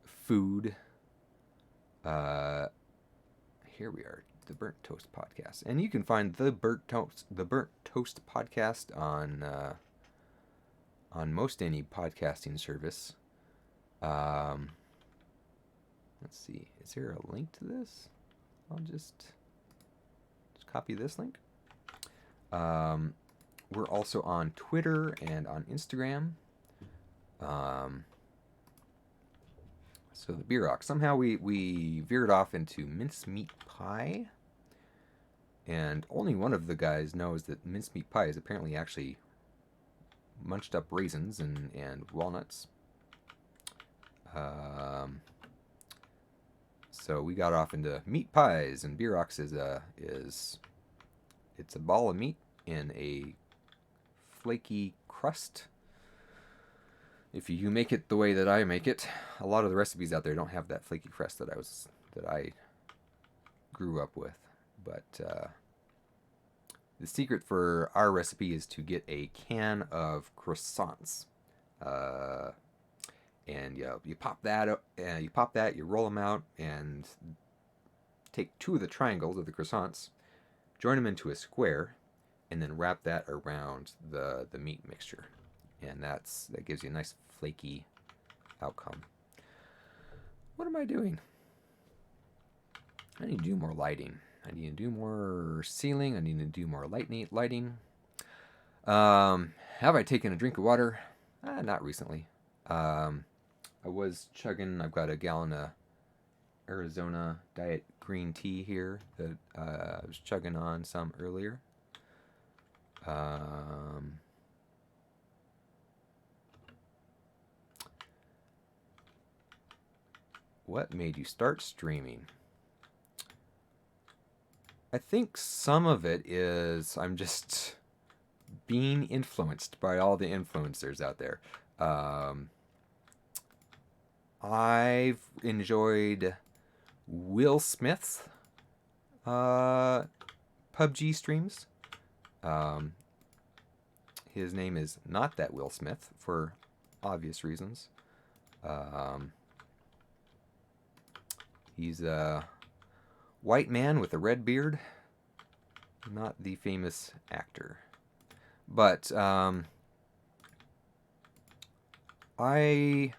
food. Here we are, the Burnt Toast Podcast, and you can find the Burnt Toast Podcast on most any podcasting service. Let's see, is there a link to this? I'll just copy this link. We're also on Twitter and on Instagram. So the Bierocks. Somehow we veered off into mincemeat pie. And only one of the guys knows that mincemeat pie is apparently actually munched up raisins and walnuts. So we got off into meat pies, and Bierocks is it's a ball of meat in a flaky crust. If you make it the way that I make it, a lot of the recipes out there don't have that flaky crust that I grew up with. But the secret for our recipe is to get a can of croissants, and you pop that, you roll them out, and take 2 of the triangles of the croissants, join them into a square, and then wrap that around the meat mixture. And that gives you a nice flaky outcome. What am I doing? I need to do more lighting. I need to do more ceiling. I need to do more lighting. Have I taken a drink of water? Not recently. I was chugging. I've got a gallon of Arizona Diet green tea here that I was chugging on some earlier. What made you start streaming? I think some of it is I'm just being influenced by all the influencers out there. Um, I've enjoyed Will Smith's uh, PUBG streams. Um, his name is not that Will Smith for obvious reasons. Um, he's a white man with a red beard, not the famous actor. But I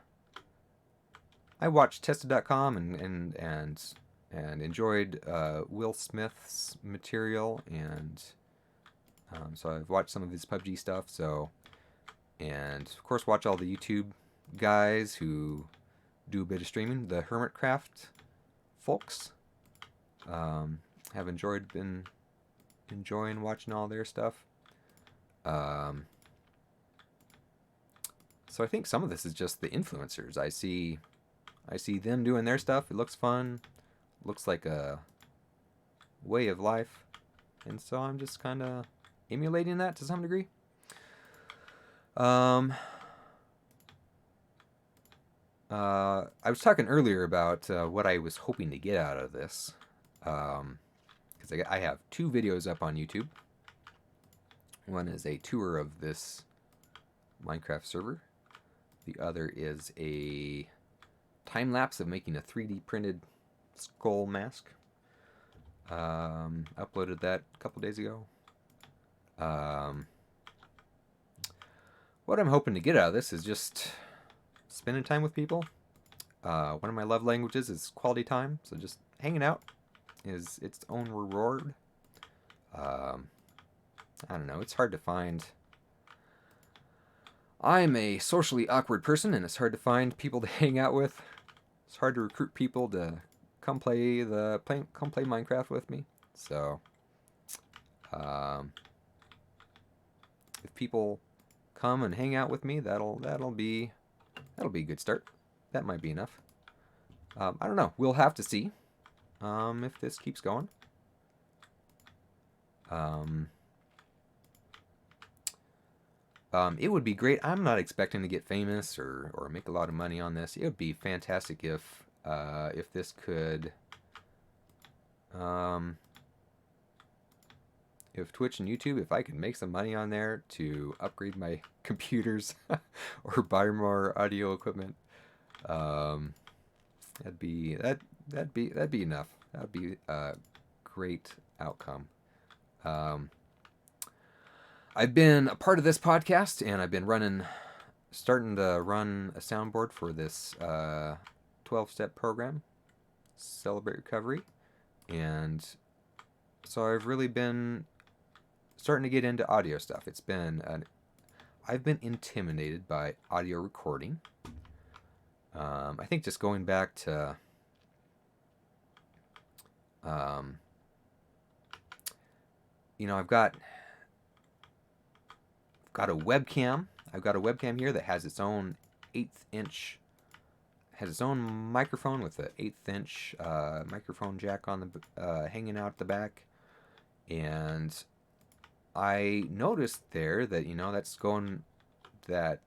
watched Tested.com and enjoyed Will Smith's material, and so I've watched some of his PUBG stuff. So, and of course, watch all the YouTube guys who do a bit of streaming. The Hermitcraft folks have been enjoying watching all their stuff. So I think some of this is just the influencers. I see them doing their stuff. It looks fun. Looks like a way of life. And so I'm just kind of emulating that to some degree. I was talking earlier about what I was hoping to get out of this. Because I have 2 videos up on YouTube. One is a tour of this Minecraft server. The other is a time lapse of making a 3D printed skull mask. Uploaded that a couple days ago. What I'm hoping to get out of this is just spending time with people. One of my love languages is quality time, so just hanging out is its own reward. I don't know, it's hard to find. I'm a socially awkward person, and it's hard to find people to hang out with. It's hard to recruit people to come play Minecraft with me. So, if people come and hang out with me, that'll be a good start. That might be enough. I don't know. We'll have to see if this keeps going. It would be great. I'm not expecting to get famous or make a lot of money on this. It would be fantastic if this could, if Twitch and YouTube, if I could make some money on there to upgrade my computers or buy more audio equipment. That'd be enough. That'd be a great outcome. I've been a part of this podcast, and I've been starting to run a soundboard for this 12-step program, Celebrate Recovery, and so I've really been starting to get into audio stuff. I've been intimidated by audio recording. I think just going back to I've got a webcam. I've got a webcam here that has its own microphone with an 1/8-inch microphone jack on the hanging out the back, and I noticed there that that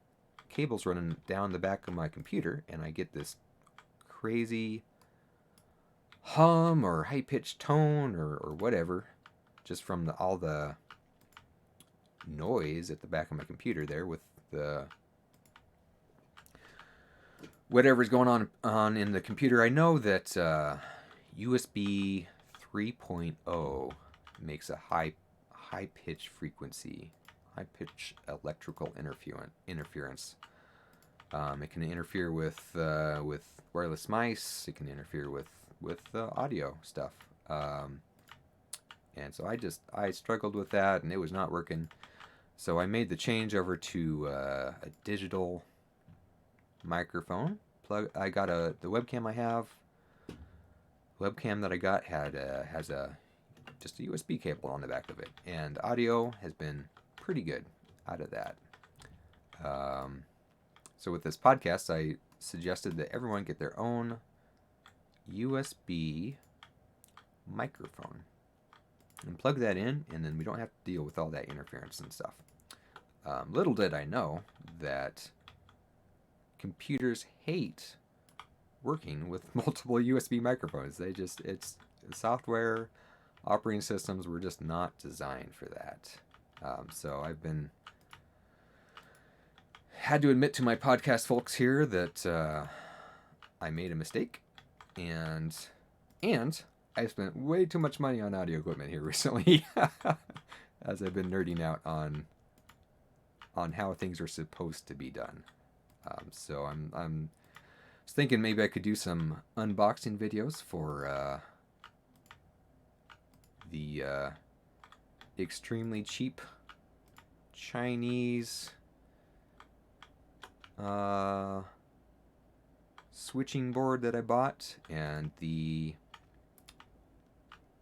cable's running down the back of my computer, and I get this crazy hum or high-pitched tone or whatever just from all the noise at the back of my computer there with the whatever's going on in the computer. I know that USB 3.0 makes a high pitch frequency, high pitch electrical interference. It can interfere with wireless mice. It can interfere with audio stuff. And so I struggled with that, and it was not working. So I made the change over to a digital microphone plug. I got the webcam that I got has just a USB cable on the back of it, and audio has been pretty good out of that. So with this podcast, I suggested that everyone get their own USB microphone and plug that in, and then we don't have to deal with all that interference and stuff. Little did I know that computers hate working with multiple USB microphones. It's software, operating systems were just not designed for that. So I've had to admit to my podcast folks here that I made a mistake, and I spent way too much money on audio equipment here recently, as I've been nerding out on how things are supposed to be done. So I'm just thinking maybe I could do some unboxing videos for the extremely cheap Chinese switching board that I bought, and the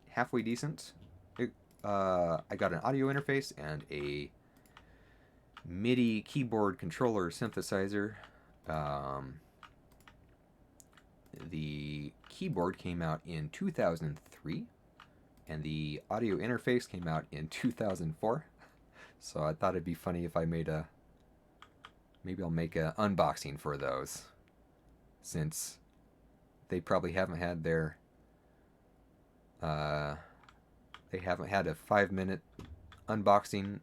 halfway decent. I got an audio interface and a MIDI keyboard controller synthesizer. The keyboard came out in 2003, and the audio interface came out in 2004. So I thought it'd be funny if I maybe I'll make an unboxing for those, since they probably haven't had their they haven't had a 5-minute unboxing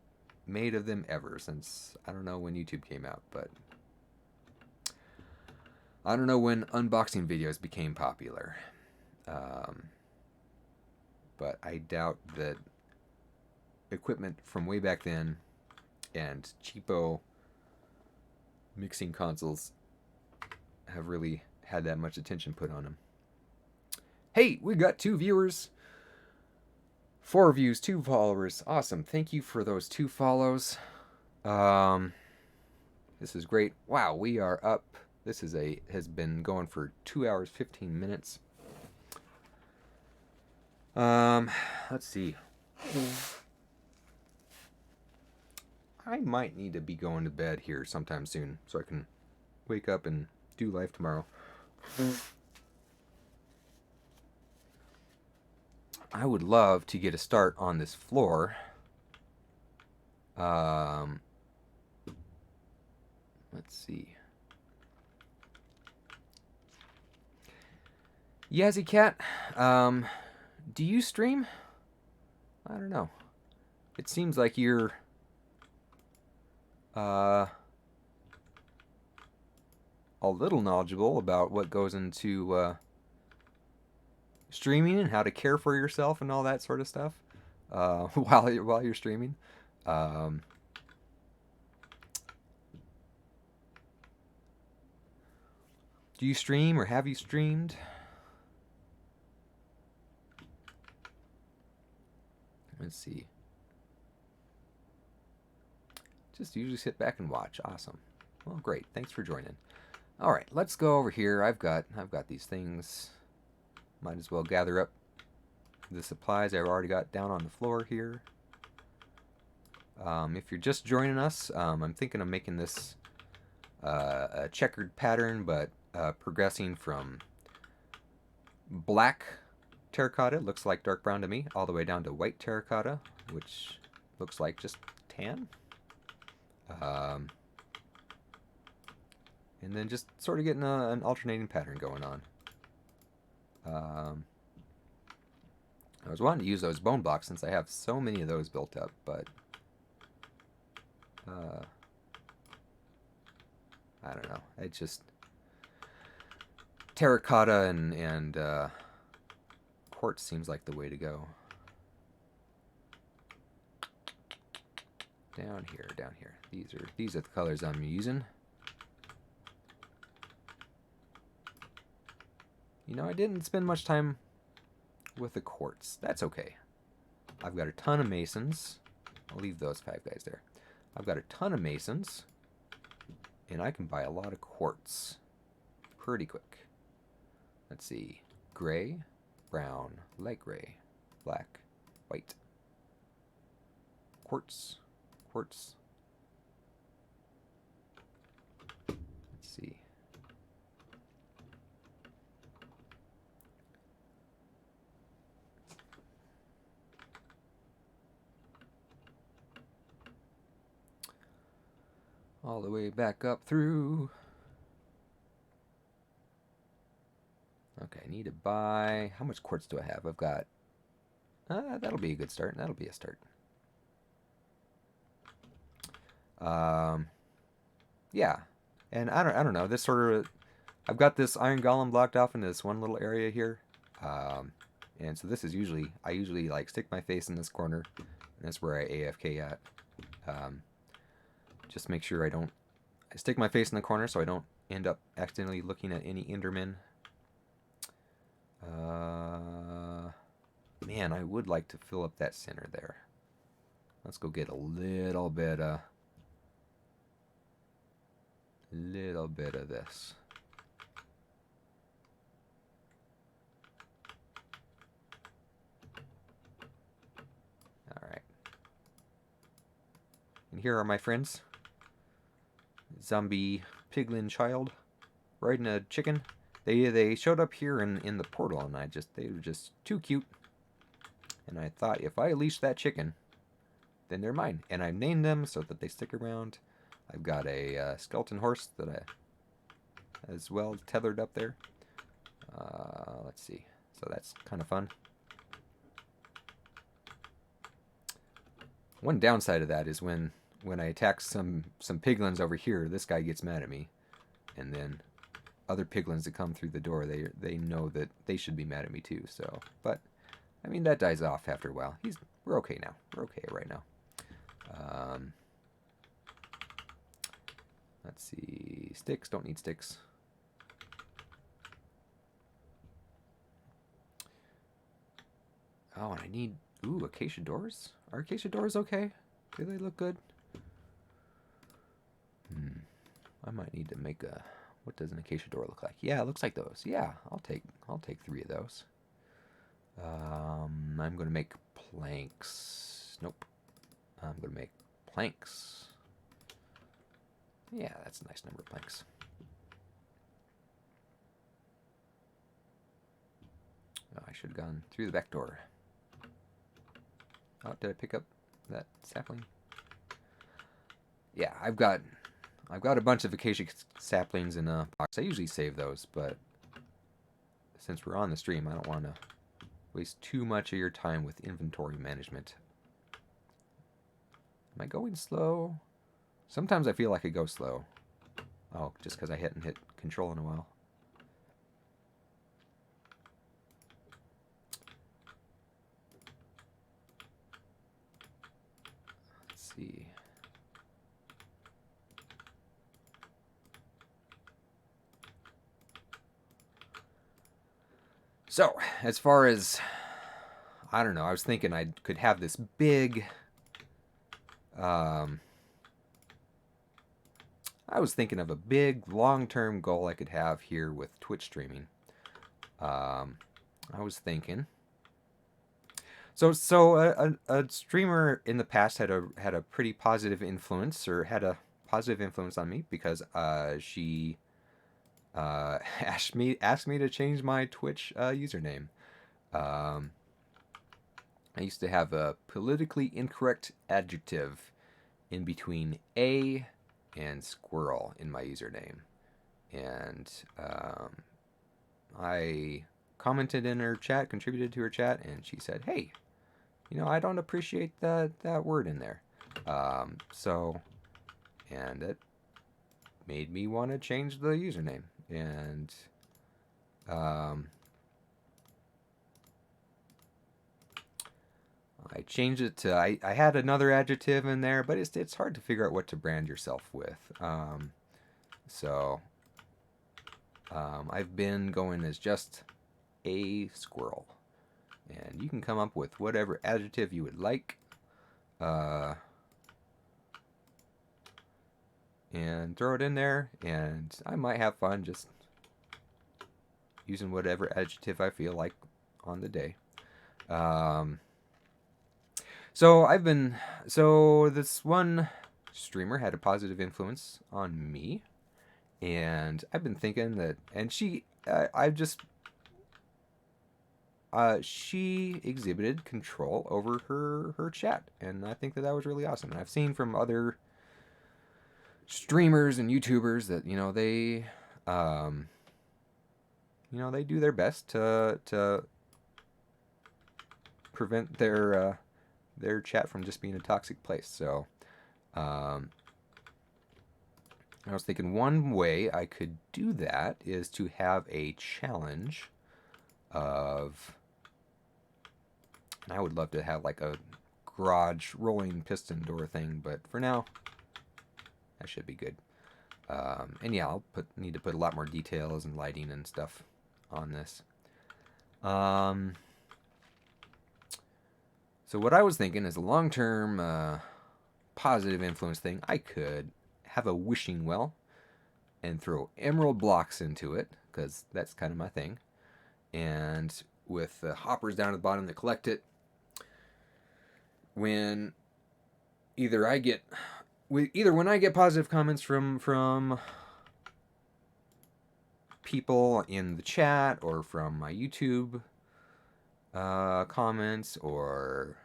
made of them ever since, I don't know when YouTube came out, but I don't know when unboxing videos became popular. But I doubt that equipment from way back then and cheapo mixing consoles have really had that much attention put on them. Hey, we got 2 viewers, 4 views, 2 followers. Awesome. Thank you for those 2 follows. This is great. Wow, we are up. This has been going for 2 hours, 15 minutes. Let's see. I might need to be going to bed here sometime soon so I can wake up and do life tomorrow. I would love to get a start on this floor. Let's see. Yazzie Cat, do you stream? I don't know. It seems like you're a little knowledgeable about what goes into streaming and how to care for yourself and all that sort of stuff while you're streaming. Do you stream, or have you streamed? Let's see. Just usually sit back and watch. Awesome. Well, great. Thanks for joining. All right, let's go over here. I've got these things. Might as well gather up the supplies I've already got down on the floor here. If you're just joining us, I'm thinking of making this a checkered pattern, but progressing from black terracotta, looks like dark brown to me, all the way down to white terracotta, which looks like just tan. And then just sort of getting an alternating pattern going on. I was wanting to use those bone blocks since I have so many of those built up, but I don't know. It just terracotta and quartz seems like the way to go. Down here. These are the colors I'm using. You know, I didn't spend much time with the quartz. That's okay. I've got a ton of masons. I'll leave those 5 guys there. I've got a ton of masons, and I can buy a lot of quartz pretty quick. Let's see. Gray, brown, light gray, black, white. Quartz. Let's see. All the way back up through. Okay, I need to buy... How much quartz do I have? I've got... that'll be a good start. That'll be a start. Yeah. And I don't know. This sort of... I've got this iron golem blocked off into this one little area here. And so this is usually... I usually, like, stick my face in this corner. And that's where I AFK at. Just make sure I don't... I stick my face in the corner so I don't end up accidentally looking at any Endermen. Man, I would like to fill up that center there. Let's go get a little bit of this. All right. And here are my friends. Zombie piglin child riding a chicken. They showed up here in the portal, and they were just too cute. And I thought, if I leash that chicken, then they're mine. And I've named them so that they stick around. I've got a skeleton horse that I as well tethered up there. Let's see. So that's kind of fun. One downside of that is when I attack some piglins over here, this guy gets mad at me, and then other piglins that come through the door, they know that they should be mad at me too. So, but I mean, that dies off after a while. We're okay now. We're okay right now. Let's see. Sticks, don't need sticks. Oh, and I need, acacia doors? Are acacia doors okay? Do they look good? I might need to make a, what does an acacia door look like? Yeah, it looks like those. Yeah, I'll take 3 of those. I'm going to make planks. Nope. I'm going to make planks. Yeah, that's a nice number of planks. Oh, I should have gone through the back door. Oh, did I pick up that sapling? Yeah, I've got a bunch of acacia saplings in a box. I usually save those, but since we're on the stream, I don't want to waste too much of your time with inventory management. Am I going slow? Sometimes I feel like I go slow. Oh, just because I hadn't hit control in a while. Let's see. So, as far as, I don't know, I was thinking I could have this big, I was thinking of a big long-term goal I could have here with Twitch streaming. I was thinking, so a streamer in the past had a pretty positive influence, or had a positive influence on me, because she asked me to change my Twitch username. I used to have a politically incorrect adjective in between A and squirrel in my username, and I commented in her chat, contributed to her chat, and she said, "Hey, you know, I don't appreciate that word in there." And it made me want to change the username, and I changed it to, I had another adjective in there, but it's hard to figure out what to brand yourself with. I've been going as just aSquirl, and you can come up with whatever adjective you would like, and throw it in there, and I might have fun just using whatever adjective I feel like on the day. So this one streamer had a positive influence on me, and I've been thinking that, and she exhibited control over her chat, and I think that was really awesome. And I've seen from other streamers and YouTubers that um, they do their best to prevent their chat from just being a toxic place. So um, I was thinking one way I could do that is to have a challenge of, and I would love to have like a garage rolling piston door thing, but for now, that should be good. And yeah, I'll need to put a lot more details and lighting and stuff on this. So what I was thinking is a long-term positive influence thing. I could have a wishing well and throw emerald blocks into it, because that's kind of my thing. And with the hoppers down at the bottom that collect it, when when I get positive comments from people in the chat, or from my YouTube comments, or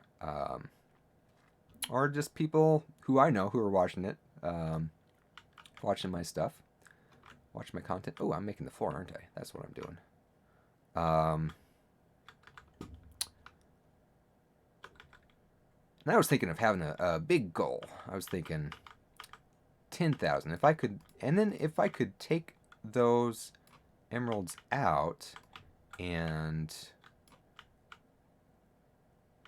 just people who I know who are watching it, watching my stuff, watching my content. Oh, I'm making the floor, aren't I? That's what I'm doing. And I was thinking of having a big goal. I was thinking 10,000. If I could take those emeralds out and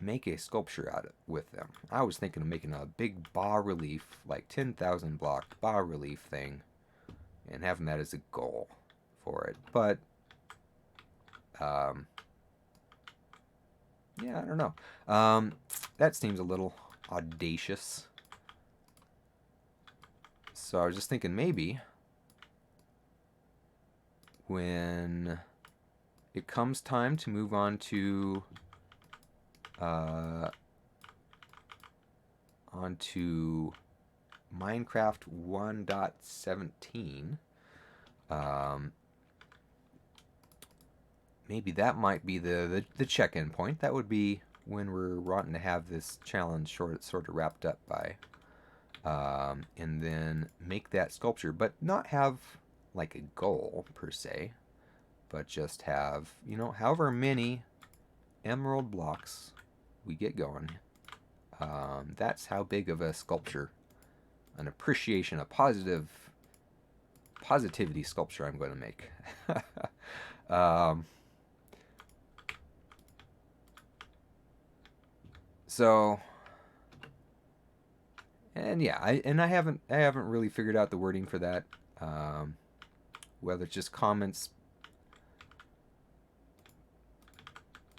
make a sculpture out of with them. I was thinking of making a big bas relief, like 10,000 block bas relief thing, and having that as a goal for it. But yeah, I don't know. That seems a little audacious. So I was just thinking maybe when it comes time to move on to onto Minecraft 1.17, maybe that might be the check-in point. That would be when we're wanting to have this challenge sort of wrapped up by, and then make that sculpture, but not have like a goal per se, but just have, however many emerald blocks we get going. That's how big of a sculpture, an appreciation, a positivity sculpture I'm going to make. So, and yeah, I haven't really figured out the wording for that. Whether it's just comments.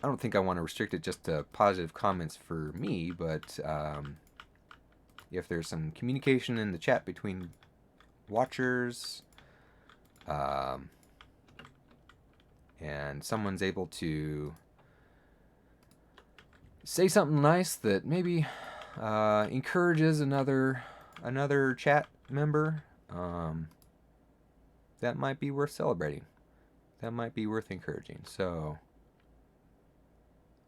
I don't think I want to restrict it just to positive comments for me, but if there's some communication in the chat between watchers, and someone's able to say something nice that maybe encourages another chat member, that might be worth celebrating. That might be worth encouraging. So,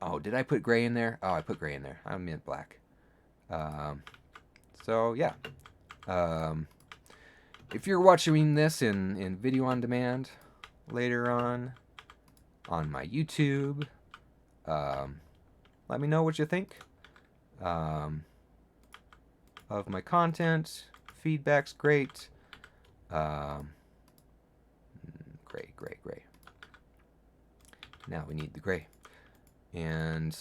oh, did I put gray in there? Oh, I put gray in there. I meant black. So yeah. If you're watching this in video on demand later on my YouTube, let me know what you think of my content. Feedback's great. Gray. Now we need the gray. And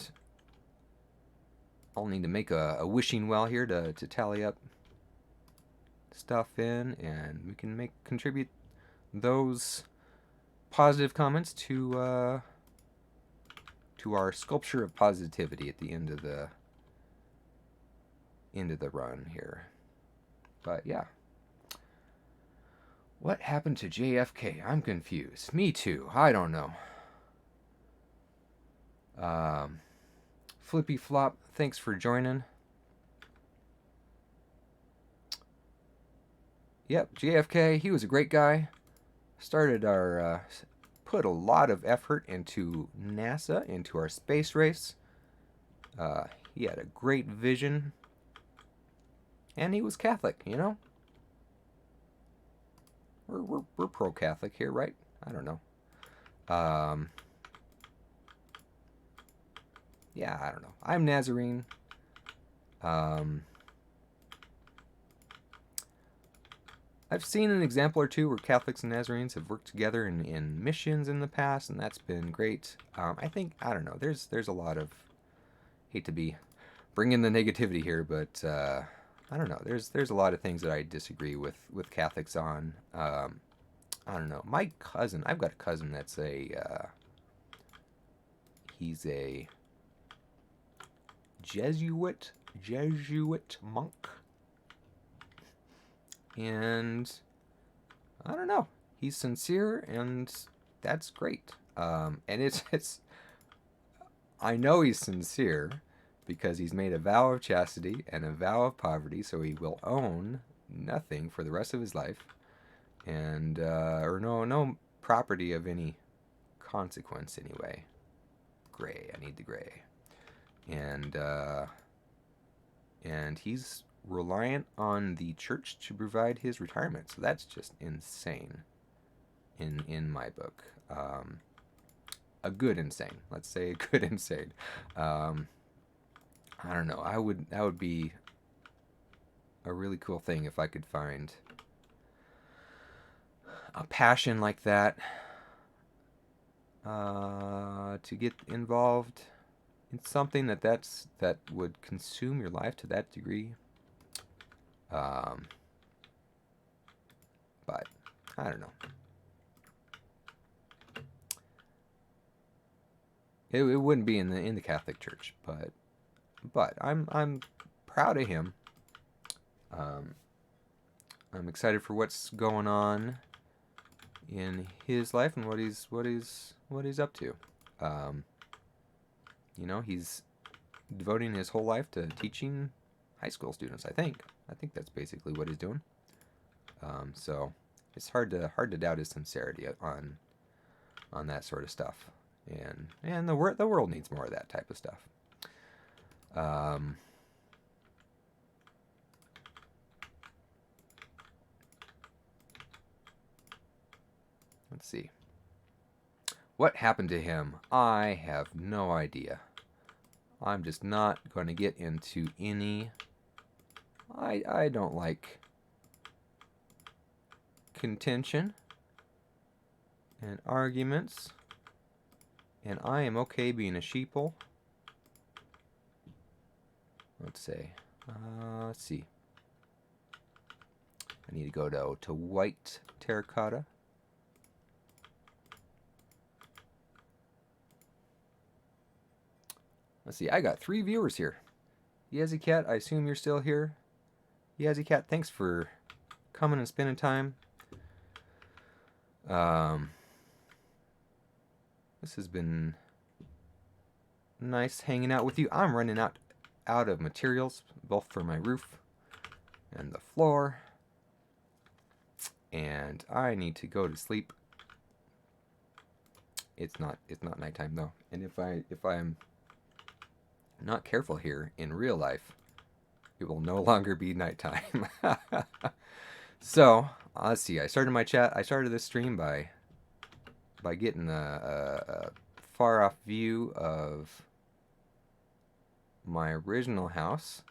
I'll need to make a wishing well here to tally up stuff in, and we can contribute those positive comments to our sculpture of positivity at the end of the run here. But yeah. What happened to JFK? I'm confused. Me too. I don't know. Flippy Flop, thanks for joining. Yep, JFK, he was a great guy. Started our, put a lot of effort into NASA, into our space race. He had a great vision. And he was Catholic, we're pro-Catholic here, right? I don't know. Um, yeah, I don't know. I'm Nazarene. Um, I've seen an example or two where Catholics and Nazarenes have worked together in missions in the past, and that's been great. I think, I don't know, there's a lot of, hate to be bringing the negativity here, but I don't know, there's a lot of things that I disagree with Catholics on. I don't know. My cousin, I've got a cousin that's he's a Jesuit monk, and I don't know. He's sincere, and that's great. And it's I know he's sincere because he's made a vow of chastity and a vow of poverty, so he will own nothing for the rest of his life, and or no property of any consequence anyway. Gray, I need the gray, and he's reliant on the church to provide his retirement. So that's just insane in my book. A good insane. Let's say a good insane. I don't know. That would be a really cool thing if I could find a passion like that to get involved in something that would consume your life to that degree. But I don't know. It wouldn't be in the Catholic Church, but I'm proud of him. I'm excited for what's going on in his life and what he's up to. You know, he's devoting his whole life to teaching high school students. I think that's basically what he's doing. So it's hard to doubt his sincerity on that sort of stuff. And the world needs more of that type of stuff. Let's see. What happened to him? I have no idea. I'm just not going to get into any... I don't like contention and arguments. And I am okay being a sheeple. Let's say. Let's see. I need to go to white terracotta. Let's see. I got 3 viewers here. Yazzie Cat, I assume you're still here. Yazzie Cat, thanks for coming and spending time. This has been nice hanging out with you. I'm running out of materials, both for my roof and the floor, and I need to go to sleep. It's not nighttime though, and if I'm not careful here in real life, it will no longer be nighttime. So let's see. I started this stream by getting a far off view of my original house.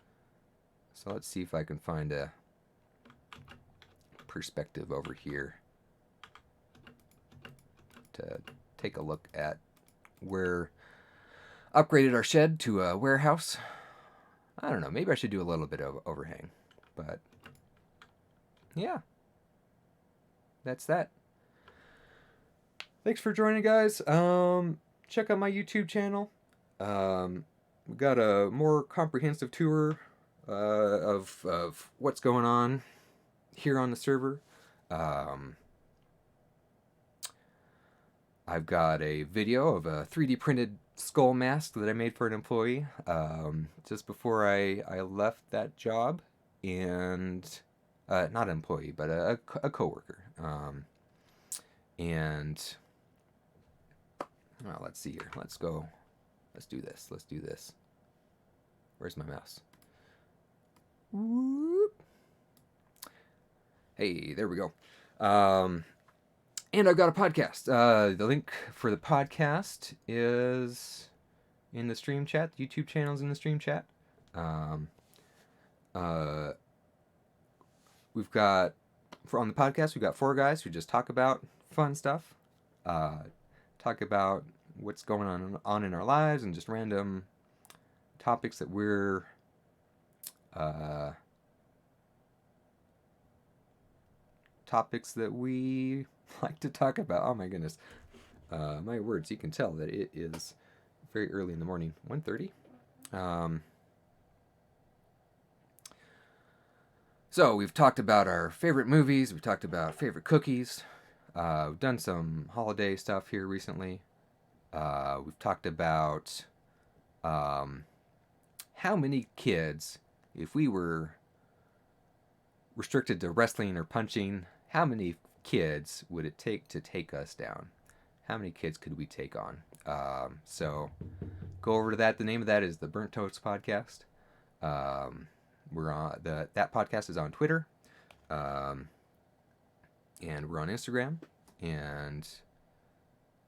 So let's see if I can find a perspective over here to take a look at where upgraded our shed to a warehouse. I don't know, maybe I should do a little bit of overhang, but yeah, that's that. Thanks for joining, guys. Check out my YouTube channel. We got a more comprehensive tour of what's going on here on the server. I've got a video of a 3D printed skull mask that I made for an employee just before I left that job, and not an employee, but a coworker. And well, let's see here. Let's go. Let's do this. Let's do this. Where's my mouse? Whoop. Hey, there we go. And I've got a podcast. The link for the podcast is in the stream chat. The YouTube channel's in the stream chat. Um, uh, we've got, on the podcast, we've got 4 guys who just talk about fun stuff. Talk about what's going on in our lives and just random topics that we're topics that we like to talk about. Oh my goodness. My words, you can tell that it is very early in the morning. 1:30. So we've talked about our favorite movies. We've talked about favorite cookies. We've done some holiday stuff here recently. We've talked about how many kids, if we were restricted to wrestling or punching, how many kids would it take to take us down? How many kids could we take on? So go over to that. The name of that is the Burnt Toast Podcast. We're on that podcast is on Twitter, and we're on Instagram, and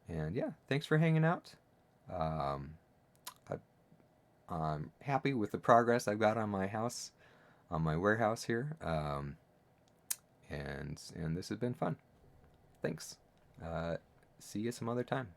yeah, thanks for hanging out. I'm happy with the progress I've got on my house, on my warehouse here, and this has been fun. Thanks. See you some other time.